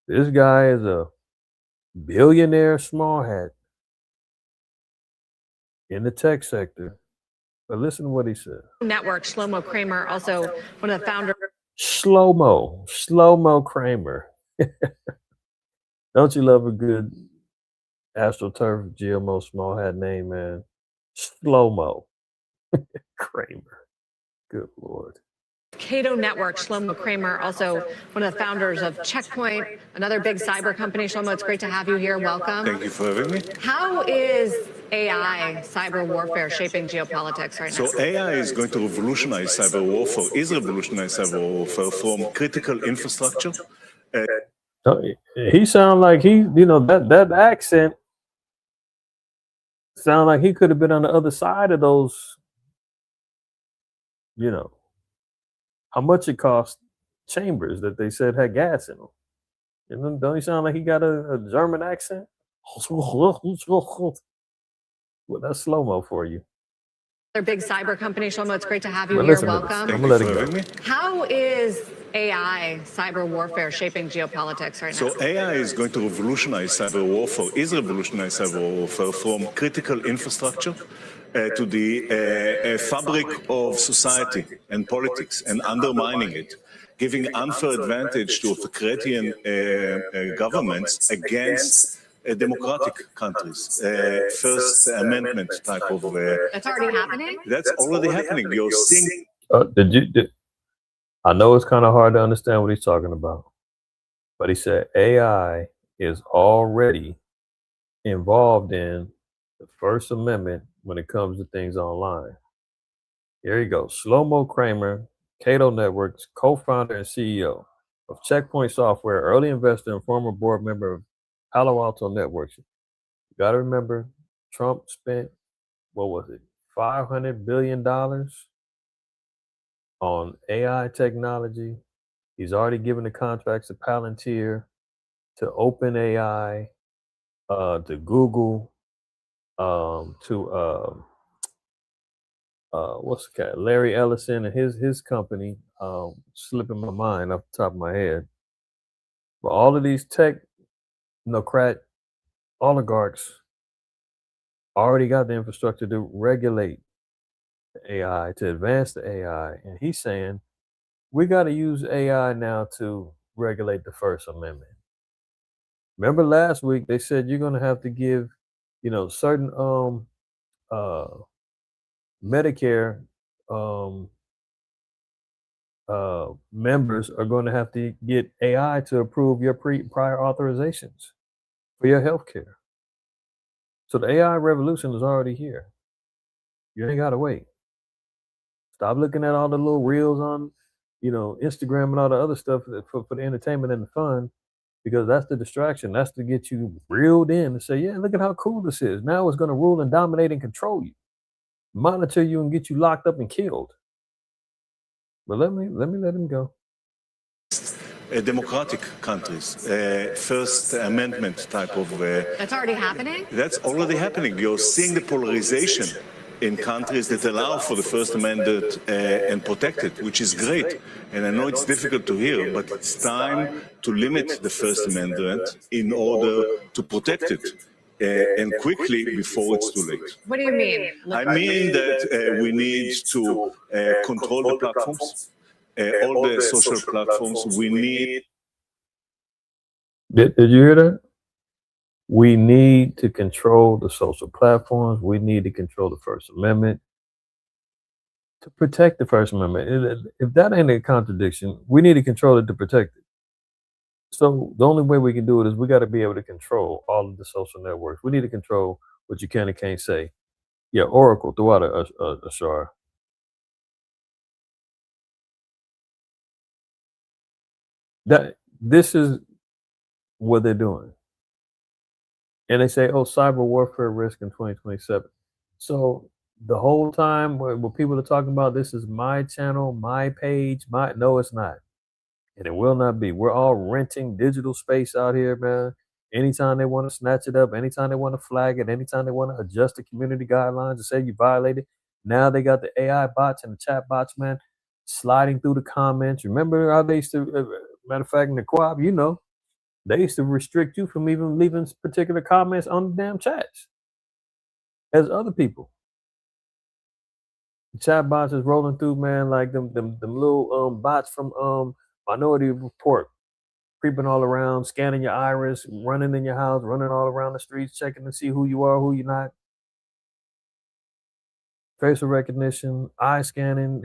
this guy is a billionaire small hat in the tech sector. But listen to what he said. Network, Shlomo Kramer, also one of the founders. Shlomo Kramer. Don't you love a good AstroTurf GMO small hat name, man? Shlomo Kramer. Good Lord. Cato Network, Shlomo Kramer, also one of the founders of Checkpoint, another big cyber company. Shlomo, it's great to have you here. Welcome. Thank you for having me. How is AI, cyber warfare, shaping geopolitics right now? So AI is going to revolutionize cyber warfare, is revolutionizing cyber warfare from critical infrastructure. He sound like that accent sound like he could have been on the other side of those, how much it cost chambers that they said had gas in them. Don't he sound like he got a German accent? Well, that's slow-mo for you. Another big cyber company, Shlomo, it's great to have you Well, here. listen to this. Welcome. I'm gonna let it go. How is AI, cyber warfare, shaping geopolitics right now? So AI is going to revolutionize cyber warfare, is revolutionizing cyber warfare from critical infrastructure to the fabric of society and politics and undermining it, giving unfair advantage to authoritarian governments against democratic countries. First Amendment type of... That's already happening? That's already happening. You're seeing... I know it's kind of hard to understand what he's talking about, but he said AI is already involved in the First Amendment when it comes to things online. Here you go. Shlomo Kramer, Cato Networks, co-founder and CEO of Checkpoint Software, early investor and former board member of Palo Alto Networks. You got to remember, Trump spent, $500 billion on AI technology. He's already given the contracts to Palantir, to OpenAI, to Google, to Larry Ellison and his company, slipping my mind off the top of my head. But all of these technocrat oligarchs already got the infrastructure to regulate the AI, to advance the AI. And he's saying, we got to use AI now to regulate the First Amendment. Remember last week, they said you're going to have to give, certain Medicare members are going to have to get AI to approve your prior authorizations for your health care. So the AI revolution is already here. You ain't got to wait. Stop looking at all the little reels on, Instagram and all the other stuff for the entertainment and the fun, because that's the distraction. That's to get you reeled in and say, yeah, look at how cool this is. Now it's going to rule and dominate and control you, monitor you and get you locked up and killed. But let me let him go. Democratic countries, First Amendment type of... That's already happening? That's already happening. You're seeing the polarization in countries that allow for the First Amendment and protect it, which is great. And I know it's difficult to hear, but it's time to limit the First Amendment in order to protect it. And quickly before it's too late. What do you mean? I mean that we need to control the platforms, all the social platforms. We need. Did you hear that? We need to control the social platforms. We need to control the First Amendment to protect the First Amendment. If that ain't a contradiction, we need to control it to protect it. So the only way we can do it is we got to be able to control all of the social networks. We need to control what you can and can't say. Yeah, Oracle throughout a shard. That this is what they're doing. And they say, oh, cyber warfare risk in 2027. So the whole time when people are talking about this is my channel, my page, no, it's not. And it will not be. We're all renting digital space out here, man. Anytime they want to snatch it up, anytime they want to flag it, anytime they want to adjust the community guidelines and say you violated. Now they got the AI bots and the chat bots, man, sliding through the comments. Remember how they used to, matter of fact, in the co-op, they used to restrict you from even leaving particular comments on the damn chats as other people. The chat bots is rolling through, man, like them little bots from Minority Report, creeping all around, scanning your iris, running in your house, running all around the streets, checking to see who you are, who you're not. Facial recognition, eye scanning,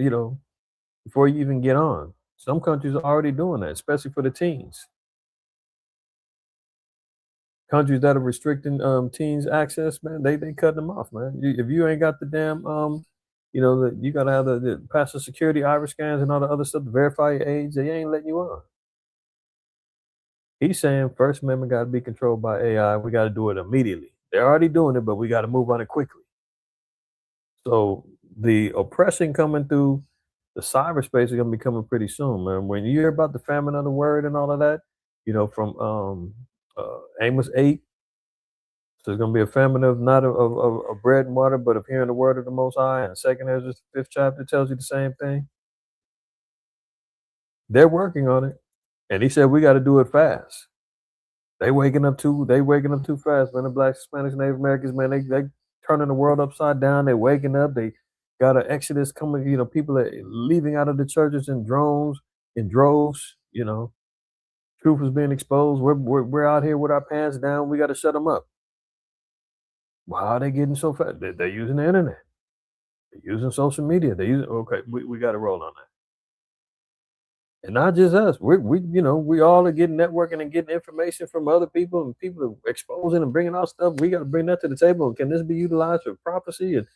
before you even get on. Some countries are already doing that, especially for the teens. Countries that are restricting teens access, man, they cut them off, man. If you ain't got the damn you gotta have the passive security iris scans and all the other stuff to verify your age, they ain't letting you on. He's saying First Amendment got to be controlled by AI. We got to do it immediately. They're already doing it, but we got to move on it quickly. So the oppression coming through the cyberspace is going to be coming pretty soon, man. When you hear about the famine of the word and all of that, from Amos 8, so there's going to be a famine of not of bread and water, but of hearing the word of the Most High. And Second Ezra, 5th chapter, tells you the same thing. They're working on it, and he said we got to do it fast. They waking up too fast, man. The Blacks, Hispanics, Native Americans, man, they turning the world upside down. They waking up. They got an exodus coming. People are leaving out of the churches in droves. Truth is being exposed. We're out here with our pants down. We got to shut them up. Why are they getting so fast? They're using the internet. They're using social media. Okay. We got to roll on that. And not just us. We all are getting networking and getting information from other people, and people are exposing and bringing out stuff. We got to bring that to the table. Can this be utilized for prophecy? And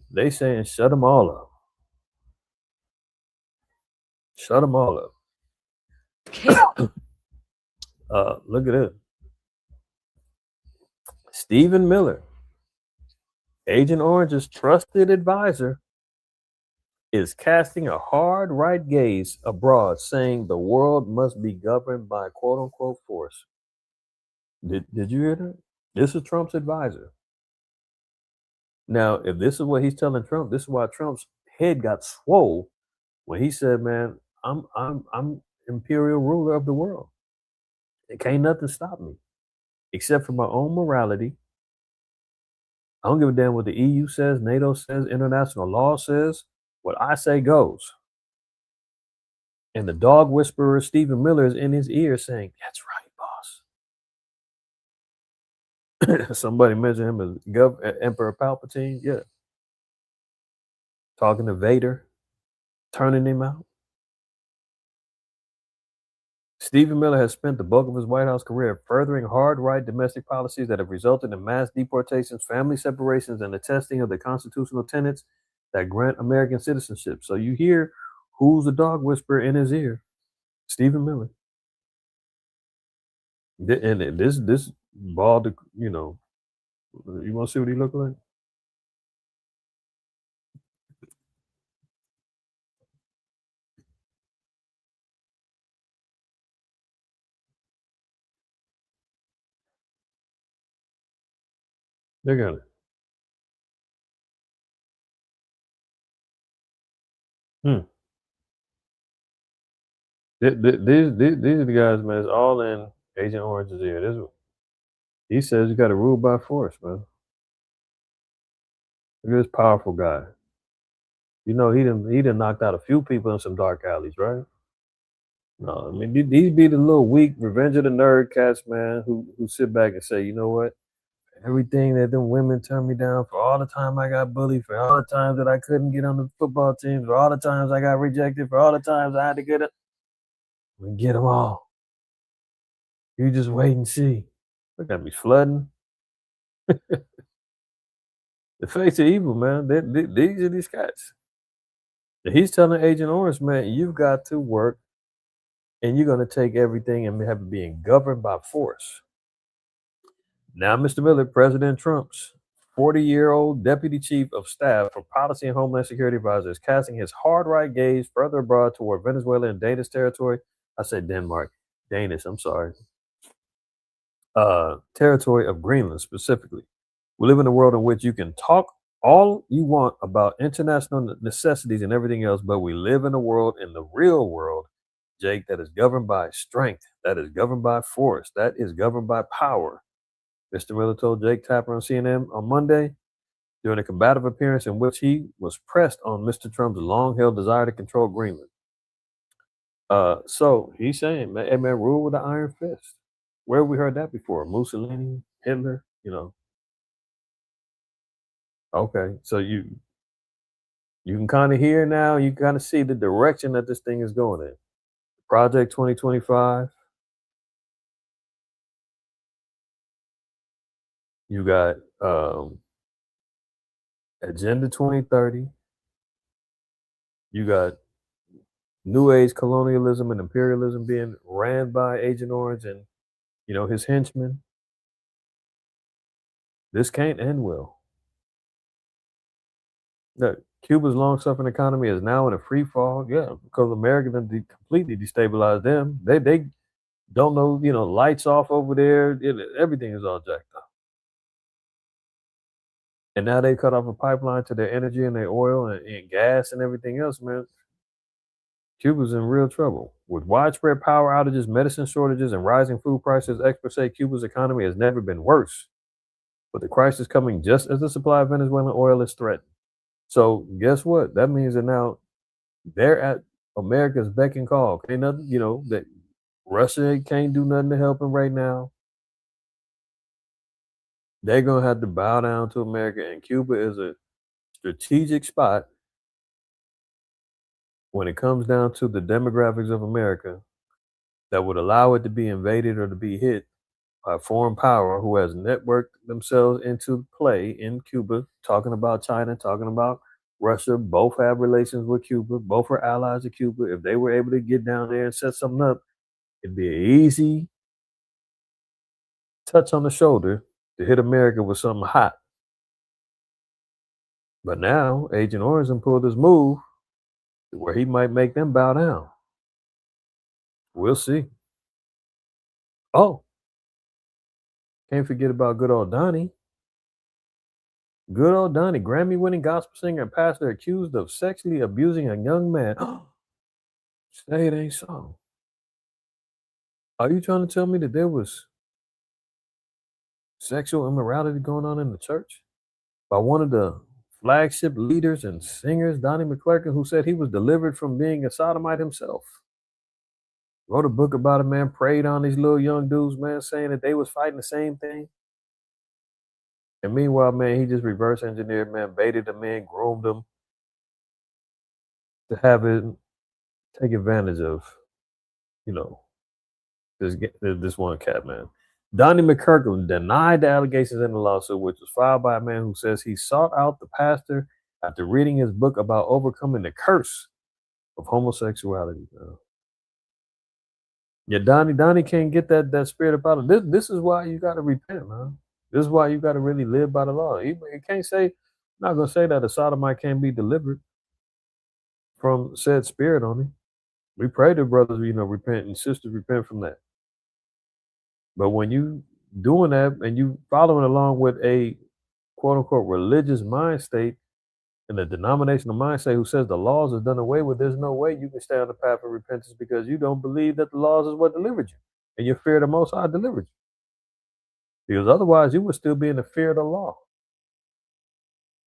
they saying shut them all up. Shut them all up. Look at it. Stephen Miller, Agent Orange's trusted advisor, is casting a hard right gaze abroad, saying the world must be governed by quote unquote force. Did you hear that? This is Trump's advisor. Now, if this is what he's telling Trump, this is why Trump's head got swole when he said, "Man, I'm imperial ruler of the world. It can't nothing stop me, except for my own morality. I don't give a damn what the EU says, NATO says, international law says. What I say goes." And the dog whisperer Stephen Miller is in his ear saying, "That's right, boss." Somebody mentioned him as Emperor Palpatine. Yeah. Talking to Vader, turning him out. Stephen Miller has spent the bulk of his White House career furthering hard right domestic policies that have resulted in mass deportations, family separations, and the testing of the constitutional tenets that grant American citizenship. So you hear who's the dog whisperer in his ear? Stephen Miller. And this bald, you want to see what he look like? Look at it. Hmm. These are the guys, man. It's all in Agent Orange's ear. He says you got to rule by force, man. Look at this powerful guy. You know, he done knocked out a few people in some dark alleys, right? No, I mean these be the little weak Revenge of the Nerd cats, man, who sit back and say, you know what? Everything that them women turned me down, for all the time I got bullied, for all the times that I couldn't get on the football team, for all the times I got rejected, for all the times I had to get it, we get them all. You just wait and see. Look at me flooding. The face of evil, man. These are these cats. And he's telling Agent Orange, man, you've got to work and you're going to take everything and have it being governed by force. Now, Mr. Miller, President Trump's 40-year-old deputy chief of staff for policy and homeland security advisor is casting his hard right gaze further abroad toward Venezuela and Danish territory. I said Denmark. Danish, I'm sorry. Territory of Greenland specifically. We live in a world in which you can talk all you want about international necessities and everything else, but we live in a world, in the real world, Jake, that is governed by strength, that is governed by force, that is governed by power. Mr. Miller told Jake Tapper on CNN on Monday during a combative appearance in which he was pressed on Mr. Trump's long-held desire to control Greenland. So he's saying, man, hey, man, rule with an iron fist. Where have we heard that before? Mussolini, Hitler, you know. Okay, so you can kind of hear now, you kind of see the direction that this thing is going in. Project 2025. You got Agenda 2030. You got New Age colonialism and imperialism being ran by Agent Orange and, you know, his henchmen. This can't end well. Look, Cuba's long-suffering economy is now in a free fall. Yeah, because America done completely destabilized them. They don't know, you know, lights off over there. Everything is all jacked up. And now they cut off a pipeline to their energy and their oil and gas and everything else, man. Cuba's in real trouble. With widespread power outages, medicine shortages, and rising food prices, experts say Cuba's economy has never been worse. But the crisis coming just as the supply of Venezuelan oil is threatened. So guess what? That means that now they're at America's beck and call. Ain't nothing, you know, that Russia can't do nothing to help them right now. They're gonna have to bow down to America, and Cuba is a strategic spot when it comes down to the demographics of America that would allow it to be invaded or to be hit by a foreign power who has networked themselves into play in Cuba, talking about China, talking about Russia. Both have relations with Cuba. Both are allies of Cuba. If they were able to get down there and set something up, it'd be an easy touch on the shoulder to hit America with something hot. But now, Agent Orange pulled this move where he might make them bow down. We'll see. Oh, can't forget about good old Donnie. Good old Donnie, Grammy-winning gospel singer and pastor accused of sexually abusing a young man. Say it ain't so. Are you trying to tell me that there was sexual immorality going on in the church by one of the flagship leaders and singers, Donnie McClurkin, who said he was delivered from being a sodomite himself? Wrote a book about it, man, preyed on these little young dudes, man, saying that they was fighting the same thing. And meanwhile, man, he just reverse engineered, man, baited them in, groomed them to have it, take advantage of, you know, this one cat, man. Donnie McClurkin denied the allegations in the lawsuit, which was filed by a man who says he sought out the pastor after reading his book about overcoming the curse of homosexuality. Yeah, Donnie can't get that spirit about him. This is why you got to repent, man. This is why you got to really live by the law. You can't say, I'm not going to say that a sodomite can't be delivered from said spirit on him. We pray to brothers, you know, repent, and sisters repent from that. But when you doing that and you following along with a quote unquote religious mind state in the denominational mindset who says the laws are done away with, there's no way you can stay on the path of repentance because you don't believe that the laws is what delivered you, and your fear of the Most High delivered you. Because otherwise, you would still be in the fear of the law.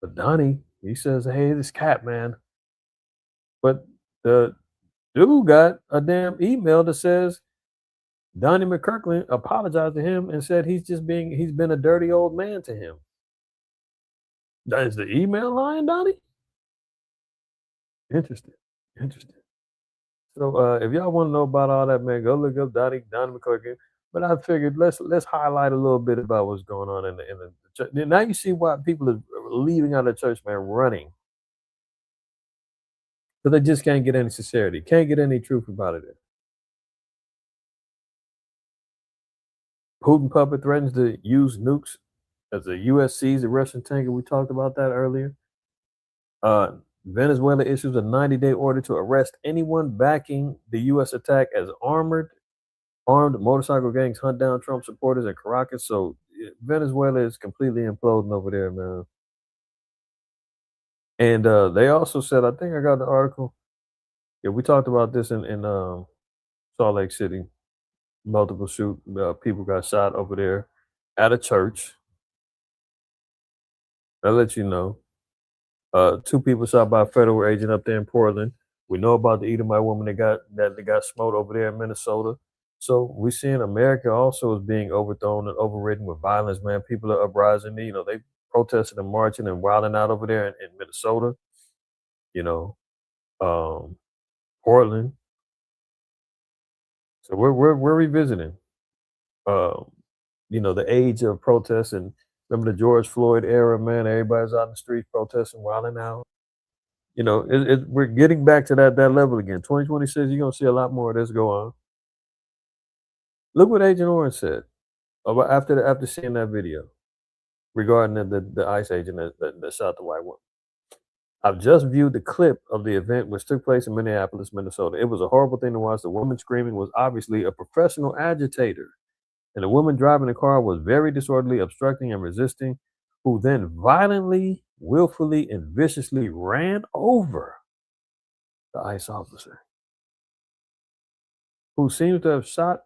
But Donnie, he says, "Hey, this cat, man." But the dude got a damn email that says Donnie McKirkland apologized to him and said he's been a dirty old man to him. Is the email lying, Donnie? Interesting. So if y'all want to know about all that, man, go look up Donnie McClurkin. But I figured let's highlight a little bit about what's going on in the church. Now you see why people are leaving out of church, man, running. But they just can't get any sincerity, can't get any truth about it. Putin puppet threatens to use nukes as the U.S. sees the Russian tanker. We talked about that earlier. Venezuela issues a 90-day order to arrest anyone backing the U.S. attack as armed motorcycle gangs hunt down Trump supporters in Caracas. So Venezuela is completely imploding over there, man. And they also said, I think I got the article. Yeah, we talked about this in Salt Lake City. Multiple people got shot over there at a church. I'll let you know. 2 people shot by a federal agent up there in Portland. We know about the Edomite woman that got smote over there in Minnesota. So we're seeing America also is being overthrown and overridden with violence, man. People are uprising. You know, they protesting and marching and wilding out over there in Minnesota. You know, Portland. So we're revisiting. You know, the age of protests, and remember the George Floyd era, man. Everybody's out in the streets protesting, wilding out. You know, we're getting back to that level again. 2026, you're gonna see a lot more of this go on. Look what Agent Orange said about after seeing that video regarding the ICE agent that shot the white woman. I've just viewed the clip of the event which took place in Minneapolis, Minnesota. It was a horrible thing to watch. The woman screaming was obviously a professional agitator, and the woman driving the car was very disorderly, obstructing and resisting, who then violently, willfully, and viciously ran over the ICE officer, who seems to have shot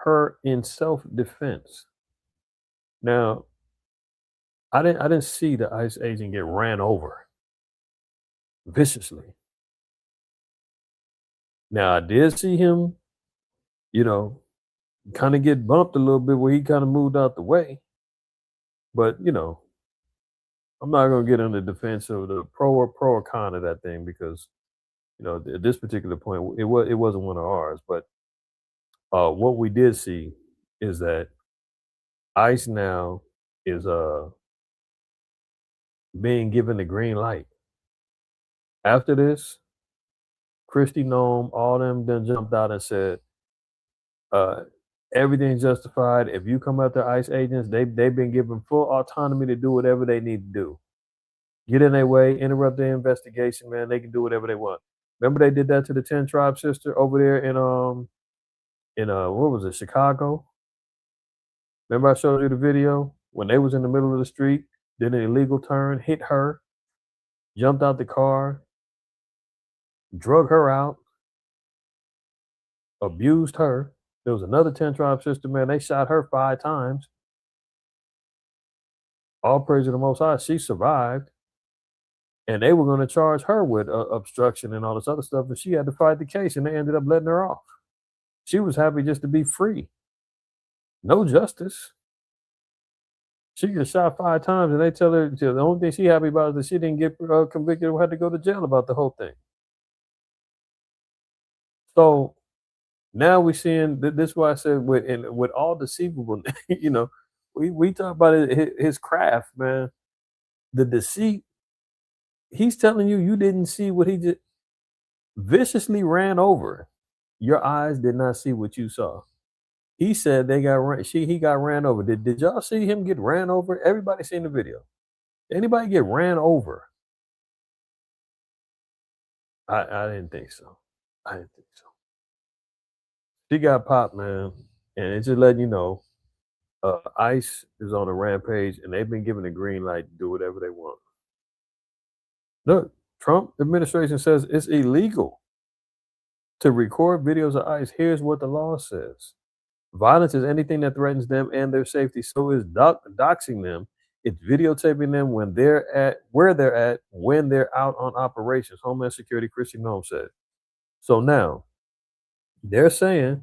her in self-defense. Now, I didn't see the ICE agent get ran over viciously. Now, I did see him, you know, kind of get bumped a little bit where he kind of moved out the way. But, you know, I'm not going to get on the defense of the pro or con of that thing because, you know, at this particular point, it wasn't one of ours. But what we did see is that ICE now is being given the green light. After this, Christy Nome, all them then jumped out and said, everything's justified. If you come after ICE agents, they've been given full autonomy to do whatever they need to do. Get in their way, interrupt their investigation, man. They can do whatever they want. Remember they did that to the 10 Tribe sister over there in what was it, Chicago? Remember I showed you the video when they was in the middle of the street, did an illegal turn, hit her, jumped out the car, drug her out, abused her. There was another 10 Tribe sister, man. They shot her 5 times. All praise to the Most High. She survived. And they were going to charge her with obstruction and all this other stuff, but she had to fight the case, and they ended up letting her off. She was happy just to be free. No justice. She gets shot 5 times, and they tell her the only thing she's happy about is that she didn't get convicted or had to go to jail about the whole thing. So now we're seeing this is why I said with all deceivable, you know, we talk about his craft, man. The deceit. He's telling you didn't see what he just viciously ran over. Your eyes did not see what you saw. He said he got ran over. Did y'all see him get ran over? Everybody seen the video. Anybody get ran over? I didn't think so. She got popped, man. And it's just letting you know, ICE is on a rampage, and they've been given a green light to do whatever they want. Look, Trump administration says it's illegal to record videos of ICE. Here's what the law says. Violence is anything that threatens them and their safety. So is doxing them. It's videotaping them when they're at where they're at when they're out on operations. Homeland Security Christian Nome said. So now they're saying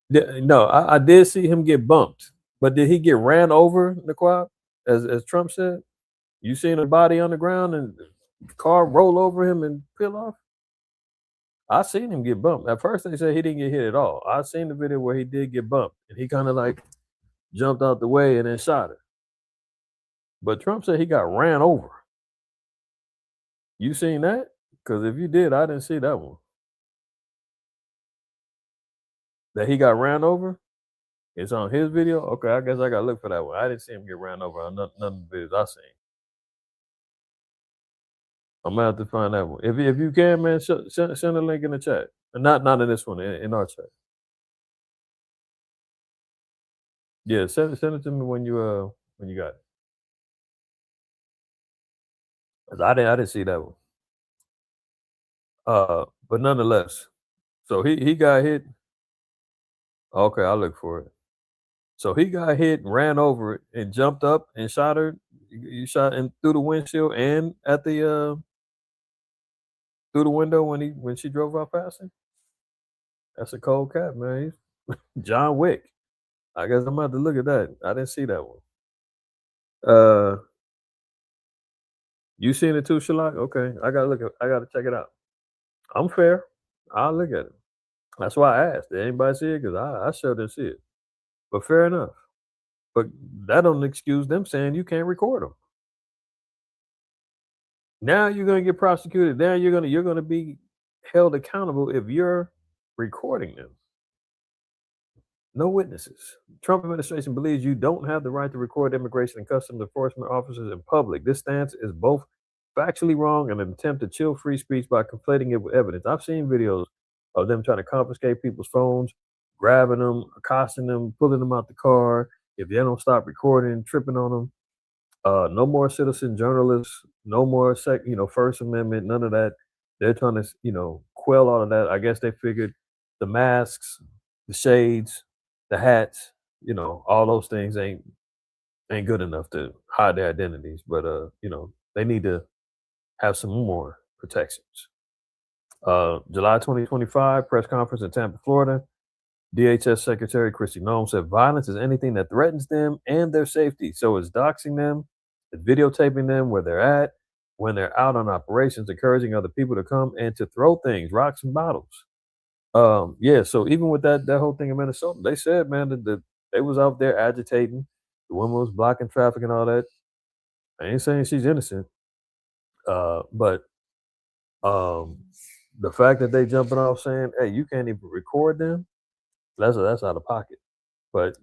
no, I did see him get bumped, but did he get ran over, the quad, as Trump said? You seen a body on the ground and the car roll over him and peel off? I seen him get bumped. At first they said he didn't get hit at all. I seen the video where he did get bumped and he kind of like jumped out the way and then shot her. But Trump said he got ran over. You seen that? Because if you did, I didn't see that one. That he got ran over? It's on his video? Okay, I guess I got to look for that one. I didn't see him get ran over on none of the videos I seen. I'm going to have to find that one. If you can, man, send a link in the chat. Not in this one, in our chat. Yeah, send it to me when you got it. 'Cause I didn't see that one. But nonetheless, so he got hit. Okay, I'll look for it. So he got hit and ran over it and jumped up and shot her. You shot him through the windshield and at the through the window when she drove out past him. That's a cold cat, man. John Wick. I guess I'm about to look at that. I didn't see that one. You seen it too, Shalak? Okay, I gotta check it out. I'm fair. I'll look at it. That's why I asked. Did anybody see it? Because I sure didn't see it. But fair enough. But that don't excuse them saying you can't record them. Now you're gonna get prosecuted. Now you're gonna be held accountable if you're recording them. No witnesses. Trump administration believes you don't have the right to record immigration and customs enforcement officers in public. This stance is both factually wrong and an attempt to chill free speech by conflating it with evidence. I've seen videos of them trying to confiscate people's phones, grabbing them, accosting them, pulling them out the car. If they don't stop recording, tripping on them. No more citizen journalists, no more First Amendment, none of that. They're trying to, quell all of that. I guess they figured the masks, the shades, the hats, all those things ain't good enough to hide their identities. But they need to have some more protections. July 2025, press conference in Tampa, Florida. DHS Secretary Kristi Noem said violence is anything that threatens them and their safety. So it's doxing them, it's videotaping them where they're at, when they're out on operations, encouraging other people to come and to throw things, rocks and bottles. Yeah, so even with that whole thing in Minnesota, they said, man, that they was out there agitating. The woman was blocking traffic and all that. I ain't saying she's innocent. But the fact that they jumping off saying, hey, you can't even record them, that's out of pocket. But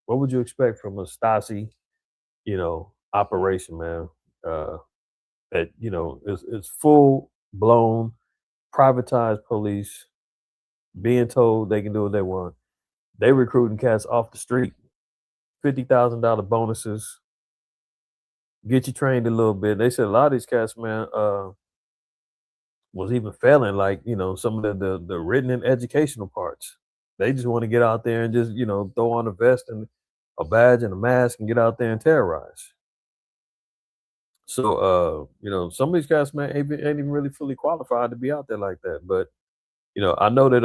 what would you expect from a Stasi, operation, man? That is full blown privatized police being told they can do what they want. They recruiting cats off the street, $50,000 bonuses, get you trained a little bit. They said a lot of these cats, man, was even failing, like some of the written and educational parts. They just want to get out there and just throw on a vest and a badge and a mask and get out there and terrorize. So some of these guys, man, ain't even really fully qualified to be out there like that. But I know that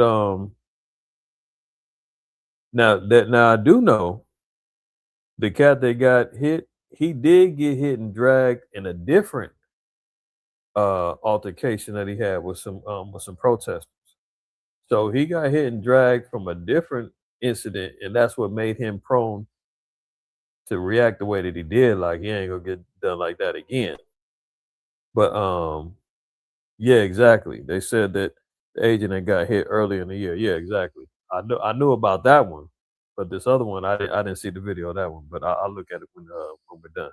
now I do know the cat that got hit, he did get hit and dragged in a different altercation that he had with some protesters. So he got hit and dragged from a different incident, and that's what made him prone to react the way that he did. Like he ain't gonna get done like that again. But yeah, exactly. They said that the agent that got hit earlier in the year. Yeah, exactly. I knew about that one, but this other one I didn't see the video of that one. But I'll look at it when we're done.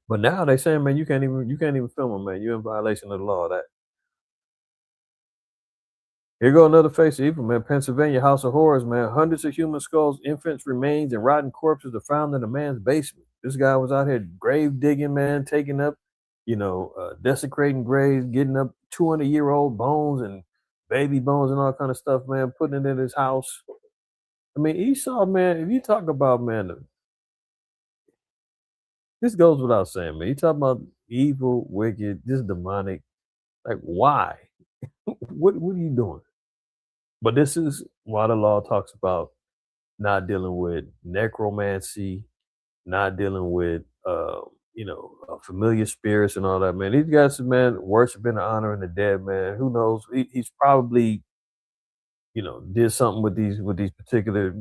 But now they saying, man, you can't even film them, man. You're in violation of the law of that. Here go another face of evil, man. Pennsylvania House of Horrors, man. Hundreds of human skulls, infants' remains, and rotten corpses are found in a man's basement. This guy was out here grave digging, man, taking up, desecrating graves, getting up 200-year-old bones and baby bones and all kind of stuff, man, putting it in his house. I mean, Esau, man, if you talk about, man, this goes without saying, man. You talk about evil, wicked, this demonic. Like, why? What are you doing? But this is why the law talks about not dealing with necromancy, not dealing with familiar spirits and all that, man. These guys, man, worshiping and honoring the dead, man. Who knows? He's probably, did something with these particular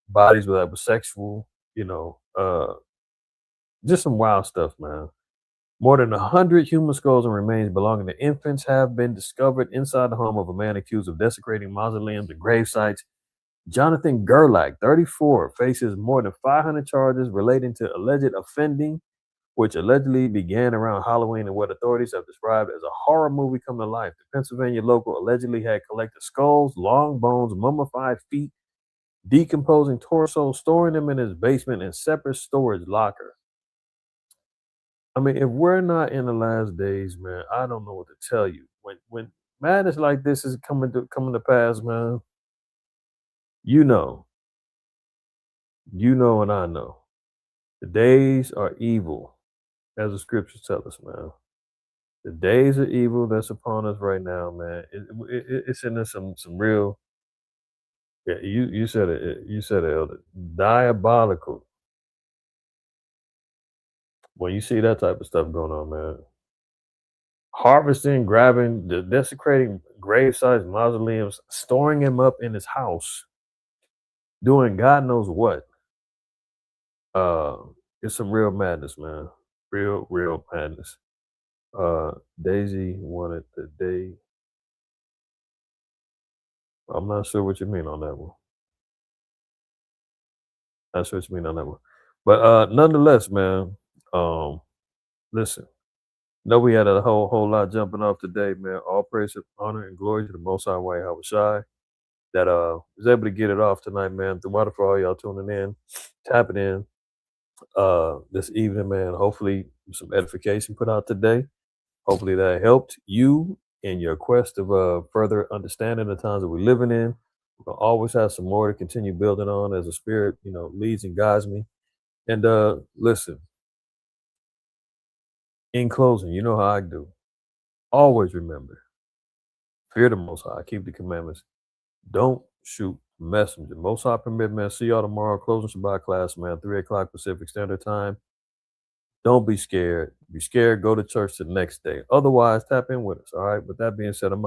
bodies, whether it was sexual, just some wild stuff, man. More than 100 human skulls and remains belonging to infants have been discovered inside the home of a man accused of desecrating mausoleums and grave sites. Jonathan Gerlach, 34, faces more than 500 charges relating to alleged offending, which allegedly began around Halloween and what authorities have described as a horror movie come to life. The Pennsylvania local allegedly had collected skulls, long bones, mummified feet, decomposing torsos, storing them in his basement in separate storage locker. I mean, if we're not in the last days, man, I don't know what to tell you. When madness like this is coming to pass, man, you know and I know. The days are evil, as the scriptures tell us, man. The days of evil that's upon us right now, man. It's in us some real. Yeah, you said it. You said it, Elder. Diabolical. When you see that type of stuff going on, man. Harvesting, grabbing, desecrating grave sites, mausoleums, storing him up in his house, doing God knows what. It's some real madness, man. Real madness. Daisy wanted the day. I'm not sure what you mean on that one. Not sure what you mean on that one. But nonetheless, man, listen. Know we had a whole lot jumping off today, man. All praise, honor, and glory to the Most High Yahweh Shai that was able to get it off tonight, man. The water for all y'all tuning in, tapping in this evening, man. Hopefully some edification put out today. Hopefully that helped you in your quest of further understanding the times that we're living in. We'll always have some more to continue building on as the Spirit, leads and guides me. And listen, in closing, you know how I do. Always remember, fear the Most High, keep the commandments. Don't shoot messenger. Most High permit, man. See y'all tomorrow. Closing Shabbat class, man. 3 o'clock Pacific Standard Time. Don't be scared. Be scared, go to church the next day. Otherwise, tap in with us. All right. With that being said, I'm out.